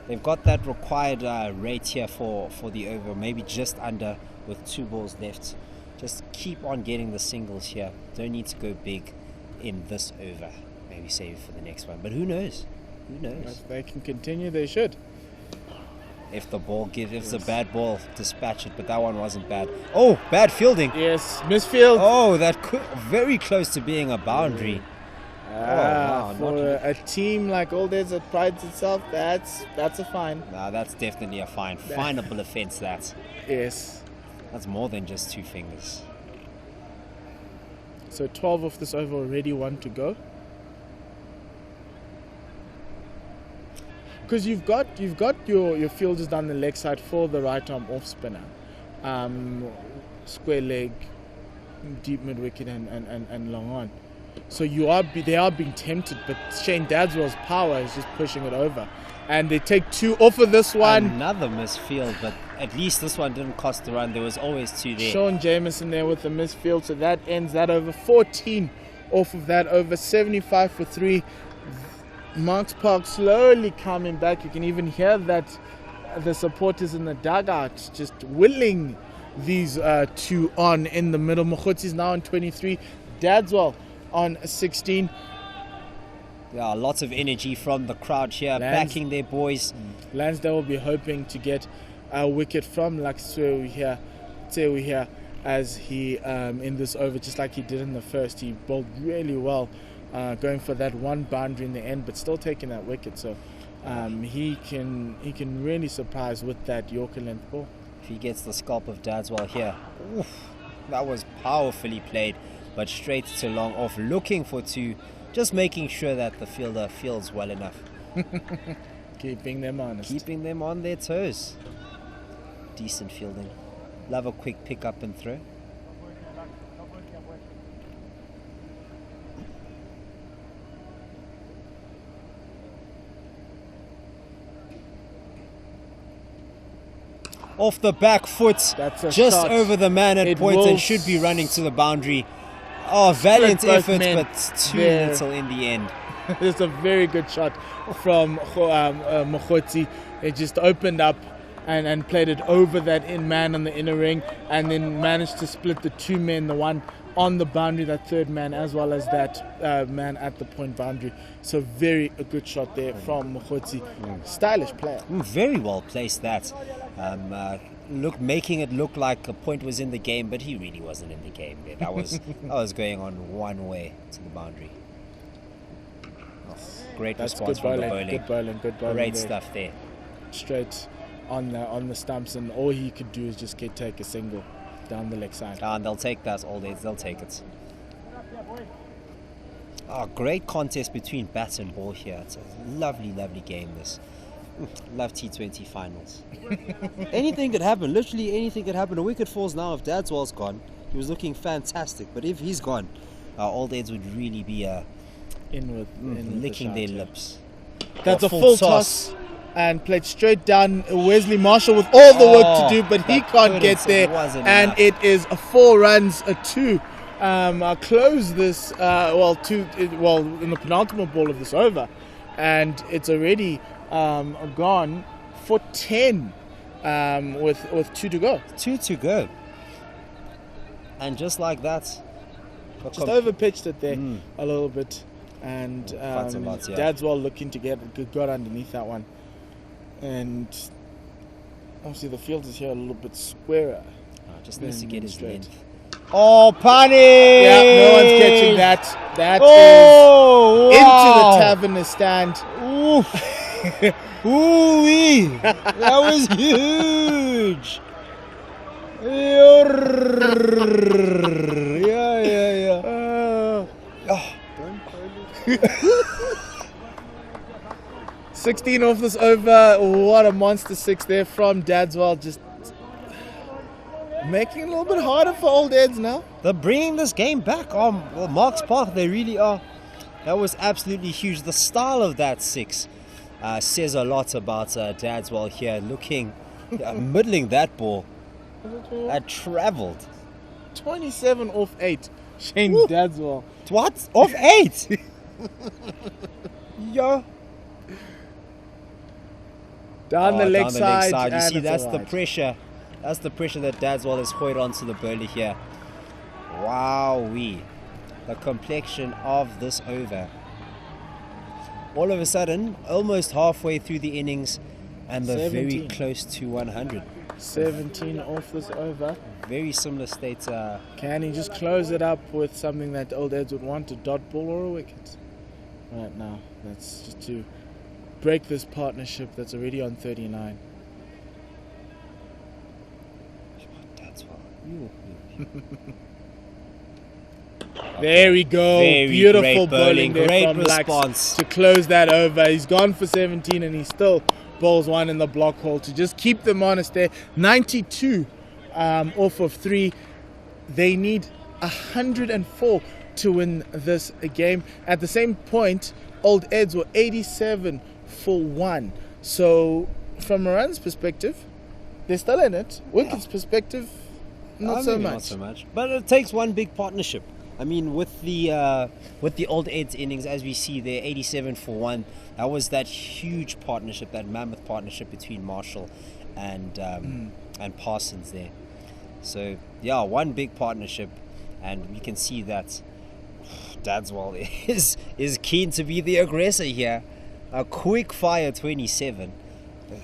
They've got that required rate here for the over, maybe just under with 2 balls left. Just keep on getting the singles here. Don't need to go big in this over. Maybe save it for the next one. But who knows? If they can continue, they should. If the ball it's a bad ball, dispatch it. But that one wasn't bad. Oh, bad fielding. Yes, misfield. Oh, that very close to being a boundary. For a team like All Days that prides itself, that's a fine. That's definitely a fine. Fineable offence, that. Yes. That's more than just 2 fingers. So 12 of this over already, 1 to go. Because you've got your fielders down the leg side for the right arm off spinner, square leg, deep mid wicket and long on. So they are being tempted, but Shane Dadswell's power is just pushing it over, and they take 2 off of this one. Another misfield, but at least this one didn't cost the run. There was always 2 there. Sean Jameson there with the misfield, so that ends that over. 14 off of that over. 75 for 3. Marks Park slowly coming back. You can even hear that the supporters in the dugout just willing these 2 on in the middle. Mokgotsi's now on 23. Dadswell on 16. Yeah, lots of energy from the crowd here, backing their boys. Lansdale will be hoping to get a wicket from Lakswewu here. as he in this over, just like he did in the first. He bowled really well, going for that one boundary in the end, but still taking that wicket. So he can really surprise with that Yorker length ball. If he gets the scalp of Dadswell here, oof, that was powerfully played, but straight to long off, looking for two, just making sure that the fielder feels well enough. Keeping them honest. Keeping them on their toes. Decent fielding. Love a quick pick up and throw. Off the back foot, just shot. over the man at point and should be running to the boundary. Oh, valiant effort, but too little in the end. It's a very good shot from Mokhotsi. It just opened up and played it over that in man on the inner ring, and then managed to split the two men, the one on the boundary, that third man, as well as that man at the point boundary. So a good shot there from Mokhotsi. Stylish player. Very well placed that. Making it look like a point was in the game, but he really wasn't in the game there. That was going on one way to the boundary. Great response from the bowling. Good bowling. Great stuff there. Straight on the stumps, and all he could do is just take a single down the leg side. And they'll take that all days. They'll take it. Great contest between bat and ball here. It's a lovely, lovely game. This. Love T20 finals. Anything could happen. Literally anything could happen. A wicket falls now. If Dadswell's gone, he was looking fantastic. But if he's gone, Old Eds would really be in with licking their lips. That's a full toss and played straight down. Wesley Marshall with all the work to do, but he can't get there. And it is 4 runs, a 2. I'll close this in the penultimate ball of this over, and it's already gone for 10 with 2 to go. 2 to go. And just like that, just overpitched it there a little bit, and Dadswell looking to got underneath that one, and obviously the field is here a little bit squarer. Just needs to get his length. Oh, Pani! Yeah, no one's catching that. That is into the Taverner stand. Ooh-wee! That was huge! Yeah. 16 off this over. What a monster 6 there from Dadswell. Just making it a little bit harder for Old Eds now. They're bringing this game back. Marks Park, they really are. That was absolutely huge. The style of that 6 says a lot about Dadswell here. Looking, middling that ball. That travelled. 27 off 8. Shane Dadswell. What? Off 8? Yo. Down the leg side. You see, that's the pressure. That's the pressure that Dadswell has hoiked onto the bowler here. Wowee. The complexion of this over. All of a sudden, almost halfway through the innings, and they're very close to 100. 17 off this over. Very similar state. Can he just close it up with something that Old Eds would want, a dot ball or a wicket? Right now, that's just to break this partnership that's already on 39. There we go. Beautiful bowling there from Lax to close that over. He's gone for 17 and he still bowls one in the block hole to just keep them honest there. 92 off of 3. They need 104 to win this game. At the same point, Old Eds were 87 for 1. So from a runs perspective, they're still in it. Wickets perspective, not so much. But it takes one big partnership. I mean, with the Old Eds innings, as we see there, 87 for 1. That was that huge partnership, that mammoth partnership between Marshall and Parsons there. So yeah, one big partnership, and we can see that Dadswell is keen to be the aggressor here. A quick fire 27.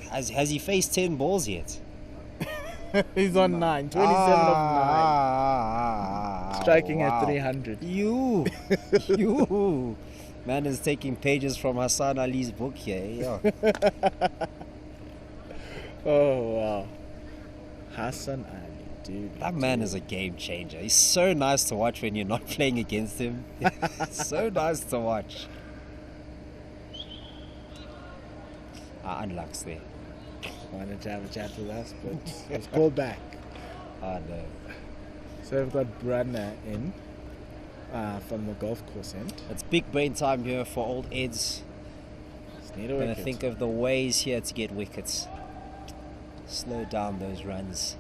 Has he faced 10 balls yet? He's on 9. 27 of 9. Striking wow. at 300. You. Man is taking pages from Hassan Ali's book here. Yeah. Oh, wow. Hassan Ali, dude. That man is a game changer. He's so nice to watch when you're not playing against him. So nice to watch. Unlucks there. Wanted to have a chat with us, but it's called back. Oh no. So we've got Brunner in from the golf course end. It's big brain time here for old Eds. Just need a Gonna wicket. think of the ways here to get wickets. Slow down those runs.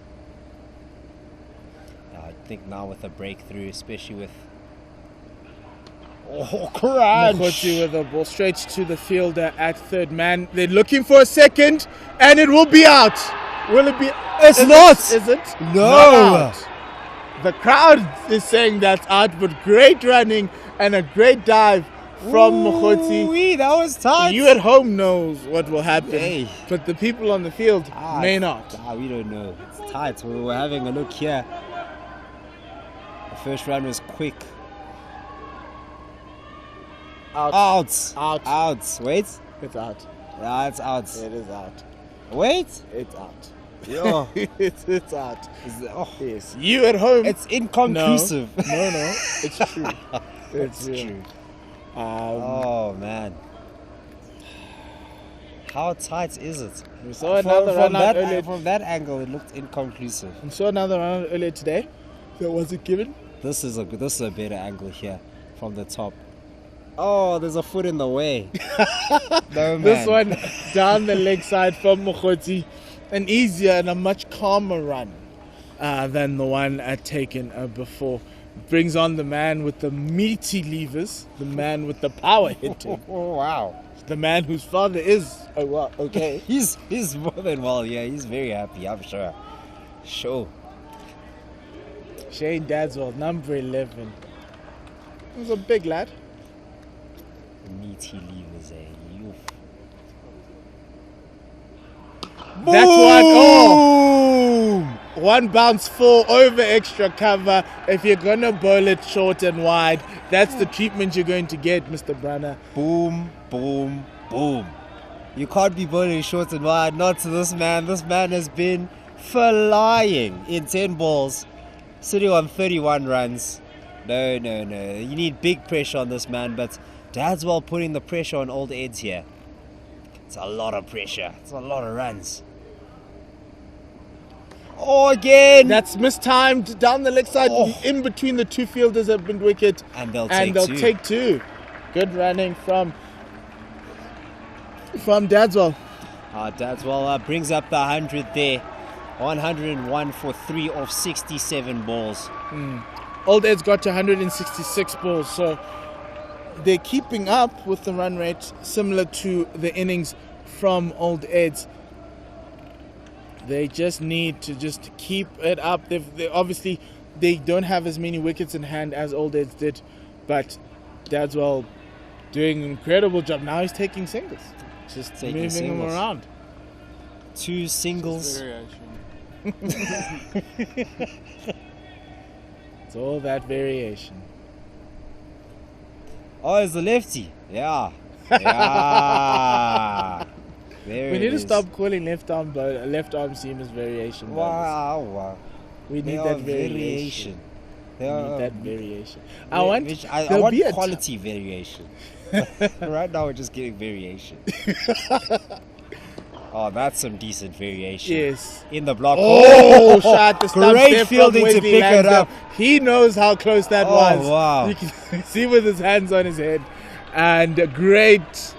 I think now with a breakthrough, especially with crunch. Mokoti with the ball straight to the fielder at third man. They're looking for a second, and it will be out. Will it be? It's not. Is it? No. Not out. The crowd is saying that's out, but great running and a great dive from Mokoti. Ooh-wee, that was tight. You at home knows what will happen, Hey. but the people on the field may not. We don't know. It's tight. We were having a look here. The first run was quick. Out. Out. Wait. It's out. Yeah, it's out. It is out. Wait. It's out. Yo. it's out. Yes. You at home. It's inconclusive. No. It's true. It's true. Oh man. How tight is it? We saw another run out earlier. From that angle, it looked inconclusive. We saw another run out earlier today. That wasn't given. This is a better angle here from the top. Oh, there's a foot in the way. No, man. This one down the leg side from Mokoti. An easier and a much calmer run than the one taken before. Brings on the man with the meaty levers, the man with the power hitting. Oh, wow. The man whose father is okay. He's more than well, yeah. He's very happy, I'm sure. Sure. Shane Dadswell, number 11. He was a big lad. Meaty levers, eh? You. That's one. Oh! One bounce 4 over extra cover. If you're going to bowl it short and wide, that's the treatment you're going to get, Mr. Brunner. Boom, boom, boom. You can't be bowling short and wide. Not to this man. This man has been flying in 10 balls, sitting on 31 runs. No. You need big pressure on this man, but Dadswell putting the pressure on old Eds here. It's a lot of pressure. It's a lot of runs. Oh, again! That's mistimed down the leg side. In between the two fielders have been wicket. And they'll take two. Good running from Dadswell. Dadswell brings up the 100 there. 101 for 3 of 67 balls. Old Ed's got to 166 balls, so they're keeping up with the run rate similar to the innings from Old Ed's. They just need to just keep it up. They obviously they don't have as many wickets in hand as Old Ed's did, but Dadswell doing an incredible job. Now he's taking singles, just moving them around. 2 singles. It's all that variation. Oh, it's the lefty. Yeah. We need to stop calling left arm seamers variation. Wow. We need that variation. We need that variation. I want quality variation. Right now we're just getting variation. Oh, that's some decent variation. Yes. In the block. Oh, shot the stump. Great fielding to pick it up. He knows how close that was. Wow. You can see with his hands on his head. And a great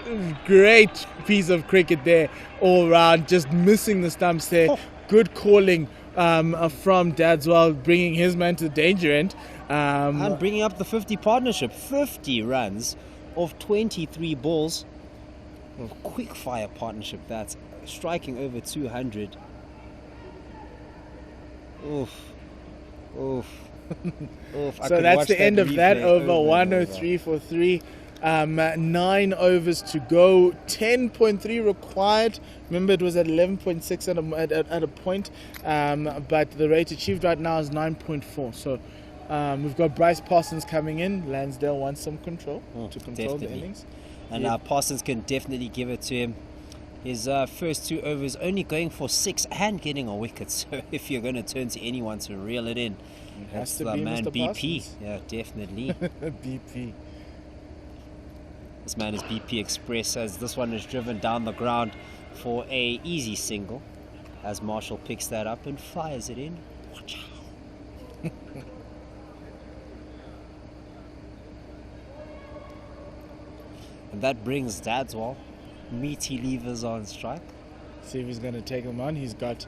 piece of cricket there all round. Just missing the stumps there. Good calling from Dadswell, bringing his man to the danger end. And bringing up the 50 partnership. 50 runs of 23 balls. A quick fire partnership that's striking over 200. Oof. So that's the end of that over. 103 for 3. 9 overs to go, 10.3 required. Remember, it was at 11.6 at a point, but the rate achieved right now is 9.4. So we've got Bryce Parsons coming in. Lansdale wants some control to control the innings. And Parsons can definitely give it to him. His first 2 overs only going for 6 and getting a wicket. So if you're going to turn to anyone to reel it in, that's the man Mr. BP. Parsons. Yeah, definitely. BP. This man is BP Express, as this one is driven down the ground for a easy single. As Marshall picks that up and fires it in. Watch out. And that brings Dadswell. Meaty levers on strike. See if he's going to take them on. He's got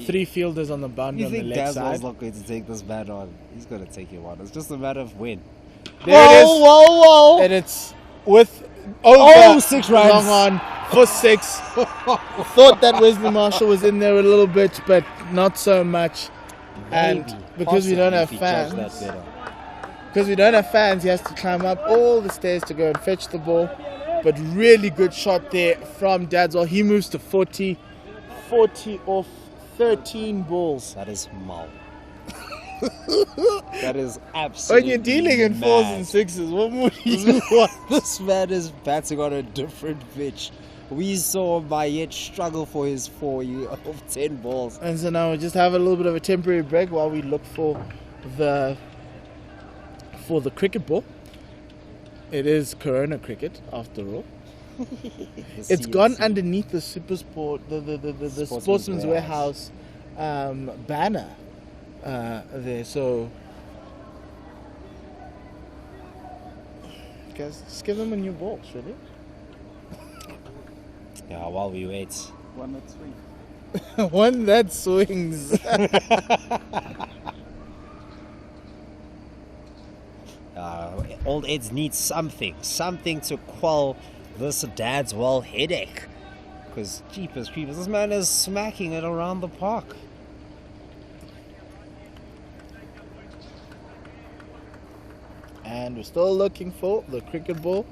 3 fielders on the boundary on the leg Dadswell's side. not going to take this man on? He's going to take him on. It's just a matter of when. There it is. Whoa! And it's with over 6 runs. long on for 6. Thought that Wesley Marshall was in there a little bit, but not so much. And because we don't have fans, he has to climb up all the stairs to go and fetch the ball. But really good shot there from Dadswell. He moves to 40 off 13 balls. That is mal. That is absolutely When you're dealing in 4s and 6s, what more do you want? This man is batting on a different pitch. We saw Mayet struggle for his 4 of 10 balls. And so now we just have a little bit of a temporary break while we look for the cricket ball. It is Corona cricket, after all. It's gone underneath the Super Sport, the Sportsman's Warehouse banner there. So, guys, just give them a new ball, should we? Yeah, while we wait. One that swings. One that swings. Old Eds needs something to quell this Dadswell headache. Because jeepers creepers, this man is smacking it around the park. And we're still looking for the cricket ball.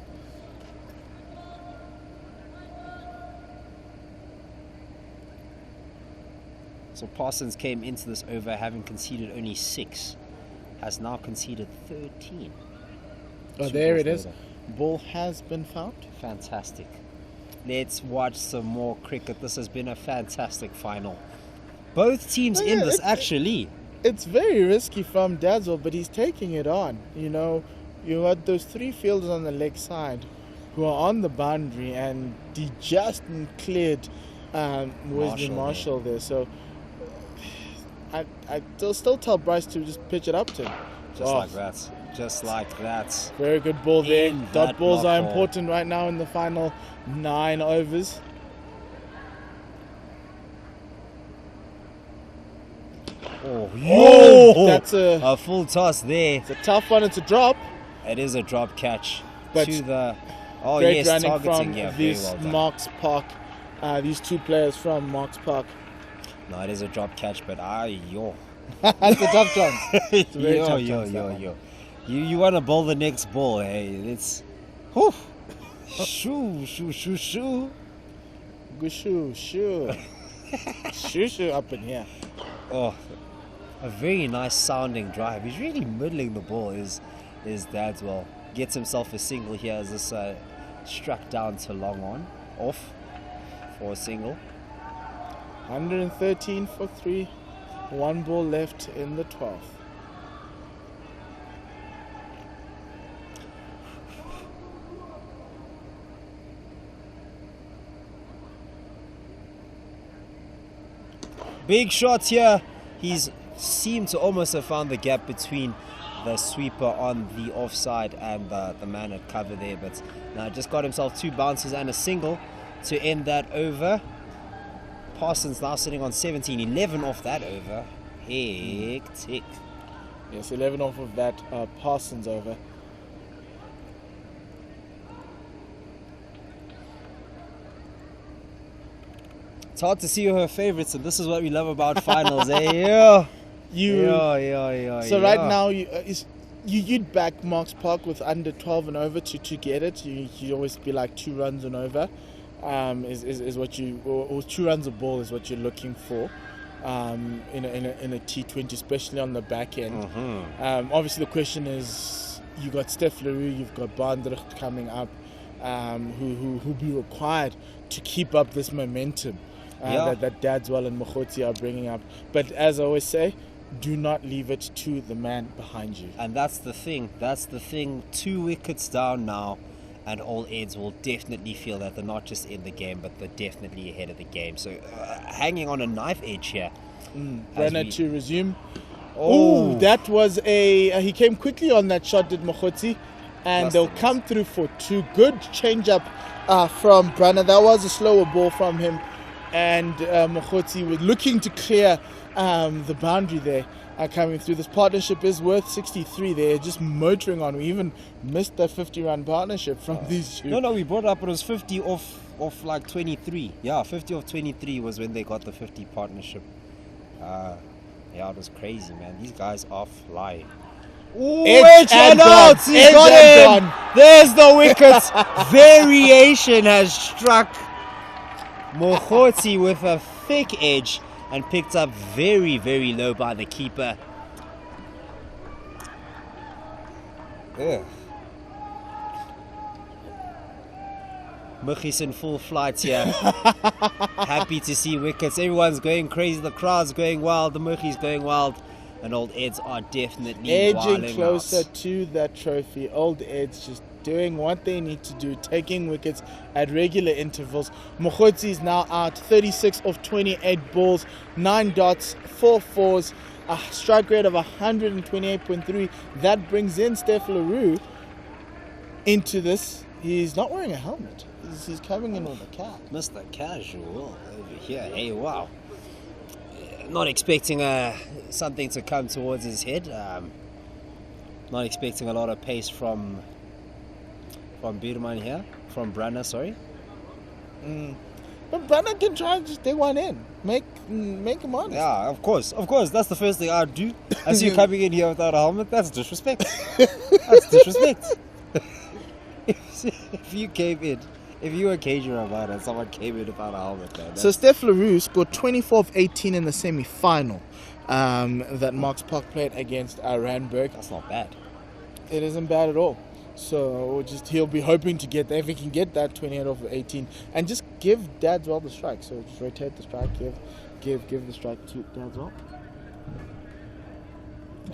So Parsons came into this over having conceded only 6. Has now conceded 13. Oh, there it is. Ball has been found. Fantastic. Let's watch some more cricket. This has been a fantastic final. Both teams in this, actually. It's very risky from Dadswell, but he's taking it on. You know, you had those 3 fielders on the leg side who are on the boundary, and he just cleared Wesley Marshall there. So I still tell Bryce to just pitch it up to him. Just like that. Very good ball there. Dot balls are important right now in the final 9 overs. Oh, that's a full toss there. It's a tough one. It's a drop. It is a drop catch. But to the great running targeting. from these Marks Park. These 2 players from Marks Park. No, it is a drop catch, but That's a tough chance. It's a very tough chance. You want to bowl the next ball, hey? It's shoo. Good shoo. Shoo up in here. Oh, a very nice sounding drive. He's really middling the ball. Is Dadswell gets himself a single here as this struck down to long on off for a single. 113 for 3. 1 ball left in the 12th. Big shots here. He's seemed to almost have found the gap between the sweeper on the offside and the man at cover there, but now just got himself 2 bounces and a single to end that over. Parsons now sitting on 17, 11 off that over. Hectic. Yes, 11 off of that Parsons over. It's hard to see her favorites, and this is what we love about finals, eh? Yeah. So right now, you'd back Marks Park with under 12 and over to get it. You'd always be like 2 runs and over is what you, or 2 runs a ball is what you're looking for in a T20, especially on the back end. Obviously the question is, you got Steph Leroux, you've got Bandrecht coming up, who'll be required to keep up this momentum that Dadswell and Mokgotsi are bringing up. But as I always say, do not leave it to the man behind you. And that's the thing. 2 wickets down now, and all Eds will definitely feel that they're not just in the game, but they're definitely ahead of the game. So hanging on a knife edge here. Brenner to resume. Oh, that was he came quickly on that shot, did Mokgotsi, and they'll come through for 2. Good change up from Brenner. That was a slower ball from him, and Mokgotsi was looking to clear the boundary there. Coming through. This partnership is worth 63. They're just motoring on. We even missed that 50-run partnership from these 2. No, we brought up, it was 50 off like 23. Yeah, 50 off 23 was when they got the 50 partnership. Yeah, it was crazy, man. These guys are flying. Edge and out! He got him! There's the wickets! Variation has struck Mokgotsi with a thick edge and picked up very, very low by the keeper. Muggies in full flight here. Happy to see wickets. Everyone's going crazy. The crowd's going wild. The Muggies going wild. And Old Eds are definitely edging closer out to that trophy. Old Eds just doing what they need to do, taking wickets at regular intervals. Mokgotsi is now out, 36 off 28 balls, 9 dots, 4 fours, a strike rate of 128.3. That brings in Steph Leroux into this. He's not wearing a helmet. He's coming in with a cap. Mr. Casual over here. Hey, wow. Not expecting something to come towards his head. Not expecting a lot of pace from Bierman here. From Branner, sorry. But Branner can try and just take one in. Make him honest. Yeah, of course. That's the first thing I'd do. I see you coming in here without a helmet. That's disrespect. That's disrespect. If you came in, if you were Cage Ramada and someone came in without a helmet, man. So Steph Leroux scored 24 of 18 in the semi-final that Marks Park played against Randburg. That's not bad. It isn't bad at all. So he'll be hoping to get that. If he can get that 28 off of 18, and just give Dadswell the strike. So just rotate the strike, give the strike to Dadswell.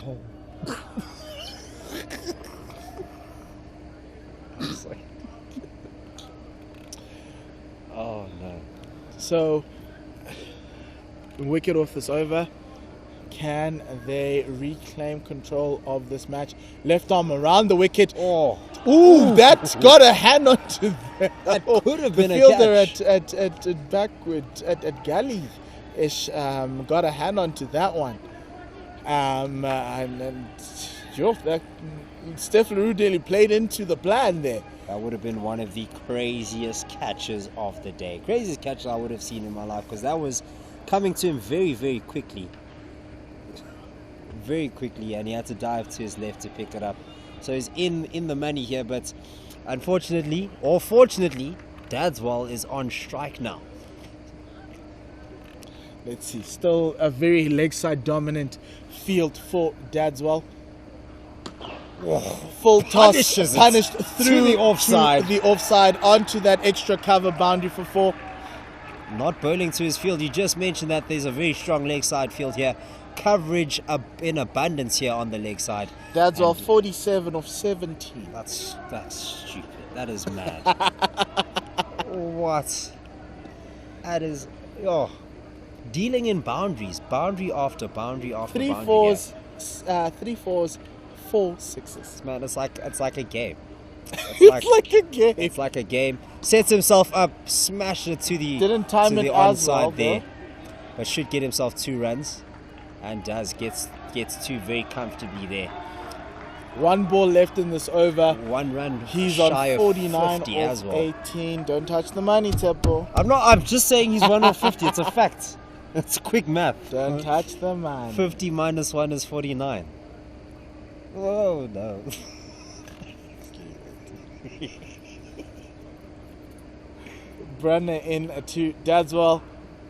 Oh. Oh no. So wicket off this over. Can they reclaim control of this match? Left arm around the wicket. Ooh, that's got a hand onto that. That could have been the a fielder catch. at backward at galley ish got a hand onto that one. Steph Leroux really played into the plan there. That would have been one of the craziest catches of the day. Craziest catch I would have seen in my life, because that was coming to him very, very quickly. Very quickly, and he had to dive to his left to pick it up. So he's in the money here, but unfortunately, or fortunately, Dadswell is on strike now. Let's see, still a very leg side dominant field for Dadswell. Full toss, punished through the offside. Through the offside onto that extra cover boundary for 4. Not bowling to his field. You just mentioned that there's a very strong leg side field here. Coverage in abundance here on the leg side. Dadswell 47 of 17. That's stupid. That is mad. What? That is dealing in boundaries, boundary after boundary after Three boundary. fours, 4 sixes. Man, it's like a game. It's like a game. It's like a game. Sets himself up, smashed it to the Didn't time to it the as onside well, there, though. but should get himself 2 runs, and gets 2 very comfortably there. 1 ball left in this over. 1 run. He's shy on of 49 50 of as well. 18. Don't touch the money, Tepo. I'm just saying he's 1 of 50. It's a fact. It's quick math. Don't touch the money. 50 minus 1 is 49. Oh no. Brenner in to Dadswell.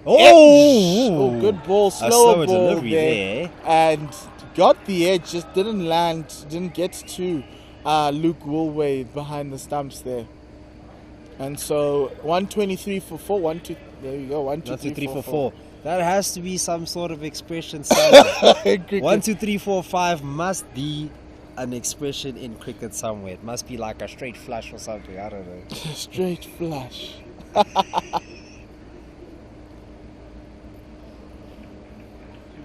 Oh, good ball, a slower slower ball delivery there. and got the edge, just didn't land, didn't get to Luke Woolway behind the stumps there. And so 123 for 4, 1 2. There you go, 1 2 3 4 4. That has to be some sort of expression somewhere. Cricket. 1 2 3 4 5 must be an expression in cricket somewhere. It must be like a straight flush or something. I don't know. Straight flush.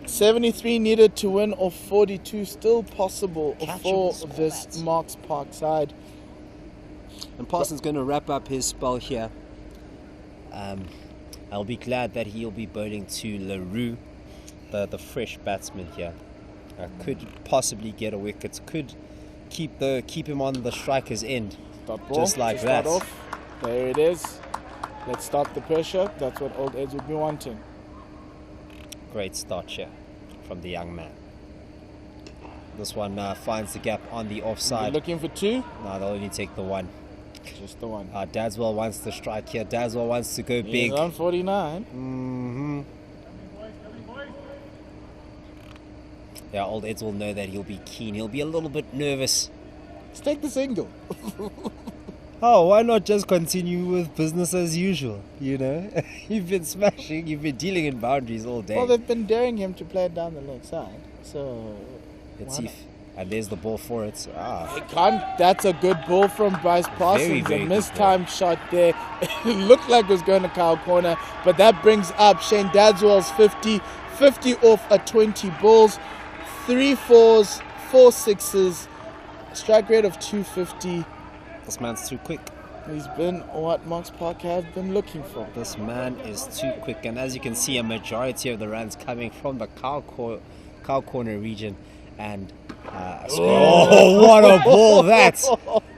73 needed to win off 42, still possible for this Marks Park side. And Parsons going to wrap up his spell here. I'll be glad that he'll be bowling to LaRue, the fresh batsman here. Could possibly get a wicket, could keep him on the striker's end, just like that. There it is. Let's start the pressure. That's what old Eds would be wanting. Great start here from the young man. This one finds the gap on the offside. You're looking for 2? No, they'll only take the 1. Just the 1. Dadswell wants to strike here. Dadswell wants to go big. He's on 49. Mm-hmm. Yeah, old Eds will know that he'll be keen. He'll be a little bit nervous. Let's take the single. Oh, why not just continue with business as usual? You know, you've been smashing, you've been dealing in boundaries all day. Well, they've been daring him to play it down the leg side. So, let's see. And there's the ball for it. He can't. That's a good ball from Bryce Parsons. Very a mistimed shot there. It looked like it was going to cow corner, but that brings up Shane Dadswell's 50 off a 20 balls, 3 4s, 4 6s, strike rate of 250. This man's too quick. He's been what Marks Park have been looking for. This man is too quick, and as you can see, a majority of the runs coming from the cow corner region. And oh, what a ball that!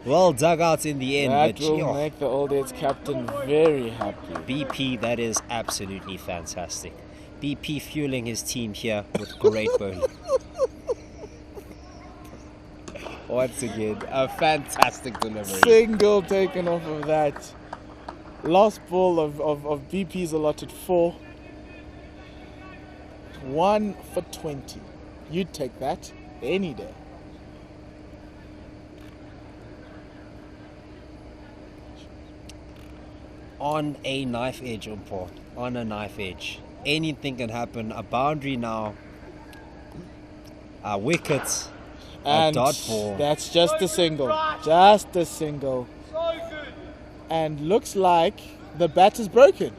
Well dug out in the end. That will make the Old Eds captain very happy. BP, that is absolutely fantastic. BP fueling his team here with great bowling. Once again, a fantastic delivery. Single taken off of that. Last ball of BP's allotted 4. 1 for 20. You'd take that any day. On a knife edge, Umpo. On a knife edge. Anything can happen. A boundary now. A wicket. And a dot ball. That's just a single. Just a single. And looks like the bat is broken.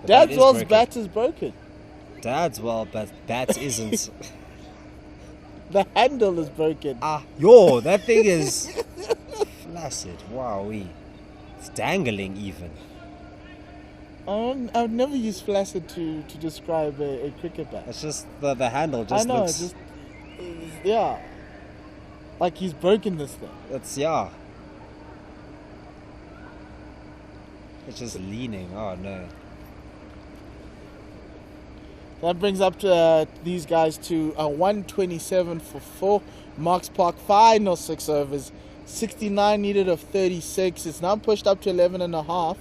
Dadswell's bat is broken. Dadswell, but that isn't. The handle is broken. Yo, that thing is flaccid. Wowee. It's dangling even. I would never use flaccid to describe a cricket bat. It's just the handle just I know, looks... yeah. Like he's broken this thing. It's just leaning. Oh no. That brings up to these guys to 127 for 4. Marks Park final 6 overs. 69 needed of 36. It's now pushed up to 11.5.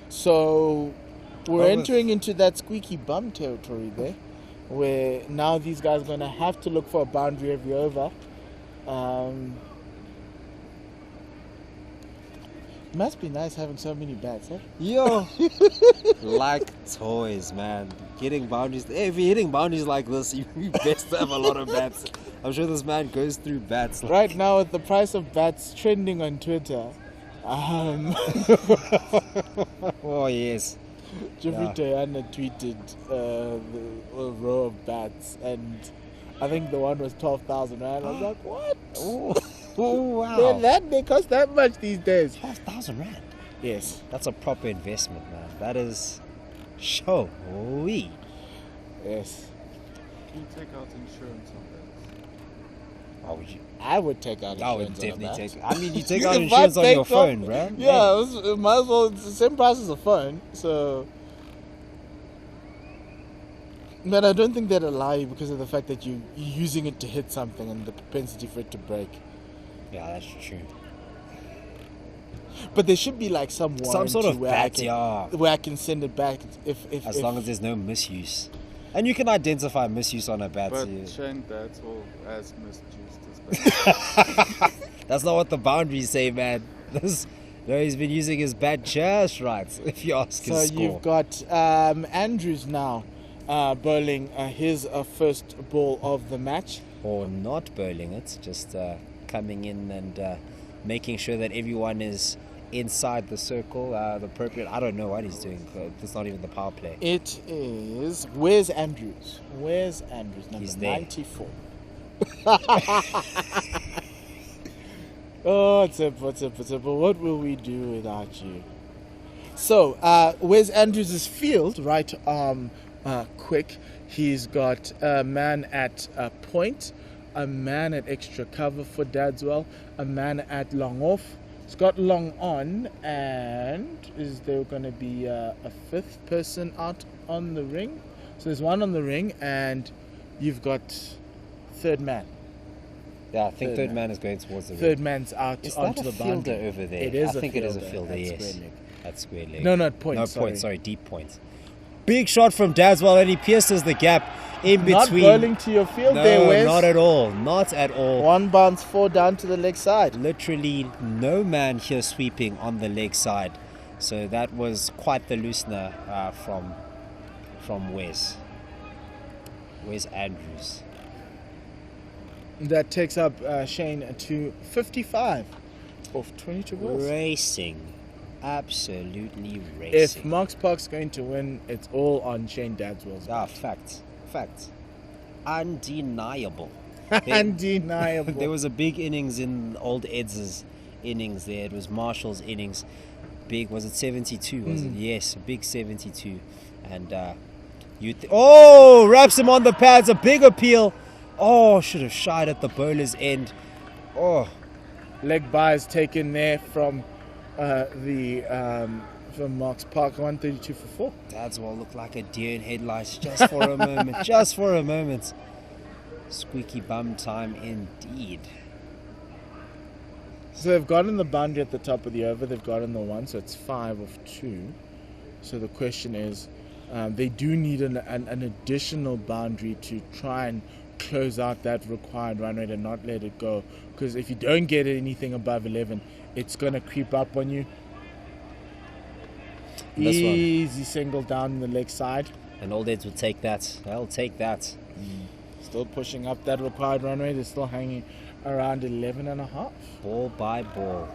So we're entering into that squeaky bum territory there, where now these guys are going to have to look for a boundary every over. Must be nice having so many bats, eh? Yo, like toys, man. Getting boundaries. Hey, if you're hitting boundaries like this, you best have a lot of bats. I'm sure this man goes through bats. Right now, with the price of bats trending on Twitter, oh yes, Jeffrey Toyana tweeted a row of bats, and I think the one was 12,000 rand. I was like, what? Oh wow! They cost that much these days. 12,000 rand. Yes, that's a proper investment, man. That is showy. Yes. You take out insurance on that. Why would you? I would take out insurance. I would definitely on take. I mean, you take out insurance on your phone, bro. Yeah, it might as well. It's the same price as a phone, so. But I don't think they'd allow you because of the fact that you're using it to hit something and the propensity for it to break. Yeah, that's true. But there should be like some sort of where bat, yeah. where I can send it back if long as there's no misuse. And you can identify misuse on a bat. But too. Shane, that's all as misused as bad. That's not what the boundaries say, man. No, he's been using his bat just right, if you ask his So score. you've got Andrews now bowling his first ball of the match. Or not bowling it, just coming in and making sure that everyone is inside the circle, the appropriate. I don't know what he's doing. It's not even the power play. It is. Where's Andrews? Number He's there. 94. Oh, what's up? What will we do without you? So, where's Andrews' field? Right arm quick. He's got a man at point, a man at extra cover for Dadswell, a man at long off. He's got long on, and is there going to be a fifth person out on the ring? So there's one on the ring, and you've got third man. Yeah, I think third man is going towards the Third ring. man's out Is onto that a the fielder boundary. over there? It is I think it is a fielder. fielder, That's yes. square leg. That's square leg. No, not point. No, sorry. point, sorry, deep point. Big shot from Dadswell, and he pierces the gap in Not between. bowling to your field No, there, Wes. not at all. Not at all. One bounce, 4 down to the leg side. Literally no man here sweeping on the leg side. So that was quite the loosener from Wes Andrews. That takes up Shane to 55 off 22 balls. Racing. Absolutely racing. If Marks Park's going to win, it's all on Shane Dadswell's. Fact. Undeniable. Undeniable. There was a big innings in old Ed's innings there. It was Marshall's innings. Big, was it 72? Was it? Yes, a big 72. And wraps him on the pads. A big appeal. Oh, should have shied at the bowler's end. Oh, Leg buys taken there from from Marks Park, 132 for 4. Dadswell looked like a deer in headlights just for a moment. Just for a moment. Squeaky bum time indeed. So they've gotten the boundary at the top of the over. They've gotten the 1, so it's 5 of 2. So the question is, they do need an additional boundary to try and close out that required run rate and not let it go. Because if you don't get anything above 11, it's going to creep up on you. This one. Easy single down the leg side. And old Eds will take that. They'll take that. Still pushing up that required run rate. It's still hanging around 11.5. Ball by ball.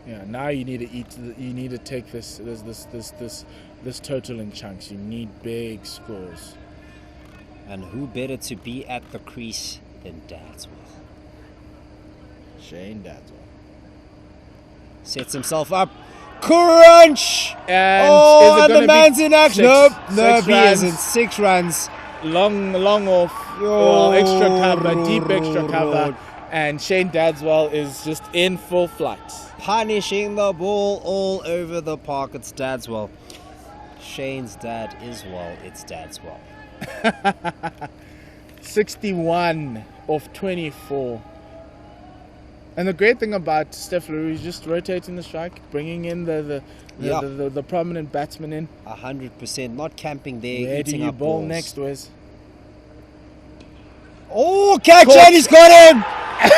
Yeah, now you need to you need to take this total in chunks. You need big scores. And who better to be at the crease than Dadswell? Shane Dadswell. Sets himself up. Crunch! And the man's in action. Nope, he runs. isn't. 6 runs. Long off. Well, extra cover, deep extra cover. And Shane Dadswell is just in full flight. Punishing the ball all over the park. It's Dadswell. Shane's dad is well. It's Dadswell. 61 off 24. And the great thing about Steph LaRue is just rotating the strike, bringing in the prominent batsman in. 100%. Not camping there. Where do eating you up ball balls. next, Wes? Oh, catch Caught. and he's got him!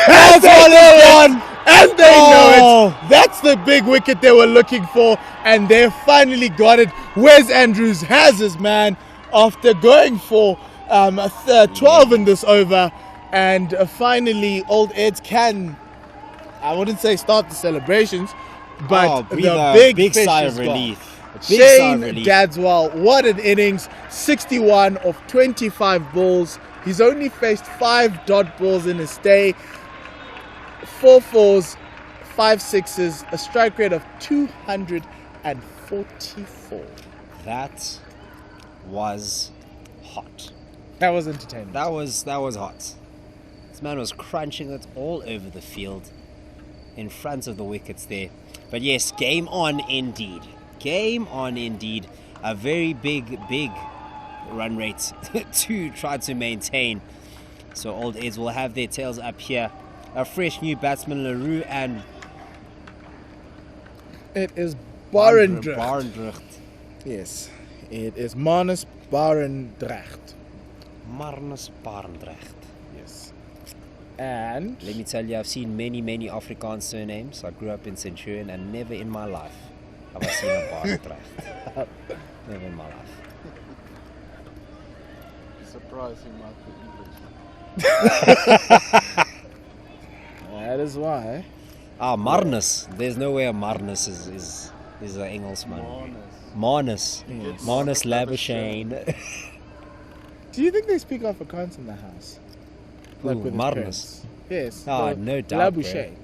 Dadswell is gone! And they know it. That's the big wicket they were looking for, and they finally got it. Wes Andrews has his man after going for 12 in this over, and finally Old Eds can, I wouldn't say start the celebrations, but breathe the a big fish sigh is of gone. relief. Shane Dadswell, what an innings. 61 of 25 balls. He's only faced 5 dot balls in his stay. 4 fours, 5 sixes, a strike rate of 244. That was hot. That was entertaining. That was hot. This man was crunching it all over the field in front of the wickets there. But yes, game on indeed. Game on indeed. a very big run rate to try to maintain. So Old Eds will have their tails up here. A fresh new batsman, LaRue, and It is Barendrecht. Barendrecht. Yes, it is Manus Barendrecht. Marnus Barendrecht. Yes. And Let me tell you, I've seen many Afrikaans surnames. I grew up in Centurion, and never in my life have I seen a Barendrecht. Never in my life. Surprised he might be English. that is why. Marnus. There's no way a Marnus is an Englishman. Marnus. Marnus. Yes. Marnus Labuschagne. Do you think they speak Afrikaans in the house? Who, with his Marnus? parents? Yes. Ah, no doubt, bro. Labuschagne.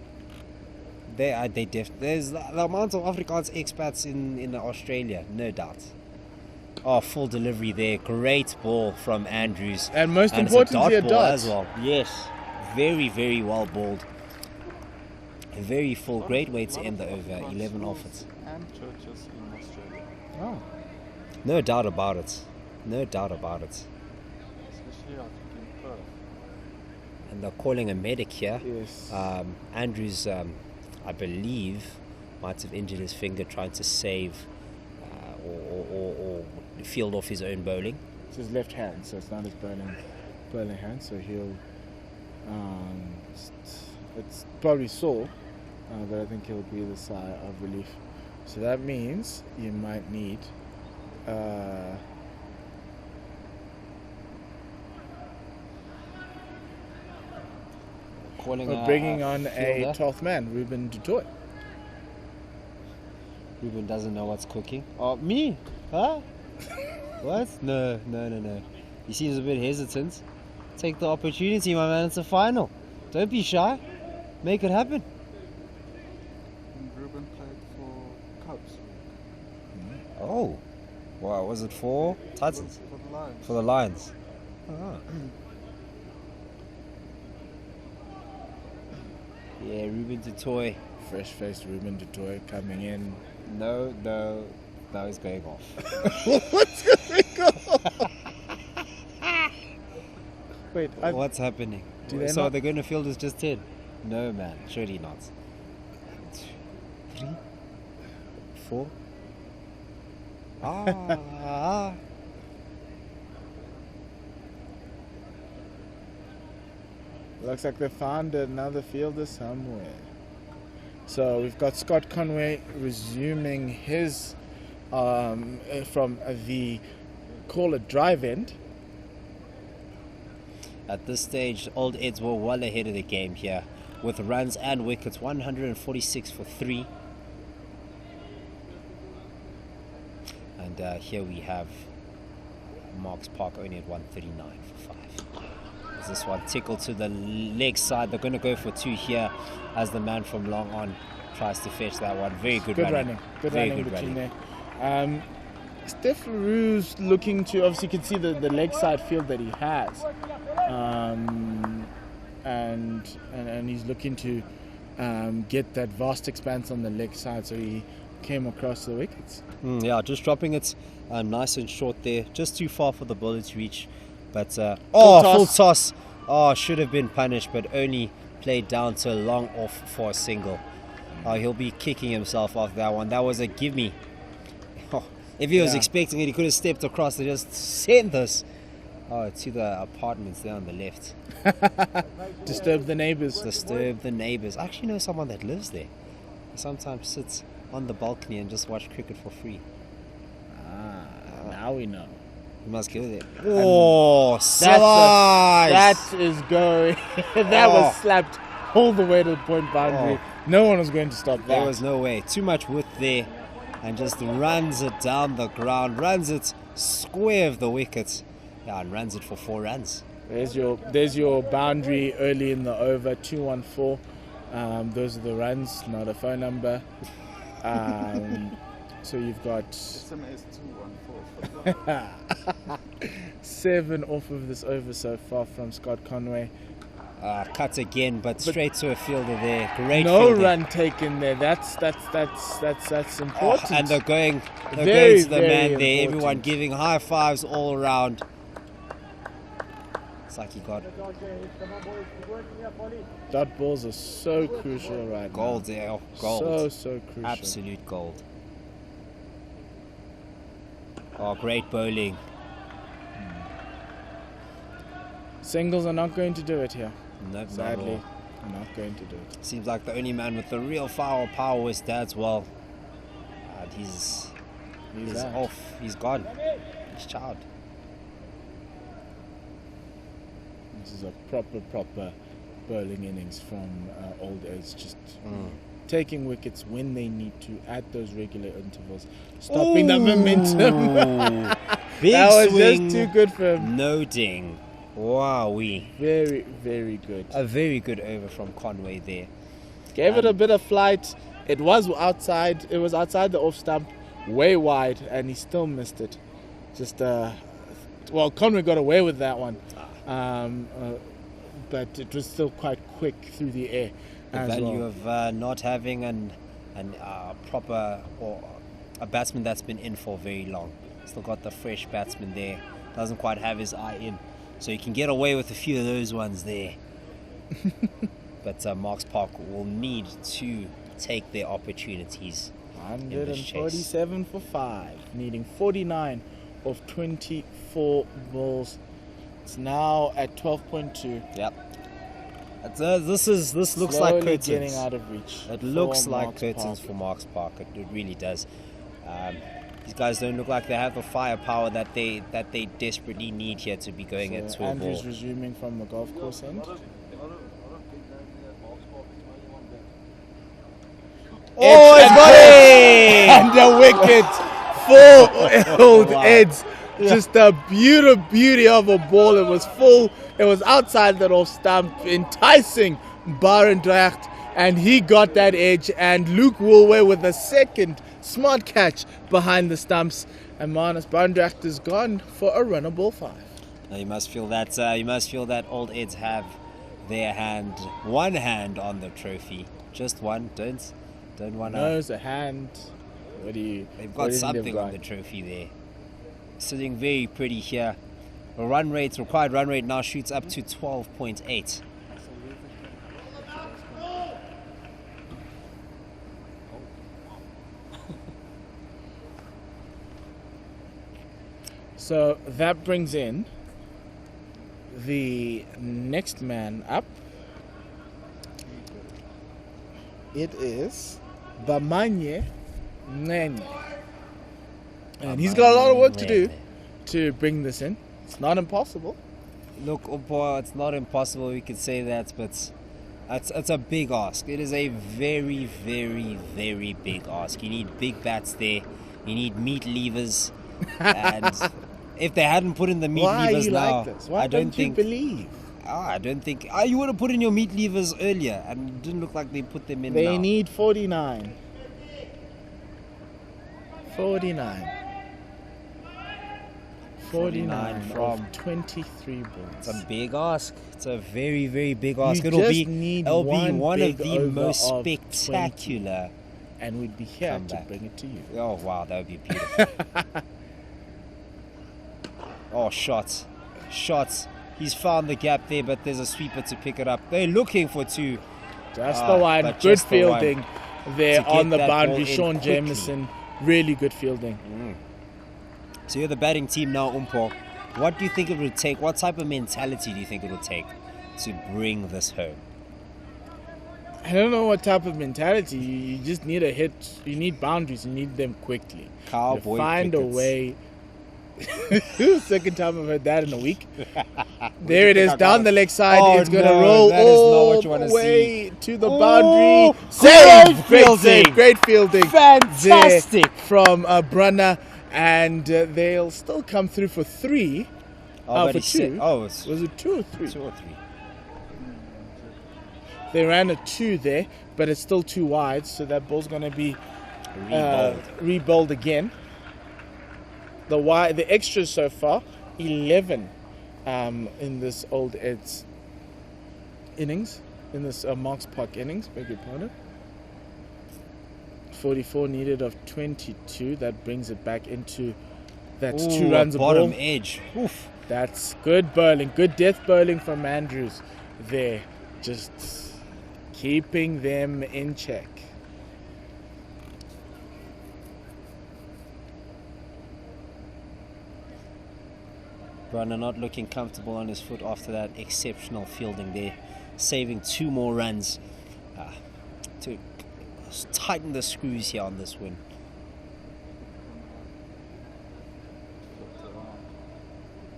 There's the amount of Afrikaans expats in Australia, no doubt. Oh, full delivery there. Great ball from Andrews. And most it's a importantly, a ball dot. as well. Yes. Very well balled. Very full. Great way to end the over. 11 off it. And churches in Australia. Oh. No doubt about it. No doubt about it. Especially I think in Perth. And they're calling a medic here. Yes. Andrews, I believe, might have injured his finger trying to save or field off his own bowling. It's his left hand, so it's not his bowling hand. So he'll. It's probably sore, but I think he'll breathe a sigh of relief. So that means you might need. Calling Bringing on a fielder. 12th man, Ruben du Toit. Ruben doesn't know what's cooking. Oh, me? Huh? What? No. He seems a bit hesitant. Take the opportunity, my man. It's a final. Don't be shy. Make it happen. And Ruben played for Cubs. Oh. Wow, was it for Titans? For the Lions. For the Lions. Ah. Yeah, Ruben du Toit. Fresh-faced Ruben du Toit coming in. No, he's going off. What's going on? Wait, What's happening? Do they So not- they're going to field is just 10? No, man, surely not. 3, 4. looks like they found another fielder somewhere. So we've got Scott Conway resuming his from the call it drive end. At this stage, Old Eds were well ahead of the game here with runs and wickets, 146 for 3. And here we have Marks Park only at 139 for 5. As this one tickled to the leg side, they're going to go for 2 here as the man from long on tries to fetch that one. Very good running. Good Very running good between running. there. Steph Laroux's looking to, obviously you can see the leg side field that he has. And he's looking to get that vast expanse on the leg side, so he came across the wickets. Yeah, just dropping it nice and short there. Just too far for the bowler to reach. But, full toss. Oh, should have been punished, but only played down to a long off for a single. He'll be kicking himself off that one. That was a gimme. If he was expecting it, he could have stepped across and just sent this to the apartments there on the left. Disturb the neighbors. Disturb the neighbors. I actually know someone that lives there. He sometimes sits on the balcony and just watch cricket for free. Now we know. You must go there. Oh, slice! That is going. That was slapped all the way to the point boundary. No one was going to stop that. There was no way. Too much width there. And just runs it down the ground. Runs it square of the wicket. Yeah, and runs it for 4 runs. There's your boundary early in the over, 214. Those are the runs, not a phone number. So you've got SMS 214. 7 off of this over so far from Scott Conway. Cut again, but straight to a fielder there. Great No fielding. run taken there. That's important. Oh, and they're going Very, to the very man there. important. Everyone giving high fives all around. It's like he got Dot balls are so crucial right gold there. now. Gold. So crucial. Absolute gold. Oh, great bowling. Singles are not going to do it here. Nope, Sadly, are not going to do it. Seems like the only man with the real power was Dad's well. And he's out. off. He's gone. He's child. This is a proper bowling innings from old age. Just taking wickets when they need to at those regular intervals, stopping the momentum. Big that was swing. just too good for him. No ding. Wowee. Very, very good. A very good over from Conway there. Gave it a bit of flight. It was outside. It was outside the off stump, way wide, and he still missed it. Just well, Conway got away with that one, but it was still quite quick through the air. The as value well. of not having an proper or a batsman that's been in for very long. Still got the fresh batsman there. Doesn't quite have his eye in, so you can get away with a few of those ones there. But Marks Park will need to take their opportunities. 147 for 5, needing 49 of 24 balls. It's now at 12.2. Yep. This looks like curtains. Getting out of reach. It looks for like Marks curtains Park. for Marks Park. It really does. These guys don't look like they have the firepower that they desperately need here to be going So into a Andrew's ball. resuming from the golf course end. Oh, it's got it! And the wicket for old Eds. Just a beauty of a ball. It was full. It was outside that off stump, enticing Barendrecht, and he got that edge. And Luke Woolway with a second smart catch behind the stumps. And Manus Barendrecht is gone for a runner ball 5. Now you must feel that. Old Eds have their one hand on the trophy. Just one. Don't want to. Nose, a hand. They've got something on the trophy there. Sitting very pretty here. The required run rate now shoots up to 12.8. So that brings in the next man up. It is Bamanye Nene. And he's got a lot of work to do to bring this in. It's not impossible. Look, Umpo, it's not impossible, we could say that, but it's a big ask. It is a very, very, very big ask. You need big bats there. You need meat levers. And if they hadn't put in the meat Why levers you now, like this? Why I don't you think. believe? I don't think. You would have put in your meat levers earlier, and it didn't look like they put them in now. They need 49. 49. 49 from 23 balls. It's a big ask. It's a very, very big ask. You It'll just be need one of big the over most of 20. spectacular. And we'd be here to Comeback. bring it to you. Oh wow, that would be beautiful. Oh, shots. He's found the gap there, but there's a sweeper to pick it up. They're looking for 2. Just the one. but Good just the one fielding there to on get the that boundary. ball in Sean quickly. Jameson, really good fielding. So you're the batting team now, Umpo. What do you think it would take? What type of mentality do you think it would take to bring this home? I don't know what type of mentality. You just need a hit. You need boundaries. You need them quickly. Cowboy You find crickets. a way. Second time I've heard that in a week. There it is, down the leg side. Oh, it's going to no, roll that is not all what you wanna the way to the Oh, boundary. great Great fielding. save, great fielding. Fantastic. There from Brunner, and they'll still come through for 3. But for he said- 2. it's Was it 2 or 3? 2 or 3. They ran a 2 there, but it's still too wide, so that ball's going to be re-bowled again. The extras so far, 11 in this old Eds innings, in this Marks Park innings, beg your pardon. 44 needed of 22. That brings it back into that's 2 runs a bottom ball. edge. Oof. That's good bowling, good death bowling from Andrews there, just keeping them in check. Brunner not looking comfortable on his foot after that exceptional fielding there, saving 2 more runs to tighten the screws here on this win.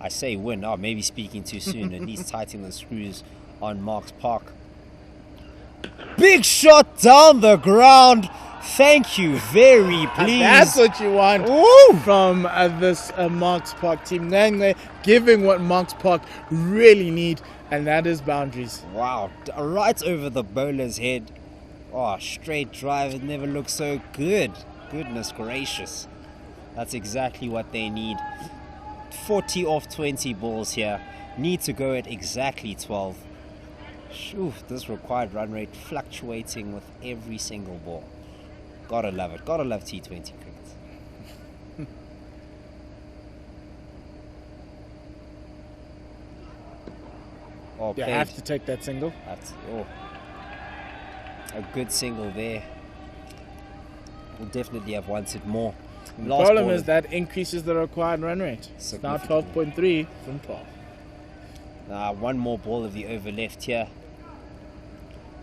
I say win, maybe speaking too soon. At least tightening the screws on Marks Park. Big shot down the ground. Thank you, very pleased. That's what you want from this Marks Park team. Nangwe giving what Marks Park really need, and that is boundaries. Wow, right over the bowler's head. Straight drive. It never looks so good. Goodness gracious. That's exactly what they need. 40 off 20 balls here. Need to go at exactly 12. This required run rate fluctuating with every single ball. Gotta love it. Gotta love T20 cricket. You have to take that single. That's a good single there. We'll definitely have wanted more. The problem is that increases the required run rate. It's now 12.3 from 12. One more ball of the over left here.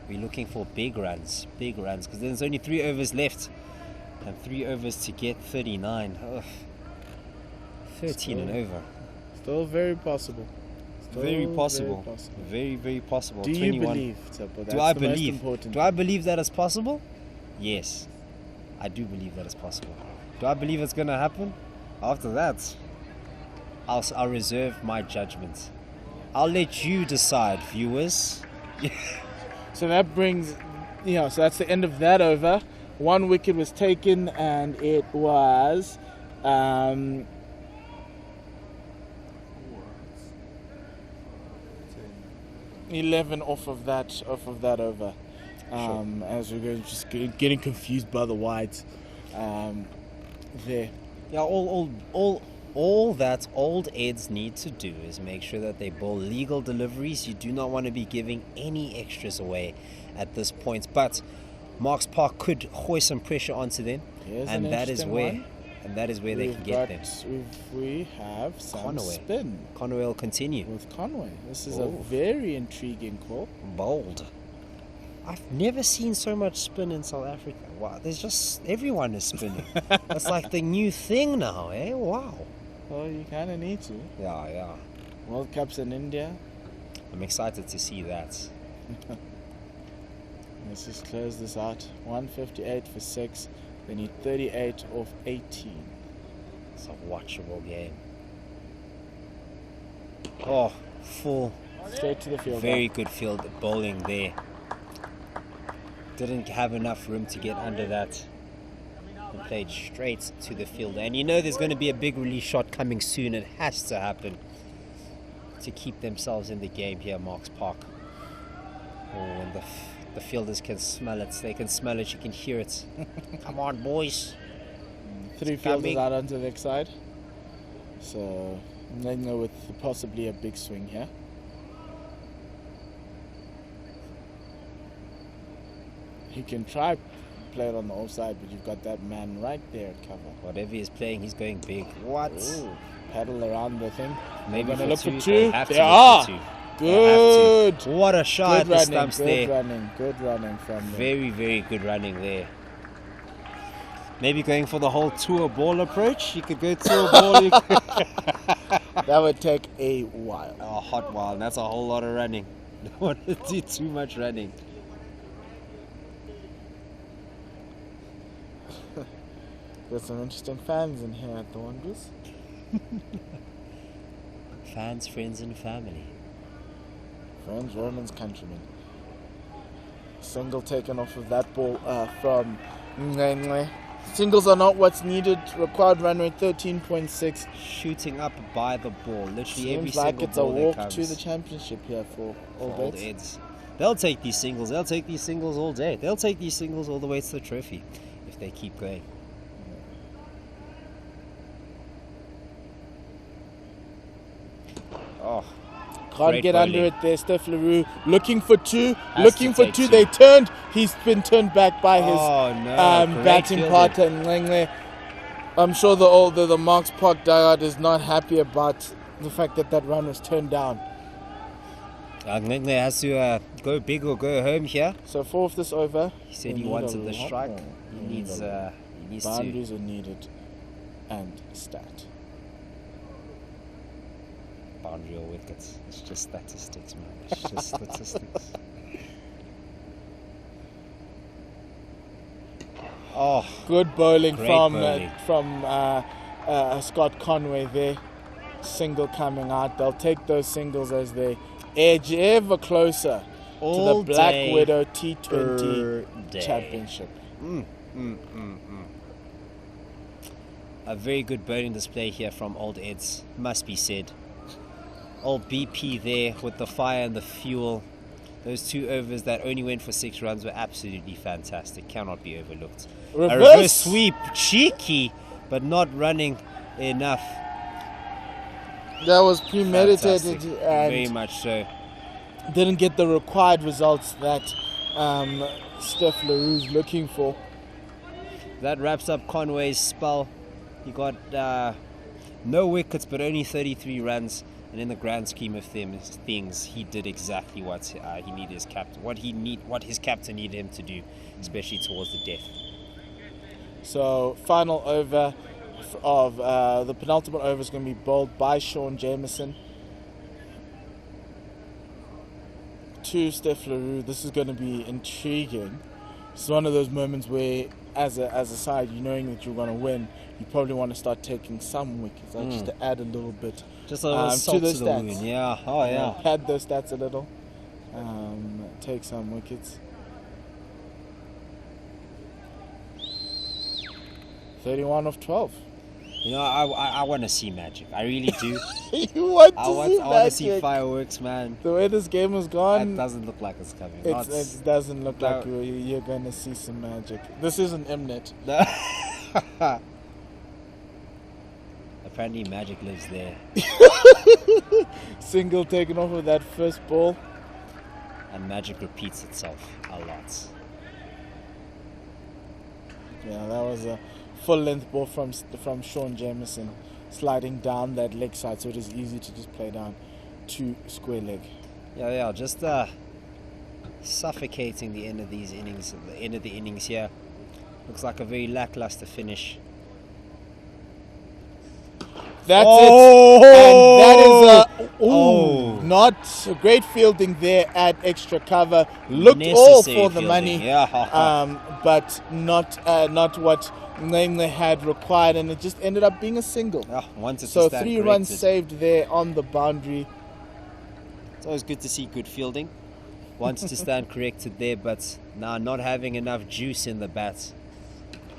We're looking for big runs, because there's only 3 overs left, and 3 overs to get 39. 13 and over. Still very possible. Very possible. Very, very possible. Do 21. you believe, Tsepo? Do I believe? Do I believe that is possible? Yes, I do believe that is possible. Do I believe it's going to happen? After that, I'll reserve my judgment. I'll let you decide, viewers. So that brings, so that's the end of that over. 1 wicket was taken, and it was 11 off of that over. As we're going, just getting confused by the wides there. Yeah, all that old Eds need to do is make sure that they bowl legal deliveries. You do not want to be giving any extras away at this point. But Marks Park could hoist some pressure onto them, and that is where they can get them. We have some Conway. spin. Conway will continue With Conway. This is a very intriguing call. Bold. I've never seen so much spin in South Africa. Wow, everyone is spinning. That's like the new thing now, eh? Wow. Well, you kind of need to. Yeah. World Cups in India. I'm excited to see that. Let's just close this out. 158 for 6. They need 38 off 18. It's a watchable game. Full. Straight to the field. Very good field bowling there. Didn't have enough room to get under that. And played straight to the field. And there's going to be a big release shot coming soon. It has to happen to keep themselves in the game here, Marks Park. And the fielders can smell it. They can smell it. You can hear it. Come on, boys. 3 fielders out onto the next side. So, Nenga with possibly a big swing here. He can try play it on the offside, but you've got that man right there at cover. Whatever he's playing, he's going big. What? Ooh, paddle around the thing. Maybe going to look for 2. They have to They look are. for 2. Good. What a shot at the stumps there. Good running from them. Very, very good running there. Maybe going for the whole tour ball approach. You could go tour ball. That would take a while. A hot while. And that's a whole lot of running. Don't want to do too much running. There's some interesting fans in here at the Wanderers. Fans, friends, and family. Friends, Romans, countrymen. Single taken off of that ball from Ngengwe. Singles are not what's needed. Required run rate 13.6. Shooting up by the ball. Literally every Seems like single it's a ball walk that comes. to the championship here for Old Eds. Eds. They'll take these singles. They'll take these singles all day. They'll take these singles all the way to the trophy if they keep going. Oh, Can't great get bowling. under it there. Steph Leroux looking for two. Has Looking to for take two. two. They turned. He's been turned back by his Oh, no. Great batting fielding. partner Nlengle. I'm sure the Marks Park dugout is not happy about the fact that that run was turned down. Nlengle has to go big or go home here. So fourth this over. He said we he need wanted a the lot strike. more. He needs to. Boundaries are needed and stat. Boundary or wickets. It's just statistics, man. It's just statistics. Oh, Good bowling Great from bowling. Scott Conway there. Single coming out. They'll take those singles as they edge ever closer all to the Black day, Widow T20 day. Championship. A very good bowling display here from Old Eds, must be said. Old BP there with the fire and the fuel. Those 2 overs that only went for 6 runs were absolutely fantastic. Cannot be overlooked. A reverse sweep, cheeky, but not running enough. That was premeditated Fantastic. and Very much so. didn't get the required results that Steph Leroux's looking for. That wraps up Conway's spell. He got no wickets, but only 33 runs. And in the grand scheme of things, he did exactly what he needed his captain, what his captain needed him to do, especially towards the death. So final over of the penultimate over is going to be bowled by Sean Jameson to Steph Leroux. This is going to be intriguing. It's one of those moments where, as a side, you knowing that you're going to win, you probably want to start taking some wickets, just to add a little bit. Just a little salt the to the stats. wound. Yeah. Oh yeah. Pad those stats a little. Take some wickets. 31 of 12. You know, I want to see magic. I really do. You want to I want to see magic. fireworks, man. The way this game has That gone, doesn't look like it's coming. it doesn't look like No. you're going to see some magic. This isn't Mnet. Apparently, magic lives there. Single taken off with that first ball. And magic repeats itself a lot. Yeah, that was a full length ball from Sean Jameson, sliding down that leg side, so it is easy to just play down to square leg. Yeah, just suffocating the end of these innings. The end of the innings here looks like a very lackluster finish. That's Oh! it. And that is Oh. not a great fielding there at extra cover. Looked all Necessary for the fielding. money, Yeah. but not what Nlengle had required, and it just ended up being a single. Wanted So to stand 3 runs corrected. saved there on the boundary. It's always good to see good fielding. Wanted to stand corrected there, but now not having enough juice in the bat.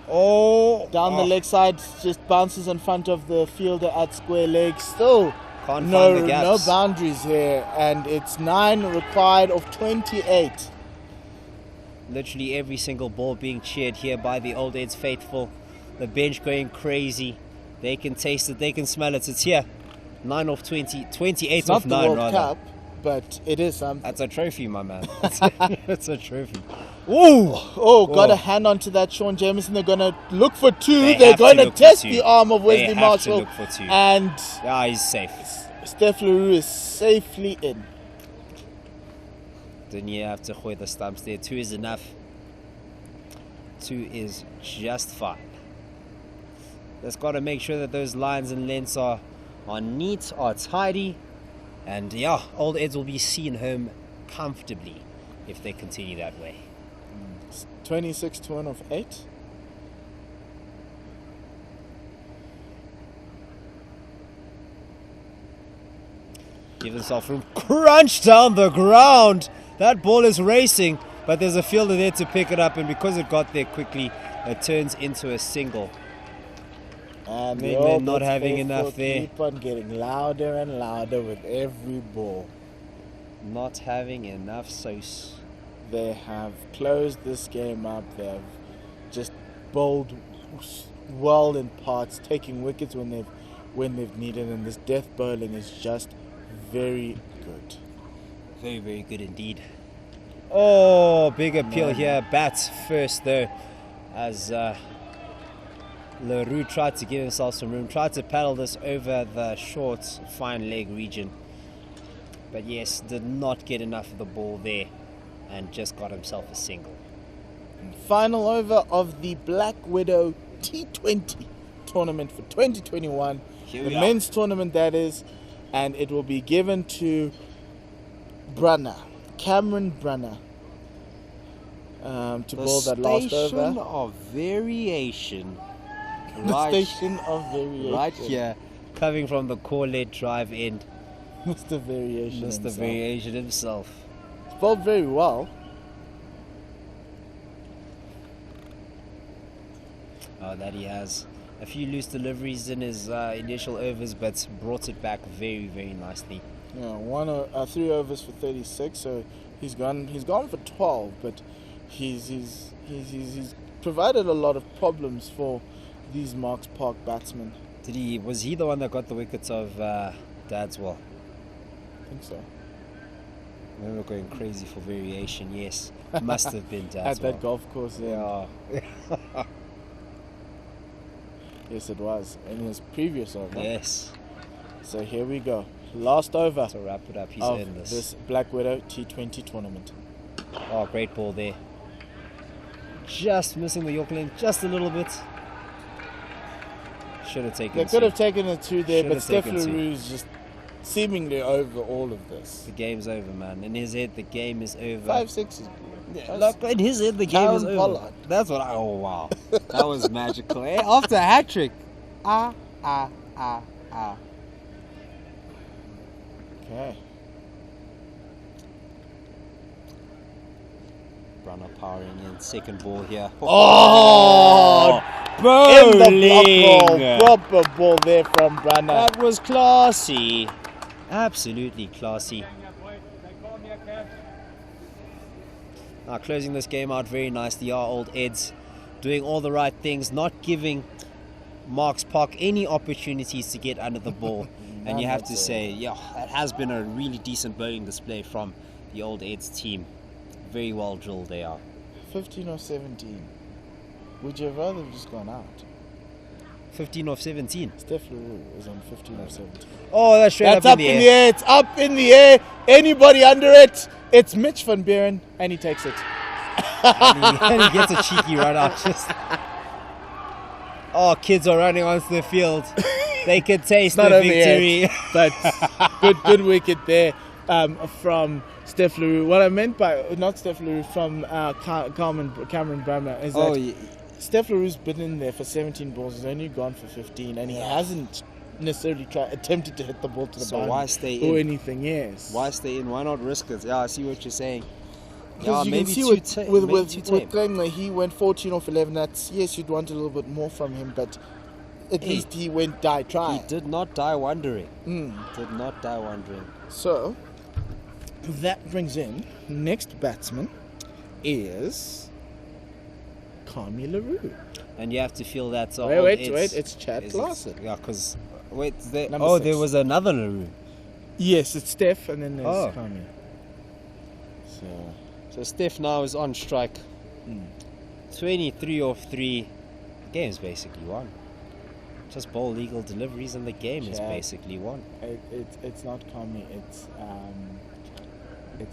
Down the leg side, just bounces in front of the fielder at square leg. Still Can't no find the gaps. boundaries here, and it's 9 required of 28. Literally every single ball being cheered here by the Old Eds faithful. The bench going crazy. They can taste it, they can smell it. It's here. 9 off 20, 28 It's off not the 9 World rather. Cup, but it is something. That's a trophy, my man. It's a trophy. Ooh! Got Oh. a hand onto that Sean Jameson. They're going to look for 2. They They're have to going to look for test 2. the arm of They Wesley have to Marshall. look for 2. And Yeah, he's safe. Steph Leroux is safely in. Didn't you have to hoy the stumps there? 2 is enough. 2 is just fine. Just got to make sure that those lines and lengths are neat, are tidy. And yeah, Old Eds will be seen home comfortably if they continue that way. 26 to 1 of 8. Give themselves room. Crunch down the ground. That ball is racing, but there's a fielder there to pick it up, and because it got there quickly, it turns into a single. And Maybe the All not Blacks having faithful enough there. Keep on getting louder and louder with every ball. Not having enough sauce. They have closed this game up. They have just bowled well in parts, taking wickets when they've needed, and this death bowling is just very good. Very, very good indeed. Oh, big appeal Man. here. Bats first though, as LaRue tried to give himself some room, tried to paddle this over the short, fine leg region. But yes, did not get enough of the ball there and just got himself a single. Final over of the Black Widow T20 tournament for 2021. Here The we are. men's tournament, that is, and it will be given to Cameron Brunner, to bowl that last Station over. of variation. The Right, station of variation. right here, coming from the Corlett drive end. Mr. Variation. Mr. himself. Variation himself. Bowled very well. Oh, that he has. A few loose deliveries in his initial overs, but brought it back very, very nicely. Yeah, 3 overs for 36, so he's gone for 12, but he's provided a lot of problems for these Marks Park batsmen. Was he the one that got the wickets of Dadswell? I think so. I remember going crazy for variation. Yes, must have been Dadswell. At that golf course, yeah. Yeah. Yes, it was in his previous over. Yes. So here we go. Last over To wrap it up, he's of in this. this Black Widow T20 tournament. Oh, great ball there. Just missing the York length just a little bit. Should have taken They two. could have taken a 2 there, Should but have Steph taken two. LaRue's just seemingly over all of this. The game's over, man. In his head, the game is over. 5-6 is Look, in his head, the game Karen is over. Pollard. That's what oh, wow. That was magical. Eh? After a hat trick. Okay. Brunner powering in. Second ball here. Oh! In the block Bowling! ball. Proper ball there from Brunner. That was classy. Absolutely classy. Now closing this game out very nicely. Our old Eds doing all the right things, not giving Marks Park any opportunities to get under the ball. And you have to say, yeah, it has been a really decent bowling display from the old Eds team. Very well drilled they are. 15 or 17. Would you have rather just gone out? 15 of 17. Steph LaRue is on 15 or 17. Oh, that's straight That's up in the air. It's up in the air. Anybody under it? It's Mitch van Buren, and he takes it. And he gets a cheeky run out. Just. Oh, kids are running onto the field. They can taste the Not over victory. yet, but good wicket there from Steph LaRue. What I meant by not Steph LaRue, from Cameron Brunner is that Steph LaRue's been in there for 17 balls. He's only gone for 15, and he hasn't necessarily attempted to hit the ball to the boundary why stay or in? anything. Yes. Why stay in? Why not risk it? Yeah, I see what you're saying. Because you can see with Klingler, he went 14 off 11. That's, yes, you'd want a little bit more from him, but at least he went try. He did not die wondering. Mm. Did not die wondering. So that brings in next batsman is Kami LaRue. And you have to feel that. Wait, it's Chad Larson. Yeah, because there Number 6. was another LaRue. Yes, it's Steph, and then there's Kami. So Steph now is on strike. 23 off 3. The game's basically won. Just bowl legal deliveries and the game is basically won. It's not Kami, it's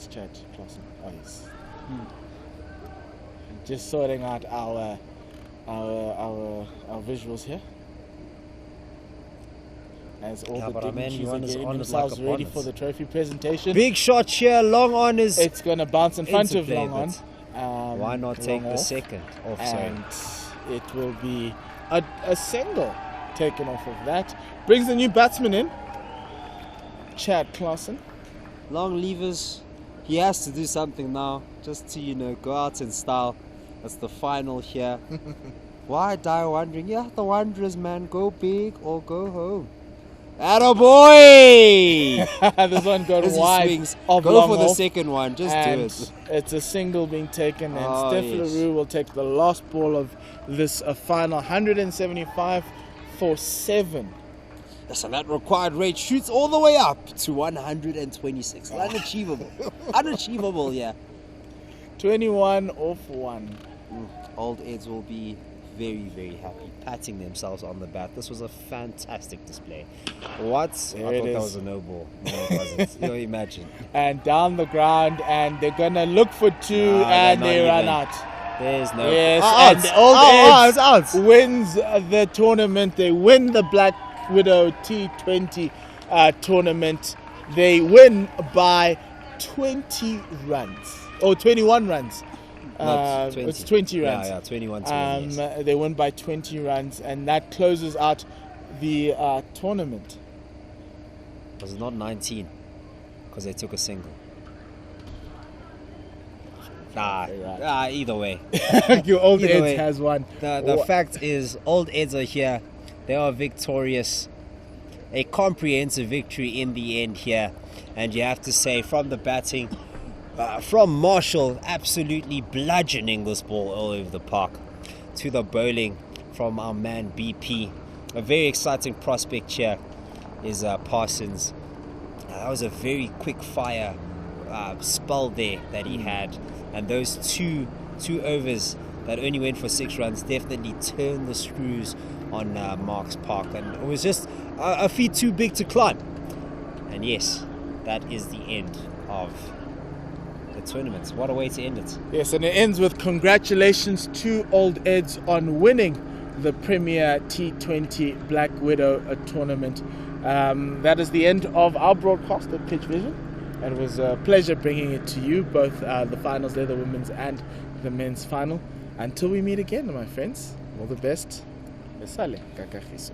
Chad Larson. Oh yes. Just sorting out our visuals here. As all the dignitaries are getting themselves ready for the trophy presentation. Big shot here, long on is. It's going to bounce in front of long on. Why not take the second off? And it will be a single taken off of that. Brings the new batsman in, Chad Larson. Long levers. He has to do something now, just to go out in style. That's the final here. Why die wondering? Yeah, the Wanderers, man, go big or go home. Attaboy! This one got As he wide. swings, Of go long for the off, second one. Just do and it. it's a single being taken, and Oh, Steph yes. LaRue will take the last ball of this final, 175 for 7. So that required rate shoots all the way up to 126. Unachievable. Unachievable, yeah. 21 off 1. Old Eds will be very, very happy, patting themselves on the back. This was a fantastic display. What? There I it thought that is. was a no ball. No, it wasn't. You know, imagine. And down the ground, and they're gonna look for 2, Nah, and they're they not run even. out. There's no. Yes, Outs. and the Old Eds Outs. wins the tournament. They win the Black Widow T20 tournament. They win by 20 runs. Or 21 runs. Not 20. It's 20 runs. Yeah, 21 20. Yes. They win by 20 runs, and that closes out the tournament. Was it not 19? Because they took a single. Either way. Your Old Either Eds way, has won. The fact is, Old Eds are here. They are victorious. A comprehensive victory in the end here. And you have to say, from the batting, from Marshall, absolutely bludgeoning this ball all over the park, to the bowling from our man BP. A very exciting prospect here is Parsons. That was a very quick fire spell there that he had. And those two overs that only went for 6 runs definitely turned the screws on Marks Park, and it was just a feat too big to climb. And yes, that is the end of the tournament. What a way to end it. Yes, and it ends with congratulations to Old Eds on winning the Premier T20 Black Widow tournament. That is the end of our broadcast at Pitch Vision. It was a pleasure bringing it to you, both the finals there, the women's and the men's final. Until we meet again, my friends, all the best. Sale, kakagiso.